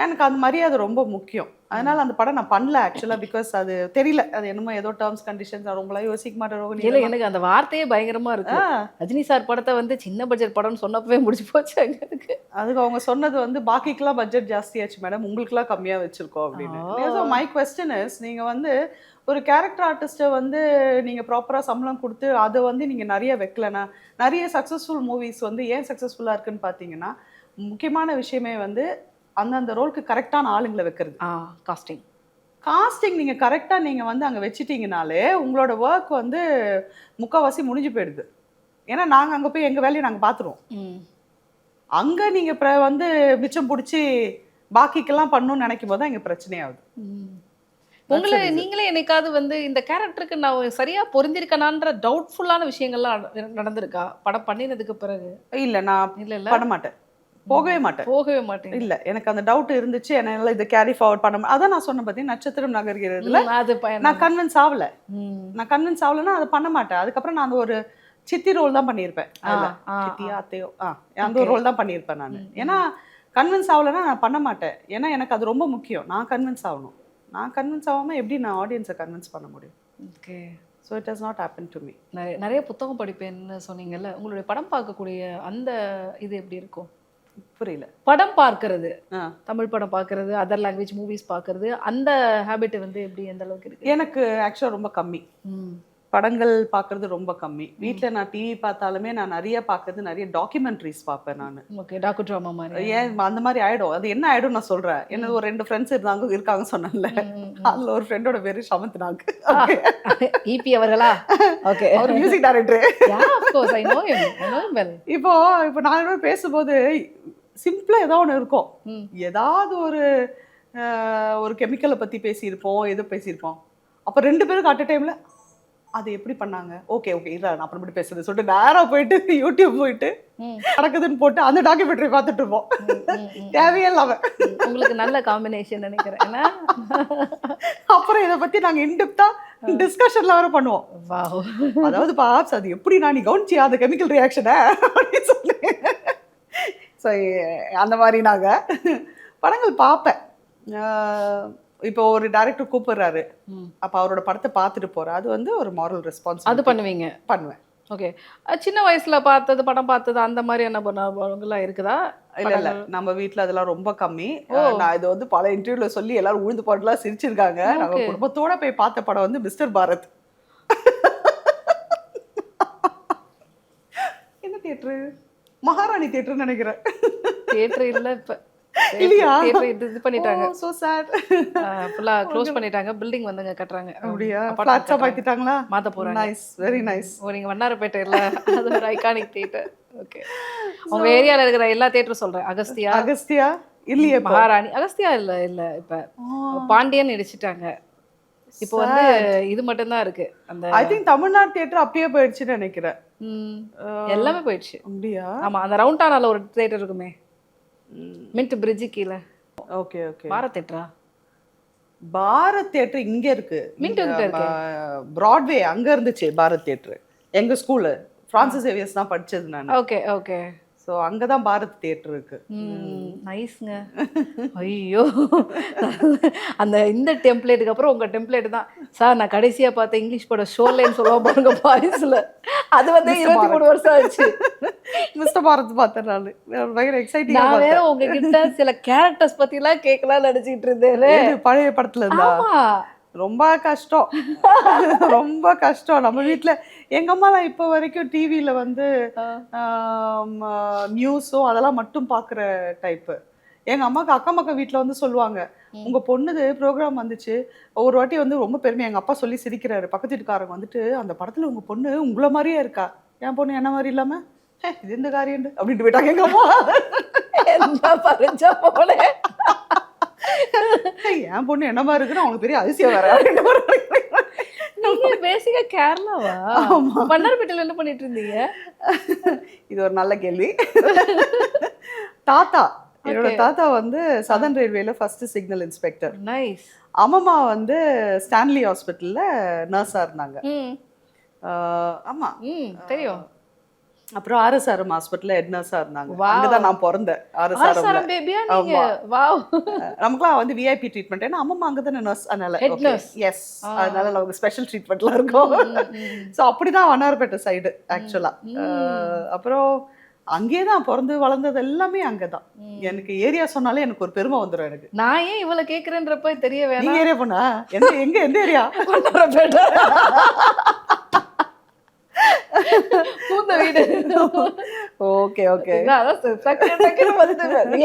எனக்கு அந்த மரியாதை ரொம்ப முக்கியம். அதனால அந்த படம் நான் பண்ணல ஆக்சுவலாக. பிகாஸ் அது தெரியல, அது என்னமோ ஏதோ டேர்ம்ஸ் கண்டிஷன்ஸ் ரொம்பலாம் யோசிக்க மாட்டேன். இல்லை, எனக்கு அந்த வார்த்தையே பயங்கரமா இருக்கு. ரஜினி சார் படத்தை வந்து சின்ன பட்ஜெட் படம்னு சொன்னப்பவே முடிச்சு போச்சு. அதுக்கு அவங்க சொன்னது வந்து பாக்கிக்கெல்லாம் பட்ஜெட் ஜாஸ்தியாச்சு மேடம், உங்களுக்குலாம் கம்மியாக வச்சிருக்கோம் அப்படின்னு. மை கொஸ்டின் இஸ், நீங்கள் வந்து ஒரு கேரக்டர் ஆர்டிஸ்ட்டை வந்து நீங்கள் ப்ராப்பராக சம்பளம் கொடுத்து அதை வந்து நீங்கள் நிறைய வைக்கலன்னா, நிறைய சக்ஸஸ்ஃபுல் மூவிஸ் வந்து ஏன் சக்ஸஸ்ஃபுல்லாக இருக்குன்னு பார்த்தீங்கன்னா, முக்கியமான விஷயமே வந்து அந்தந்த ரோலுக்கு கரெக்டான ஆளுங்களை வைக்கிறது. காஸ்டிங் நீங்கள் கரெக்டாக நீங்கள் வந்து அங்கே வச்சுட்டிங்கனாலே உங்களோட ஒர்க் வந்து முக்கால்வாசி முடிஞ்சு போயிடுது. ஏன்னா நாங்கள் அங்கே போய் எங்கள் வேலையை நாங்கள் பார்த்துருவோம். அங்கே நீங்கள் வந்து மிச்சம் பிடிச்சி பாக்கிக்கெல்லாம் பண்ணணும்னு நினைக்கும் போது தான் இங்கே பிரச்சனையாகுது. உங்களை நீங்களே என்னைக்காவது வந்து இந்த கேரக்டருக்கு நான் சரியா பொருந்திருக்கனான்ற டவுட்ஃபுல்லான விஷயங்கள்லாம் நடந்திருக்கா படம் பண்ணினதுக்கு பிறகு? இல்லை, நான் இல்லை பண்ண மாட்டேன், போகவே மாட்டேன். இல்லை, எனக்கு அந்த டவுட் இருந்துச்சு, என்னால் இதை கேரி ஃபார்வர்ட் பண்ண. அதான் நான் சொன்ன பார்த்தீங்கன்னா, நட்சத்திரம் நகர்கிறதுல நான் கன்வின்ஸ் ஆகலை. அதை பண்ண மாட்டேன். அதுக்கப்புறம் நான் ஒரு சித்தி ரோல் தான் பண்ணியிருப்பேன். சித்தியா அத்தையோ அந்த ஒரு ரோல் தான் பண்ணியிருப்பேன் நான். ஏன்னா கன்வின்ஸ் ஆகலைன்னா நான் பண்ண மாட்டேன். ஏன்னா எனக்கு அது ரொம்ப முக்கியம். நான் கன்வின்ஸ் ஆகணும். நான் கன்வின்ஸ் ஆகாமல் எப்படி நான் ஆடியன்ஸை கன்வின்ஸ் பண்ண முடியும்? Okay. So it has not happen to me. நிறைய புத்தகம் படிப்பேன்னு சொன்னீங்கல்ல, உங்களுடைய படம் பார்க்கக்கூடிய அந்த இது எப்படி இருக்கும்? புரியல. படம் பார்க்கறது, தமிழ் படம் பார்க்கறது, அதர் லாங்குவேஜ் மூவிஸ் பார்க்கறது, அந்த ஹேபிட் வந்து எப்படி, எந்த அளவுக்கு இருக்கு? எனக்கு ஆக்சுவலாக ரொம்ப கம்மி. படங்கள் பார்க்கறது ரொம்ப கம்மி. வீட்டில் நான் டிவி பார்த்தாலுமே நான் நிறைய பார்க்கறது நிறைய டாக்குமெண்ட்ரிஸ் பார்ப்பேன் நான். ஓகே. டாக்கு ட்ராமா மாதிரி. ஏன் அந்த மாதிரி ஆயிடும். அது என்ன ஆயிடும் நான் சொல்றேன். எனக்கு ஒரு 2 ஃப்ரெண்ட்ஸ் இருக்காங்க சொன்னேன்ல. அதுல ஒரு ஃப்ரெண்டோட பேரு சமந்த் நாக். ஈபி அவர்களா? ஓகே. அவர் music director. Yeah, of course I know him. I know him well. இப்போ நாங்க பேசும்போது சிம்பிளா ஏதோ ஒன்று இருக்கும். ஏதாவது ஒரு கெமிக்கலை பத்தி பேசியிருப்போம், ஏதோ பேசியிருப்போம். அப்ப 2 பேருக்கு அட் டைம்ல அது எப்படி பண்ணாங்க, ஓகே இல்லை நான் அப்புறமேட்டு பேசுறது சொல்லிட்டு நேராக போயிட்டு யூடியூப் போயிட்டு நடக்குதுன்னு போட்டு அந்த டாக்குமெண்ட்ரி பார்த்துட்டு இருப்போம். தேவையே இல்லாம. உங்களுக்கு நல்ல காம்பினேஷன் நினைக்கிறேன். அப்புறம் இதை பத்தி நாங்க இன்டெப்தா டிஸ்கஷன்ல வேற பண்ணுவோம். அதாவது பாப்ஸ் அது எப்படி நான் நீ கவனிச்சியா அந்த கெமிக்கல் ரியாக்ஷனை அப்படின்னு சொல்லி. ஸோ அந்த மாதிரி நாங்க படங்கள் பார்ப்பேன். இப்போ ஒரு டைரக்டர் கூப்பிடுறாரு, அப்ப அவரோட படத்தை பார்த்துட்டு போறேன். அது வந்து ஒரு மாரல் ரெஸ்பான்ஸ். அது பண்ணுவீங்க? பண்ணுவேன். ஓகே. சின்ன வயசுல பார்த்தது, படம் பார்த்தது, அந்த மாதிரி என்ன படங்கள்லாம் இருக்குதா? இல்ல நம்ம வீட்டுல அதெல்லாம் ரொம்ப கம்மி. நான் இது வந்து பல இன்டர்வியூல சொல்லி எல்லாரும் உழுந்து போட்டுலாம் சிரிச்சிருக்காங்க. நாங்க குடும்பத்தோட போய் பார்த்த படம் வந்து மிஸ்டர் பாரத். என்ன தியேட்டரு? மகாராணி தியேட்டர்னு நினைக்கிறேன். தியேட்டர் இல்ல இப்ப. இல்லையா? இது பண்ணிட்டாங்க. So sad. ஃபுல்லா க்ளோஸ் பண்ணிட்டாங்க. பில்டிங் வந்துங்க கட்டறாங்க. அப்படியே ஃபிளாட்ஸா மாத்திட்டாங்களா? மாத்த போறாங்க. Nice, very nice. நீங்க வண்ணாரப்பேட்டையில அது ஒரு ஐகானிக் தியேட்டர். ஓகே. உங்க ஏரியால இருக்கிற எல்லா தியேட்டரும் சொல்றேன். அகஸ்தியா இல்லையே. மகாராணி அகஸ்தியா இல்ல இப்ப பாண்டியன் இடிச்சிட்டாங்க. இப்போ வந்து இது மட்டும் தான் இருக்கு. அந்த ஐ திங்க் தமிழ்நாடு தியேட்டர் அப்படியே போயிடுச்சுன்னு நினைக்கிறேன். எல்லாமே போயிடுச்சு. அப்படியா? ஆமா, அந்த ரவுண்டானால ஒரு தியேட்டர் இருக்குமே, மின்ட் பிரிட்ஜ் கீழ. Okay okay. பாரத் தியேட்டரா? பாரத் தியேட்டர் இங்க இருக்கு. மின்ட் கிட்ட இருக்கு. பிராட்வே அங்க இருந்துச்சு பாரத் தியேட்டர். எங்க ஸ்கூல்ல பிரான்சிஸ் சேவியர்ஸ் தான் படிச்சது நான். Okay okay. ஸோ அங்கே தான் பாரத் தியேட்டர் இருக்கு. நைஸ்ங்க. ஐயோ, அந்த இந்த டெம்ப்ளேட்டுக்கு அப்புறம் உங்கள் டெம்ப்ளேட் தான் சார். நான் கடைசியாக பார்த்தேன் இங்கிலீஷ் படம் ஷோலைன்னு சொல்லுவோம் பாருங்க பாரிஸில். அது வந்து 23 வருஷம் ஆச்சு. மிஸ்டர் பாரத் பார்த்தேன் நான். பயங்கர எக்ஸைட்டிங். நான் வேற உங்ககிட்ட சில கேரக்டர்ஸ் பற்றிலாம் கேட்கலாம்னு நினச்சிக்கிட்டு இருந்தேன். பழைய படத்துல இருந்தா ரொம்ப கஷ்டம். ரொம்ப கஷ்டம். நம்ம வீட்டில் எங்கள் அம்மாலாம் இப்போ வரைக்கும் டிவியில் வந்து நியூஸும் அதெல்லாம் மட்டும் பார்க்குற டைப்பு. எங்கள் அம்மாவுக்கு அக்கம் பக்கம் வீட்டில் வந்து சொல்லுவாங்க, உங்கள் பொண்ணுது ப்ரோக்ராம் வந்துச்சு ஒரு வாட்டி வந்து ரொம்ப பெருமை. எங்கள் அப்பா சொல்லி சிரிக்கிறாரு. பக்கத்து வீட்டுக்காரங்க வந்துட்டு, அந்த படத்தில் உங்கள் பொண்ணு உங்களை மாதிரியே இருக்கா, என் பொண்ணு என்ன மாதிரி இல்லாமல் இது இந்த காரியம் அப்படின்ட்டு போயிட்டாங்க எங்கள் அம்மா. என்ன பறிச்சா போல என் பொண்ணு என்னமா இருக்குன்னு அவனுக்கு பெரிய அதிசயம் வேற. பேசிக்கா கேரளாவா? மன்னார்பேட்டையில என்ன பண்ணிட்டு இருந்தீங்க? இது ஒரு நல்ல கேள்வி. தாத்தா, என்னோட தாத்தா வந்து சதர்ன் ரயில்வேல ஃபர்ஸ்ட் சிக்னல் இன்ஸ்பெக்டர். நைஸ். அம்மா வந்து ஸ்டான்லி ஹாஸ்பிட்டல்ல நர்ஸா இருந்தாங்க. ஆமா தெரியும். அப்புறம் ஆர்எஸ்ஆர்எம் ஹாஸ்பிட்டல்ல ஹெட் நர்ஸா இருந்தாங்க. அங்கதான் நான் பிறந்தேன். ஆர்எஸ்ஆர்எம் பேபியா நீங்க? வாவ். நமக்குலாம் வந்து விஐபி ட்ரீட்மெண்ட். ஏன்னா அம்மா அங்கதானே நர்ஸ், அதனால எஸ், அதனால நமக்கு ஸ்பெஷல் ட்ரீட்மெண்ட்லாம் இருக்கும். ஸோ அப்படிதான் வண்ணாரப்பேட்டை சைடு ஆக்சுவலா. அப்புறம் அங்கேயே தான் பிறந்து வளர்ந்தது எல்லாமே அங்கதான். எனக்கு ஏரியா சொன்னாலே எனக்கு ஒரு பெருமை வந்துடும். எனக்கு நான் ஏன் இவ்வளவு கேக்குறேன்றப்ப தெரிய வேணாம். நீங்க ஏரியா போனா எந்த ஏரியா? வண்ணாரப்பேட்டை. பூந்த வீடு. Okay okay.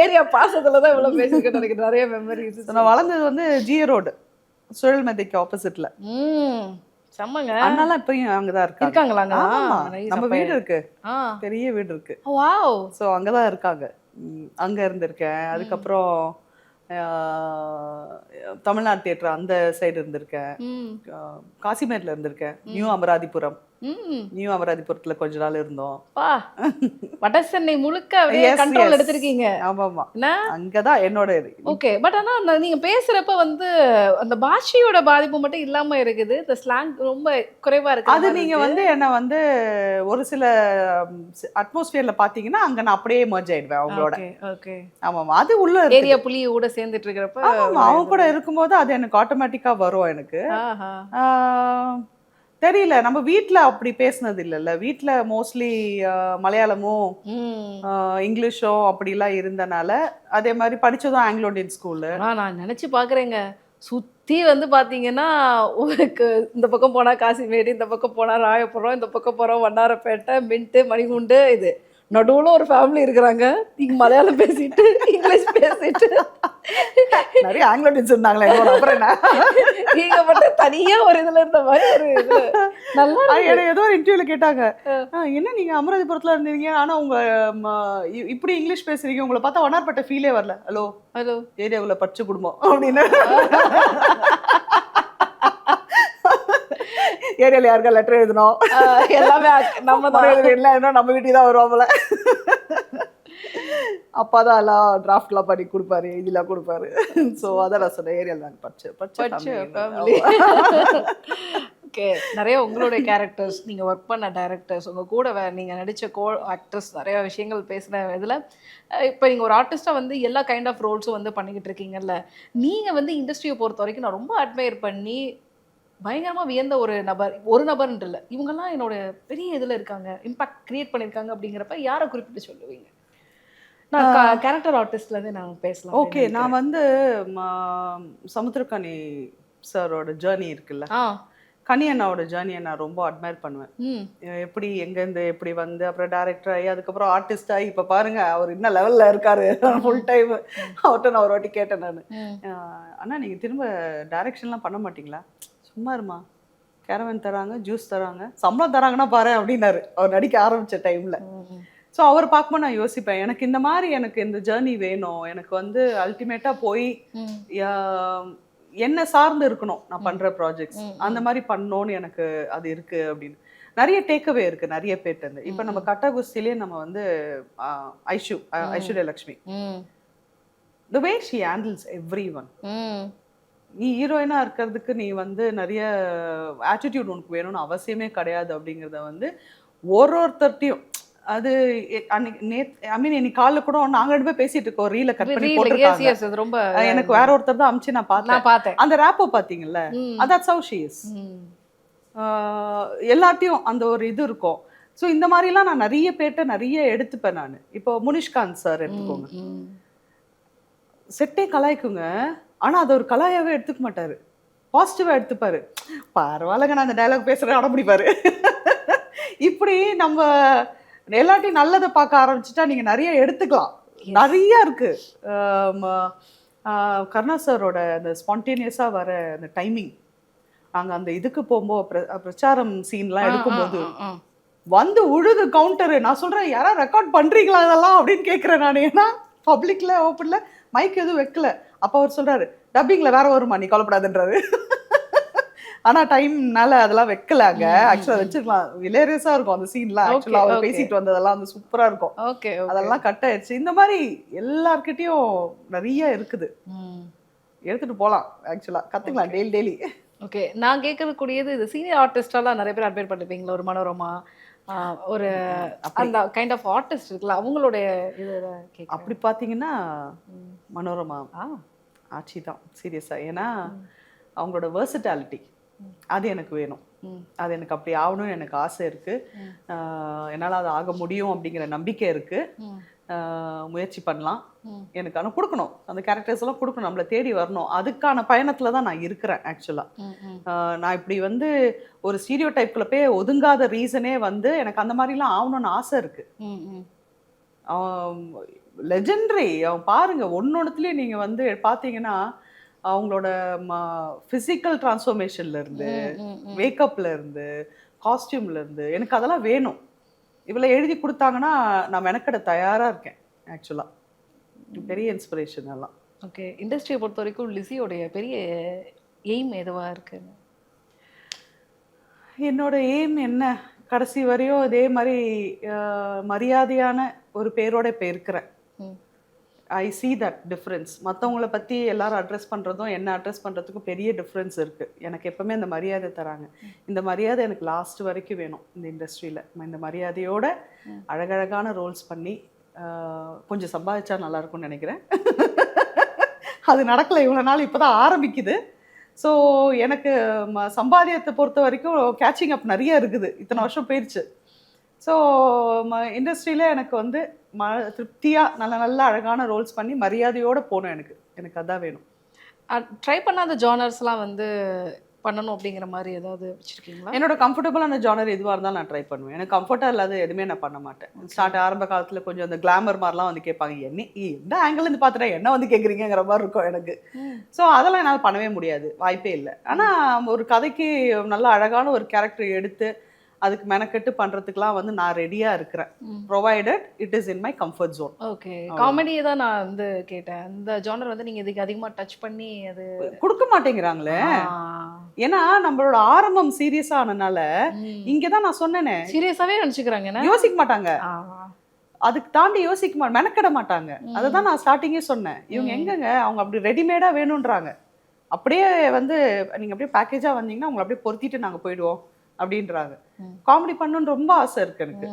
ஏரியா பாசத்துலதான் இவ்வளவு பேசிக்கிட்டு எனக்கு நிறைய மெமரிஸ். நான் வளர்ந்தது வந்து ஜிஏ ரோடு, சுழல் மெதைக்கு ஆப்போசிட்ல. செம்மங்க. அதனால இப்பயும் அங்கதான் இருக்காங்களா? நம்ம வீடு இருக்கு, பெரிய வீடு இருக்கு. வாவ். சோ அங்கதான் இருக்காங்க. அங்க இருந்திருக்கேன். அதுக்கப்புறம் தமிழ்நாடு தியேட்டர் அந்த சைடு இருந்திருக்கேன், ம் காசிமேட்ல இருந்திருக்கேன், நியூ அமராதிபுரம், ம் நியூ அமராதிபுரத்துல கொஞ்ச நாள் இருந்தோம். பா வட சென்னை முழுக்க அப்படியே Yes, கண்ட்ரோல் yes. எடுத்திருக்கீங்க ஆமா ஆமா, என்ன? அங்கதான் என்னோட ஓகே. பட் ஆனா நீங்க பேசுறப்ப வந்து அந்த பாஷையோட பாதிப்பு மட்டும் இல்லாம இருக்குது. இந்த ஸ்லாங் ரொம்ப குறைவா இருக்கு. அது நீங்க வந்து என்ன வந்து ஒரு சில அட்மாஸ்பியர்ல பாத்தீங்கன்னா அங்க நான் அப்படியே மர்ஜ் ஆயிடுவேன் அவங்களோட. Okay okay. ஆமாமா, அது உள்ள இருக்கு. ஏரியா புலி கூட சேர்ந்துட்டு இருக்கிறப்ப ஆமா, அவங்க கூட இருக்கும்போது அது எனக்கு ஆட்டோமேட்டிக்கா வரும் எனக்கு. ஆஹா. தெரியல, நம்ம வீட்ல அப்படி பேசுனது இல்லைல்ல. வீட்ல மோஸ்ட்லி மலையாளமும் ம். இங்கிலீஷும் அப்படிலாம் இருந்தனால, அதே மாதிரி படிச்சதும் ஆங்கிலோ இந்தியன் ஸ்கூலு. ஆனா நான் நினைச்சு பாக்குறேங்க, சுத்தி வந்து பாத்தீங்கன்னா உங்களுக்கு இந்த பக்கம் போனா காசிமேடு, இந்த பக்கம் போனா ராயபுரம், இந்த பக்கம் போறோம் வண்ணாரப்பேட்டை, மின்ட்டு, மணிகுண்டு, இது நடுவுல ஒரு ஃபேமிலி இருக்கிறாங்க. நீங்க மலையாளம் பேசிட்டு இங்கிலீஷ் பேசிட்டு நிறைய ஆங்கிலோ இந்தியன்ஸ் இருந்தாங்களே என்னோட, அப்புறம் என்ன? நீங்க மட்டும் தனியா ஒரு இதுல இருந்த மாதிரி ஒரு இது நல்லா என்ன ஏதோ ஒரு இன்டர்வியூல கேட்டாங்க, என்ன நீங்க அமராவதிபுரத்துல இருந்தீங்க ஆனா உங்க இப்படி இங்கிலீஷ் பேசுறீங்க, உங்களை பார்த்தா வண்ணார்பேட்டை ஃபீலே வரல. ஹலோ ஹலோ ஏரியாவுல படிச்ச குடும்பம் அப்படின்னு. ஏரியால யாருக்கா லெட்டர் எழுதணும், எல்லாமே நம்ம தான். இல்லை நம்ம வீட்டுக்கு தான் வருவாங்கல. அப்பாதான் எல்லாம் டிராஃப்ட்லாம் பண்ணி கொடுப்பாரு, இதெல்லாம் கொடுப்பாரு. ஸோ அதான் நான் சொன்னேன், ஏரியால நாங்கள் ஃபேமிலி. ஓகே. நிறைய உங்களுடைய கேரக்டர்ஸ், நீங்க ஒர்க் பண்ண டைரக்டர்ஸ், உங்க கூட நீங்க நடிச்ச கோ ஆக்டர்ஸ், நிறைய விஷயங்கள் பேசின இதுல இப்போ நீங்க ஒரு ஆர்டிஸ்டா வந்து எல்லா கைண்ட் ஆஃப் ரோல்ஸும் வந்து பண்ணிக்கிட்டு இருக்கீங்கல்ல. நீங்க வந்து இண்டஸ்ட்ரியை பொறுத்த வரைக்கும் நான் ரொம்ப அட்மையர் பண்ணி பயங்கரமா வியந்த ஒரு நபர்ன்ட்டு இல்லை, இவங்கெல்லாம் என்னோட பெரிய இதுல இருக்காங்க, இம்பாக்ட் கிரியேட் பண்ணியிருக்காங்க அப்படிங்கிறப்ப யாரை குறிப்பிட்டு சொல்லுவீங்க? நான் கேரக்டர் ஆர்டிஸ்ட்லேருந்து நான் பேசலாம். ஓகே, நான் வந்து சமுத்திரக்கனி சாரோட ஜேர்னி இருக்குல்ல, கனி அண்ணாவோட ஜேர்னியை நான் ரொம்ப அட்மையர் பண்ணுவேன். எப்படி எங்கேருந்து எப்படி வந்து அப்புறம் டேரக்டர் ஆகி அதுக்கப்புறம் ஆர்டிஸ்ட் ஆகி இப்போ பாருங்க அவர் இன்னும் லெவலில் இருக்காரு. ஃபுல் டைம் அவர்கிட்ட நான் ஒரு வாட்டி கேட்டேன் நான், அண்ணா நீங்கள் திரும்ப டைரக்ஷன்லாம் பண்ண மாட்டீங்களா? சும்மா இருமா, கேரவன் தராங்க, ஜூஸ் தராங்க, சம்பளம் தராங்கன்னா பாரு அப்படின்னாரு அவர் நடிக்க ஆரம்பித்த டைமில். ஸோ அவர் பார்க்கும்போது நான் யோசிப்பேன், எனக்கு இந்த மாதிரி எனக்கு இந்த ஜேர்னி வேணும், எனக்கு வந்து அல்டிமேட்டாக போய் என்ன சார்ந்து இருக்கணும் நான் பண்ணுற ப்ராஜெக்ட்ஸ், அந்த மாதிரி பண்ணணும்னு எனக்கு அது இருக்குது அப்படின்னு. நிறைய டேக்அவே இருக்குது நிறைய பேர்ட்டு. இப்போ நம்ம கட்டாகுஸ்திலே நம்ம வந்து Aishwarya Lakshmi, the way she handles everyone. நீ ஹீரோயினாக இருக்கிறதுக்கு நீ வந்து நிறைய ஆட்டிடியூட் உனக்கு வேணும்னு அவசியமே கிடையாது அப்படிங்கிறத வந்து ஒருத்தர்ட்டையும் அது இன்னைக்கு காலைல கூட நாங்க ரெண்டு பேர் பேசிட்டு இருக்கோம், ரீல கட் பண்ணி போட்டுருக்காங்க. ரொம்ப எனக்கு வேற ஒருத்தர் தான் அமிச்சு நான் பார்த்தேன். அந்த ரேப்போ பாத்தீங்கல்ல, அதான் ஹவ் ஷி இஸ். எல்லாத்தையும் அந்த ஒரு இது இருக்கும். ஸோ இந்த மாதிரிலாம் நான் நிறைய பேர்ட்ட நிறைய எடுத்துப்பேன் நான். இப்போ முனிஷ்காந்த் சார் எடுத்துக்கோங்க, செட்டே கலாய்க்குங்க, ஆனா அதை ஒரு கலாயாவே எடுத்துக்க மாட்டாரு, பாசிட்டிவா எடுத்துப்பாரு. பரவாயில்லங்க நான் அந்த டைலாக் பேசுறேன் அடம்பிடிப்பாரு. இப்படி நம்ம எல்லாத்தையும் நல்லதை பார்க்க ஆரம்பிச்சுட்டா நீங்க நிறைய எடுத்துக்கலாம், நிறைய இருக்கு. கருணா சாரோட அந்த ஸ்பான்டேனியஸா வர அந்த டைமிங், நாங்க அந்த இதுக்கு போகும்போது பிரச்சாரம் சீன்லாம் எடுக்கும்போது வந்து உழுது கவுண்டரு, நான் சொல்றேன் யாரா ரெக்கார்ட் பண்றீங்களா இதெல்லாம் அப்படின்னு கேட்கிறேன் நான். ஏன்னா பப்ளிக்ல ஓப்பன்ல மைக் எதுவும் வைக்கல. அப்ப அவர் சொல்றாரு டப்பிங்ல வேற வருமா நீ கவலைப்படாதுன்றாரு. ஆனா டைம்னால அதெல்லாம் வைக்கலாங்க, ஆக்சுவலா வச்சிருக்கலாம், விலேரியஸா இருக்கும் அந்த சீன்லாம். ஆக்சுவலா அவர் பேசிட்டு வந்ததெல்லாம் வந்து சூப்பரா இருக்கும். அதெல்லாம் கட் ஆயிடுச்சு. இந்த மாதிரி எல்லார்கிட்டயும் நிறைய இருக்குது, எடுத்துட்டு போலாம், ஆக்சுவலா கத்துக்கலாம் டெய்லி. ஓகே, நான் கேட்கக்கூடியது இது சீனியர் ஆர்டிஸ்டாலாம் நிறைய பேர் அட்மையர் பண்ணிருப்பீங்களா? ஒரு மனோரமா, ஒரு அந்த கைண்ட் ஆஃப் ஆர்டிஸ்ட் இருக்குல்ல, அவங்களுடைய இது அப்படி பாத்தீங்கன்னா மனோரமா ஆட்சி தான் சீரியஸா. ஏன்னா அவங்களோட வெர்சட்டாலிட்டி அது எனக்கு வேணும், அது எனக்கு அப்படி ஆகணும்னு எனக்கு ஆசை இருக்கு, என்னால் அது ஆக முடியும் அப்படிங்கிற நம்பிக்கை இருக்கு. முயற்சி பண்ணலாம், எனக்கு ஆனால் கொடுக்கணும், அந்த கேரக்டர்ஸ் எல்லாம் கொடுக்கணும், நம்மளை தேடி வரணும். அதுக்கான பயணத்துல தான் நான் இருக்கிறேன். ஆக்சுவலா நான் இப்படி வந்து ஒரு ஸ்டீரியோ டைப்குள்ள போய் ஒதுங்காத ரீசனே வந்து எனக்கு அந்த மாதிரிலாம் ஆகணும்னு ஆசை இருக்கு. லெஜெண்டரி அவன் பாருங்க, ஒன்னொன்னுத்துலயும் நீங்க வந்து பாத்தீங்கன்னா அவங்களோட பிசிக்கல் டிரான்ஸ்ஃபர்மேஷன்ல இருந்து, மேக்கப்ல இருந்து, காஸ்டியூம்ல இருந்து, எனக்கு அதெல்லாம் வேணும். இவ்வளவு எழுதி கொடுத்தாங்கன்னா நான் மெனக்கட தயாரா இருக்கேன். ஆக்சுவலா பெரிய இன்ஸ்பிரேஷன் எல்லாம். ஓகே. இண்டஸ்ட்ரியை பொறுத்த வரைக்கும் லிஸியோடைய பெரிய எய்ம் எதுவாக இருக்குங்க? என்னோட எய்ம் என்ன, கடைசி வரையும் இதே மாதிரி மரியாதையான ஒரு பேரோட இப்போ இருக்கிறேன். ஐ see தட் டிஃப்ரென்ஸ். மற்றவங்கள பற்றி எல்லாரும் அட்ரஸ் பண்ணுறதும் என்ன அட்ரஸ் பண்ணுறதுக்கும் பெரிய டிஃப்ரென்ஸ் இருக்குது. எனக்கு எப்போவுமே அந்த மரியாதை தராங்க. இந்த மரியாதை எனக்கு லாஸ்ட் வரைக்கும் வேணும் இந்த இண்டஸ்ட்ரியில். இந்த மரியாதையோட அழகழகான ரோல்ஸ் பண்ணி கொஞ்சம் சம்பாதிச்சா நல்லாயிருக்கும்னு நினைக்கிறேன். அது நடக்கலை இவ்வளோ நாள், இப்போ தான் ஆரம்பிக்குது. ஸோ எனக்கு சம்பாதியத்தை பொறுத்த வரைக்கும் கேட்சிங் அப் நிறைய இருக்குது. இத்தனை வருஷம் போயிடுச்சு. ஸோ இண்டஸ்ட்ரியில் எனக்கு வந்து திருப்தியாக நல்ல நல்ல அழகான ரோல்ஸ் பண்ணி மரியாதையோடு போகணும். எனக்கு அதான் வேணும். ட்ரை பண்ணாத ஜானர்ஸ்லாம் வந்து பண்ணணும் அப்படிங்கிற மாதிரி ஏதாவது வச்சுருக்கீங்களா? என்னோட கம்ஃபர்டபுளான ஜானர் எதுவாக இருந்தாலும் நான் ட்ரை பண்ணுவேன். எனக்கு கம்ஃபர்ட்டாக இல்லாத எதுவுமே நான் பண்ண மாட்டேன். ஆரம்ப காலத்தில் கொஞ்சம் அந்த கிளாமர் மாதிரிலாம் வந்து கேட்பாங்க. எந்த ஆங்கிள்லேருந்து பார்த்துட்டா என்ன வந்து கேட்குறீங்கிற மாதிரி இருக்கும் எனக்கு. ஸோ அதெல்லாம் என்னால் பண்ணவே முடியாது, வாய்ப்பே இல்லை. ஆனால் ஒரு கதைக்கு நல்ல அழகான ஒரு கேரக்டர் எடுத்து அதுக்கு மெனக்கெட்டு பண்ணுறதுக்குலாம் வந்து நான் ரெடியாக இருக்கிறேன். Provided it is in my comfort zone. Okay. காமெடியை தான் நான் வந்து கேட்டேன். அந்த ஜானர் வந்து நீங்கள் இதுக்கு அதிகமாக டச் பண்ணி அது கொடுக்க மாட்டேங்கிறாங்களே. ஏன்னா நம்மளோட ஆரம்பம் சீரியஸா ஆனனால இங்கதான் நான் சொன்னேனே, சீரியஸாவே நினைச்சுக்கிறாங்க, யோசிக்க மாட்டாங்க. அதுக்கு தாண்டி யோசிக்க மெனக்கிட மாட்டாங்க. அததான் நான் ஸ்டார்டிங்கே சொன்னேன். இவங்க எங்கங்க அவங்க அப்படி ரெடிமேடா வேணும்ன்றாங்க. அப்படியே வந்து நீங்க அப்படியே பேக்கேஜா வந்தீங்கன்னா உங்களை அப்படியே பொருத்திட்டு நாங்க போயிடுவோம் அப்படின்றாங்க. காமெடி பண்ணணும்னு ரொம்ப ஆசை இருக்கு எனக்கு.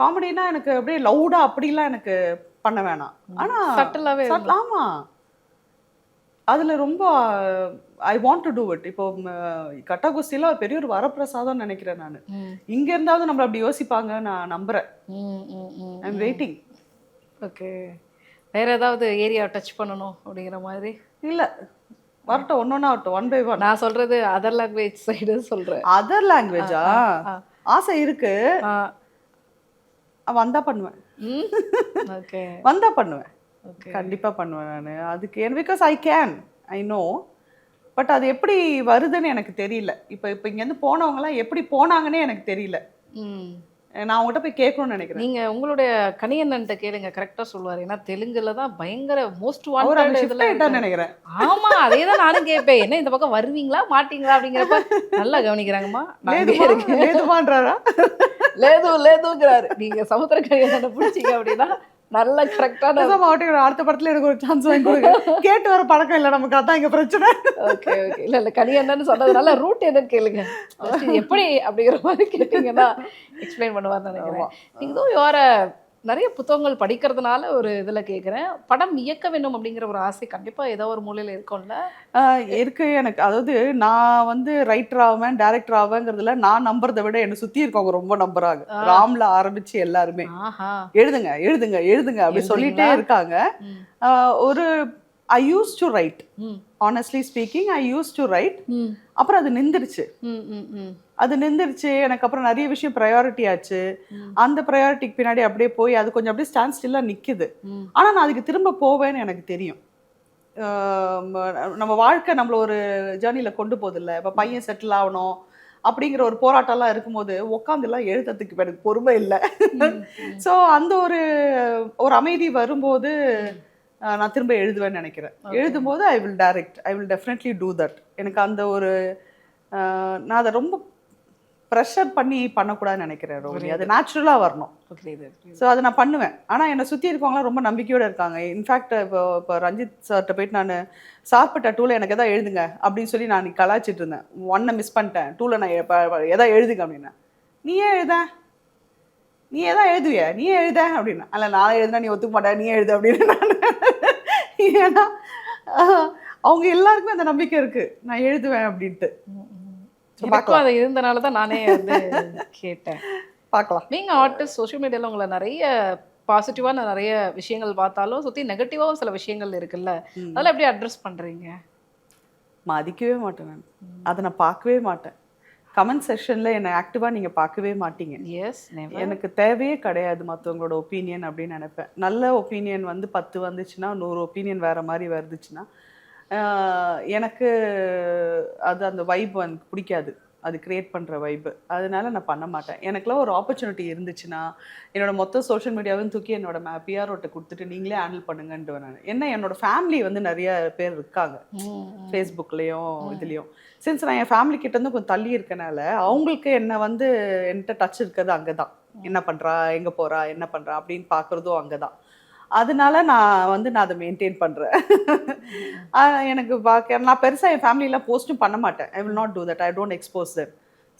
காமெடினா எனக்கு அப்படியே லவுடா அப்படிலாம் எனக்கு பண்ண வேணாம். ஆனா சட்டலாவே ஆமா, அதுல ரொம்ப I want to do it. இப்போ கட்டகுஸ்தில ஒரு பெரிய ஒரு வரப்பிரசாதம் நினைக்கிறேன் நான். இங்க இருந்தாவது நம்மள அப்படி யோசிப்பாங்க நான் நம்புறேன். ஐ அம் வெயிட்டிங். ஓகே. வேற ஏதாவது ஏரியா டச் பண்ணணும் அப்படிங்கிற மாதிரி இல்ல, வரட்டும், ஒன்னொன்னா வரட்டும், ஒன் பை ஒன். நான் சொல்றது அதர் லாங்குவேஜ் சைடு சொல்றேன். அதர் லாங்குவேஜா? ஆசை இருக்கு, வந்தா பண்ணுவேன். ஓகே. வந்தா பண்ணுவேன், கண்டிப்பா பண்ணுவேன் நான். அதுக்கு because I can, I know. But அது எப்படி வருதுன்னு எனக்கு தெரியல. இப்போ இங்கேருந்து போனவங்கலாம் எப்படி போனாங்கன்னே எனக்கு தெரியல. நான் அவங்ககிட்ட போய் கேட்கணும்னு நினைக்கிறேன். நீங்க உங்களுடைய கனியண்ணன்ட்ட கேளுங்க, கரெக்டா சொல்லுவாரு. ஏன்னா தெலுங்குல தான் பயங்கர மோஸ்ட் வாண்டட் இதுல நினைக்கிறேன். ஆமா, அதே தான் நானும் கேட்பேன். என்ன இந்த பக்கம் வருவீங்களா மாட்டீங்களா அப்படிங்கிறப்ப நல்லா கவனிக்கிறாங்கம்மா. லேதுமான்றாரா? லேதுங்கிறாரு. நீங்க சமுத்திரக்கனியண்ணனை பிடிச்சிங்க அப்படின்னா நல்ல கரெக்டான அடுத்த படத்துல எனக்கு ஒரு சான்ஸ் வாங்கி கொடுங்க. கேட்டு வர பழக்கம் இல்லை நமக்கு, அதான் இங்க பிரச்சனை. Okay okay. இல்ல கனியண்ணன்னு சொன்னதுனால ரூட் என்னன்னு கேளுங்க, எப்படி அப்படிங்கிற மாதிரி கேட்டீங்கன்னா எக்ஸ்பிளைன் பண்ணுவார்னு நினைக்கிறேன். நீங்க தான் யார நிறைய புத்தகங்கள் படிக்கிறதுனால ஒரு இதுல கேட்குறேன், படம் இயக்க வேண்டும் அப்படிங்கிற ஒரு ஆசை கண்டிப்பா ஏதோ ஒரு மூலையில இருக்கும்ல? இருக்கு எனக்கு. அதாவது நான் வந்து ரைட்டர் ஆவேன், டைரக்டர் ஆவேங்கிறதுல நான் நம்புறதை விட என்னை சுத்தி இருக்கவங்க ரொம்ப நம்புறாங்க. ராம்ல ஆரம்பிச்சு எல்லாருமே எழுதுங்க எழுதுங்க எழுதுங்க அப்படி சொல்லிட்டே இருக்காங்க. ஒரு I use to write, honestly speaking I use to write. அப்புறம் அது நின்றுடுச்சு. எனக்கு அப்புறம் நிறைய விஷயம் ப்ரையாரிட்டி ஆச்சு. அந்த ப்ரையாரிட்டிக்கு பின்னாடி அப்படியே போய் அது கொஞ்சம் அப்படியே ஸ்டாண்ட் ஸ்டில்லாக நிற்குது. ஆனால் நான் அதுக்கு திரும்ப போவேன்னு எனக்கு தெரியும். நம்ம வாழ்க்கை நம்மள ஒரு ஜேர்னியில் கொண்டு போதில்லை. இப்போ பையன் செட்டில் ஆகணும் அப்படிங்கிற ஒரு போராட்டம்லாம் இருக்கும்போது உட்காந்துலாம் எழுதுறதுக்கு எனக்கு பொறுமை இல்லை. ஸோ அந்த ஒரு அமைதி வரும்போது நான் திரும்ப எழுதுவேன்னு நினைக்கிறேன். எழுதும்போது I will direct, I will definitely do that. எனக்கு அந்த ஒரு நான் அதை ரொம்ப ப்ரெஷர் பண்ணி பண்ணக்கூடாதுன்னு நினைக்கிறேன். ரோஹினி, அது நேச்சுரலாக வரணும். ஸோ அதை நான் பண்ணுவேன். ஆனால் என்னை சுற்றி இருக்கவங்களாம் ரொம்ப நம்பிக்கையோடு இருக்காங்க. இன்ஃபேக்ட் இப்போ ரஞ்சித் சார்கிட்ட போயிட்டு நான் சாப்பிட்ட டூவில் எனக்கு எதாவது எழுதுங்க அப்படின்னு சொல்லி நான் கலாய்ச்சிட்டு இருந்தேன். 1 மிஸ் பண்ணிட்டேன், 2ல் நான் எதாவது எழுதுங்க அப்படின்னா, நீ எதாவது எழுதுவிய, நீ எழுத அப்படின்னா, அல்ல நான் எழுதுனா நீ ஒத்துக்க மாட்டேன், நீ எழுது அப்படின்னு நான். ஏன்னா அவங்க எல்லாருக்குமே அந்த நம்பிக்கை இருக்கு நான் எழுதுவேன் அப்படின்ட்டு. அது இருந்தனால தான் நானே வந்து கேட்டேன். பார்க்கலாம். நீங்கள் ஆர்டிஸ்ட், சோஷியல் மீடியாவில் உங்களை நிறைய பாசிட்டிவான நிறைய விஷயங்கள் பார்த்தாலும் சுற்றி நெகட்டிவாகவும் சில விஷயங்கள் இருக்குல்ல, அதெல்லாம் எப்படி அட்ரஸ் பண்ணுறீங்க? மதிக்கவே மாட்டேன் நான், அதை நான் பார்க்கவே மாட்டேன். கமெண்ட் செக்ஷனில் என்னை ஆக்டிவாக நீங்கள் பார்க்கவே மாட்டீங்க. எனக்கு தேவையே கிடையாது மற்றவங்களோட ஒப்பீனியன் அப்படின்னு நினைப்பேன். நல்ல ஒப்பீனியன் வந்து 10 வந்துச்சுன்னா 100 ஒப்பீனியன் வேறு மாதிரி வருதுச்சுன்னா எனக்கு அது அந்த வைப் எனக்கு பிடிக்காது. அது கிரியேட் பண்ணுற வைப்பு. அதனால நான் பண்ண மாட்டேன். எனக்குலாம் ஒரு ஆப்பர்ச்சுனிட்டி இருந்துச்சுன்னா என்னோட மொத்த சோஷியல் மீடியாவையும் தூக்கி என்னோட பிஆர்ஓட்ட கொடுத்துட்டு நீங்களே ஹேண்டில் பண்ணுங்கன்ட்டு நான். ஏன்னா என்னோட ஃபேமிலி வந்து நிறைய பேர் இருக்காங்க ஃபேஸ்புக்லேயும் இதுலேயும். சின்ஸ் நான் என் ஃபேமிலி கிட்ட இருந்து கொஞ்சம் தள்ளி இருக்கனால அவங்களுக்கு என்ன வந்து என்கிட்ட டச் இருக்கிறது அங்கே தான். என்ன பண்ணுறா, எங்கே போகிறா, என்ன பண்ணுறா அப்படின்னு பார்க்குறதும் அங்கே தான். அதனால நான் அதை மெயின்டைன் பண்ணுறேன். எனக்கு நான் பெருசாக என் ஃபேமிலியெலாம் போஸ்ட்டும் பண்ண மாட்டேன். I will not do that. I don't expose that.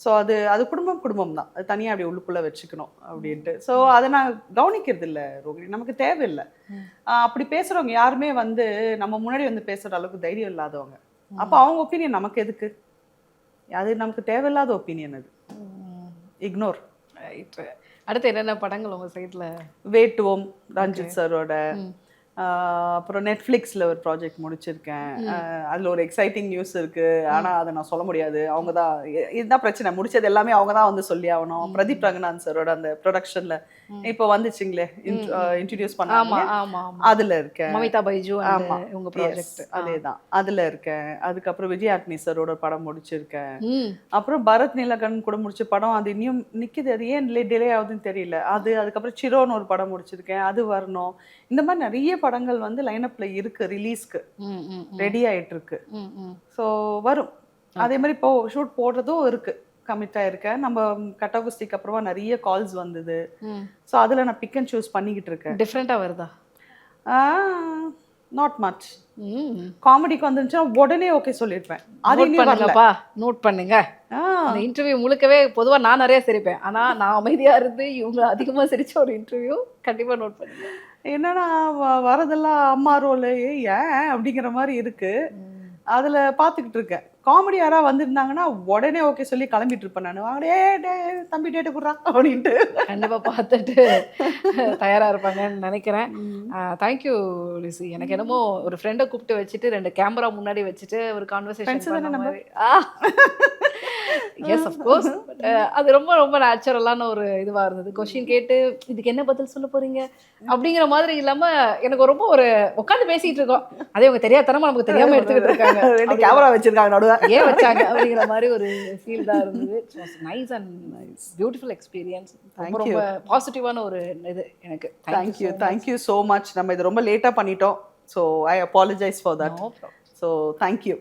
So அது குடும்பம் தான். அது தனியாக அப்படி உள்ளுக்குள்ளே வச்சுக்கணும் அப்படின்ட்டு. ஸோ அதை நான் கவனிக்கிறது இல்லை ரோகிணி. நமக்கு தேவையில்லை. அப்படி பேசுகிறவங்க யாருமே வந்து நம்ம முன்னாடி வந்து பேசுகிற அளவுக்கு தைரியம் இல்லாதவங்க. அப்போ அவங்க ஒப்பீனியன் நமக்கு எதுக்கு? அது நமக்கு தேவையில்லாத ஒப்பீனியன். அது இக்னோர். ரைட்டு. அடுத்து என்னென்ன படங்கள் உங்கள் சைடில்? வேட்டுவோம் ரஞ்சித் சாரோட. அப்புறம் நெட்ஃப்ளிக்ஸில் ஒரு ப்ராஜெக்ட் முடிச்சிருக்கேன். அதில் ஒரு எக்ஸைட்டிங் நியூஸ் இருக்குது. ஆனால் அதை நான் சொல்ல முடியாது. அவங்க தான் இதுதான் பிரச்சனை. முடிச்சது எல்லாமே அவங்க தான் வந்து சொல்லி ஆகணும். பிரதீப் ரங்கநாத் சாரோட அந்த ப்ரொடக்ஷனில் இப்போ வந்துச்சுங்களே இன்ட்ரடியூஸ் பண்ணாங்க. அதில் இருக்கேன். மமிதா பைஜு. ஆமாம், உங்கள் ப்ராஜெக்ட் அதே தான். அதில் இருக்கேன். அதுக்கப்புறம் விஜய் ஆட்னி சாரோட படம் முடிச்சிருக்கேன். அப்புறம் பரத் நீலகன் கூட முடிச்ச படம் அது இன்னும் நிற்கிது. அது ஏன் டிலே ஆகுதுன்னு தெரியல. அதுக்கப்புறம் சிரோன்னு ஒரு படம் முடிச்சிருக்கேன். அது வரணும். இந்த மாதிரி நிறைய படங்கள் வந்து லைனப்ல இருக்கு. ரிலீஸ்க்கு ரெடி ஆயிட்டு இருக்கு. ஸோ வரும். அதே மாதிரி இப்போ ஷூட் போடுறதும் இருக்கு. கமிட் ஆயிருக்கேன். நம்ம கட்டாகுஸ்திக்கு அப்புறமா நிறைய கால்ஸ் வந்தது. ஸோ அதில் நான் பிக் அண்ட் சூஸ் பண்ணிக்கிட்டு இருக்கேன். டிஃப்ரெண்ட்டாக வருதா? Not much. காமெடிக்கு வந்துச்சுன்னா உடனே ஓகே சொல்லியிருப்பேன். அது பண்ணுங்கப்பா, நோட் பண்ணுங்க. அந்த இன்டர்வியூ முழுக்கவே பொதுவாக நான் நிறைய சிரிப்பேன். ஆனால் நான் அமைதியாக இருந்து இவங்க அதிகமாக சிரிச்ச ஒரு இன்டர்வியூ கண்டிப்பாக நோட் பண்ணுங்க. என்னன்னா வரதெல்லாம் அம்மா ரோல் ஏன் அப்படிங்கிற மாதிரி இருக்கு. அதில் பார்த்துக்கிட்டு இருக்கேன். காமெடி யாராவது வந்திருந்தாங்கன்னா உடனே ஓகே சொல்லி கிளம்பிட்டு இருப்பேன் நான். வாங்கடே தம்பி டேட்டு கொடுறான் அப்படின்ட்டு கண்டிப்பாக பார்த்துட்டு தயாராக இருப்பாங்கன்னு நினைக்கிறேன். தேங்க்யூ லிசி. எனக்கு என்னமோ ஒரு ஃப்ரெண்டை கூப்பிட்டு வச்சுட்டு 2 கேமரா முன்னாடி வச்சுட்டு ஒரு கான்வர்சேஷன். Yes of course. அது ரொம்ப ரொம்ப நேச்சுரலான ஒரு இதுவாக இருந்தது. கொஸ்டின் கேட்டு இதுக்கு என்ன பதில் சொல்ல போறீங்க அப்படிங்கிற மாதிரி இல்லாமல் எனக்கு ரொம்ப ஒரு உட்காந்து பேசிகிட்டு இருக்கோம். அதே அவங்க தெரியாதனமா நமக்கு தெரியாமல் எடுத்துக்கிட்டு இருக்காங்க. 2 கேமரா வச்சிருக்காங்க நடுவே. ஏன் வச்சாங்க அப்படிங்கிற மாதிரி ஒரு ஃபீல் தான் இருந்தது. Nice and beautiful experience. ரொம்ப பாசிட்டிவான ஒரு இது எனக்கு. Thank you so much. நம்ம இது ரொம்ப லேட்டாக பண்ணிட்டோம். So I apologise for that. So thank you.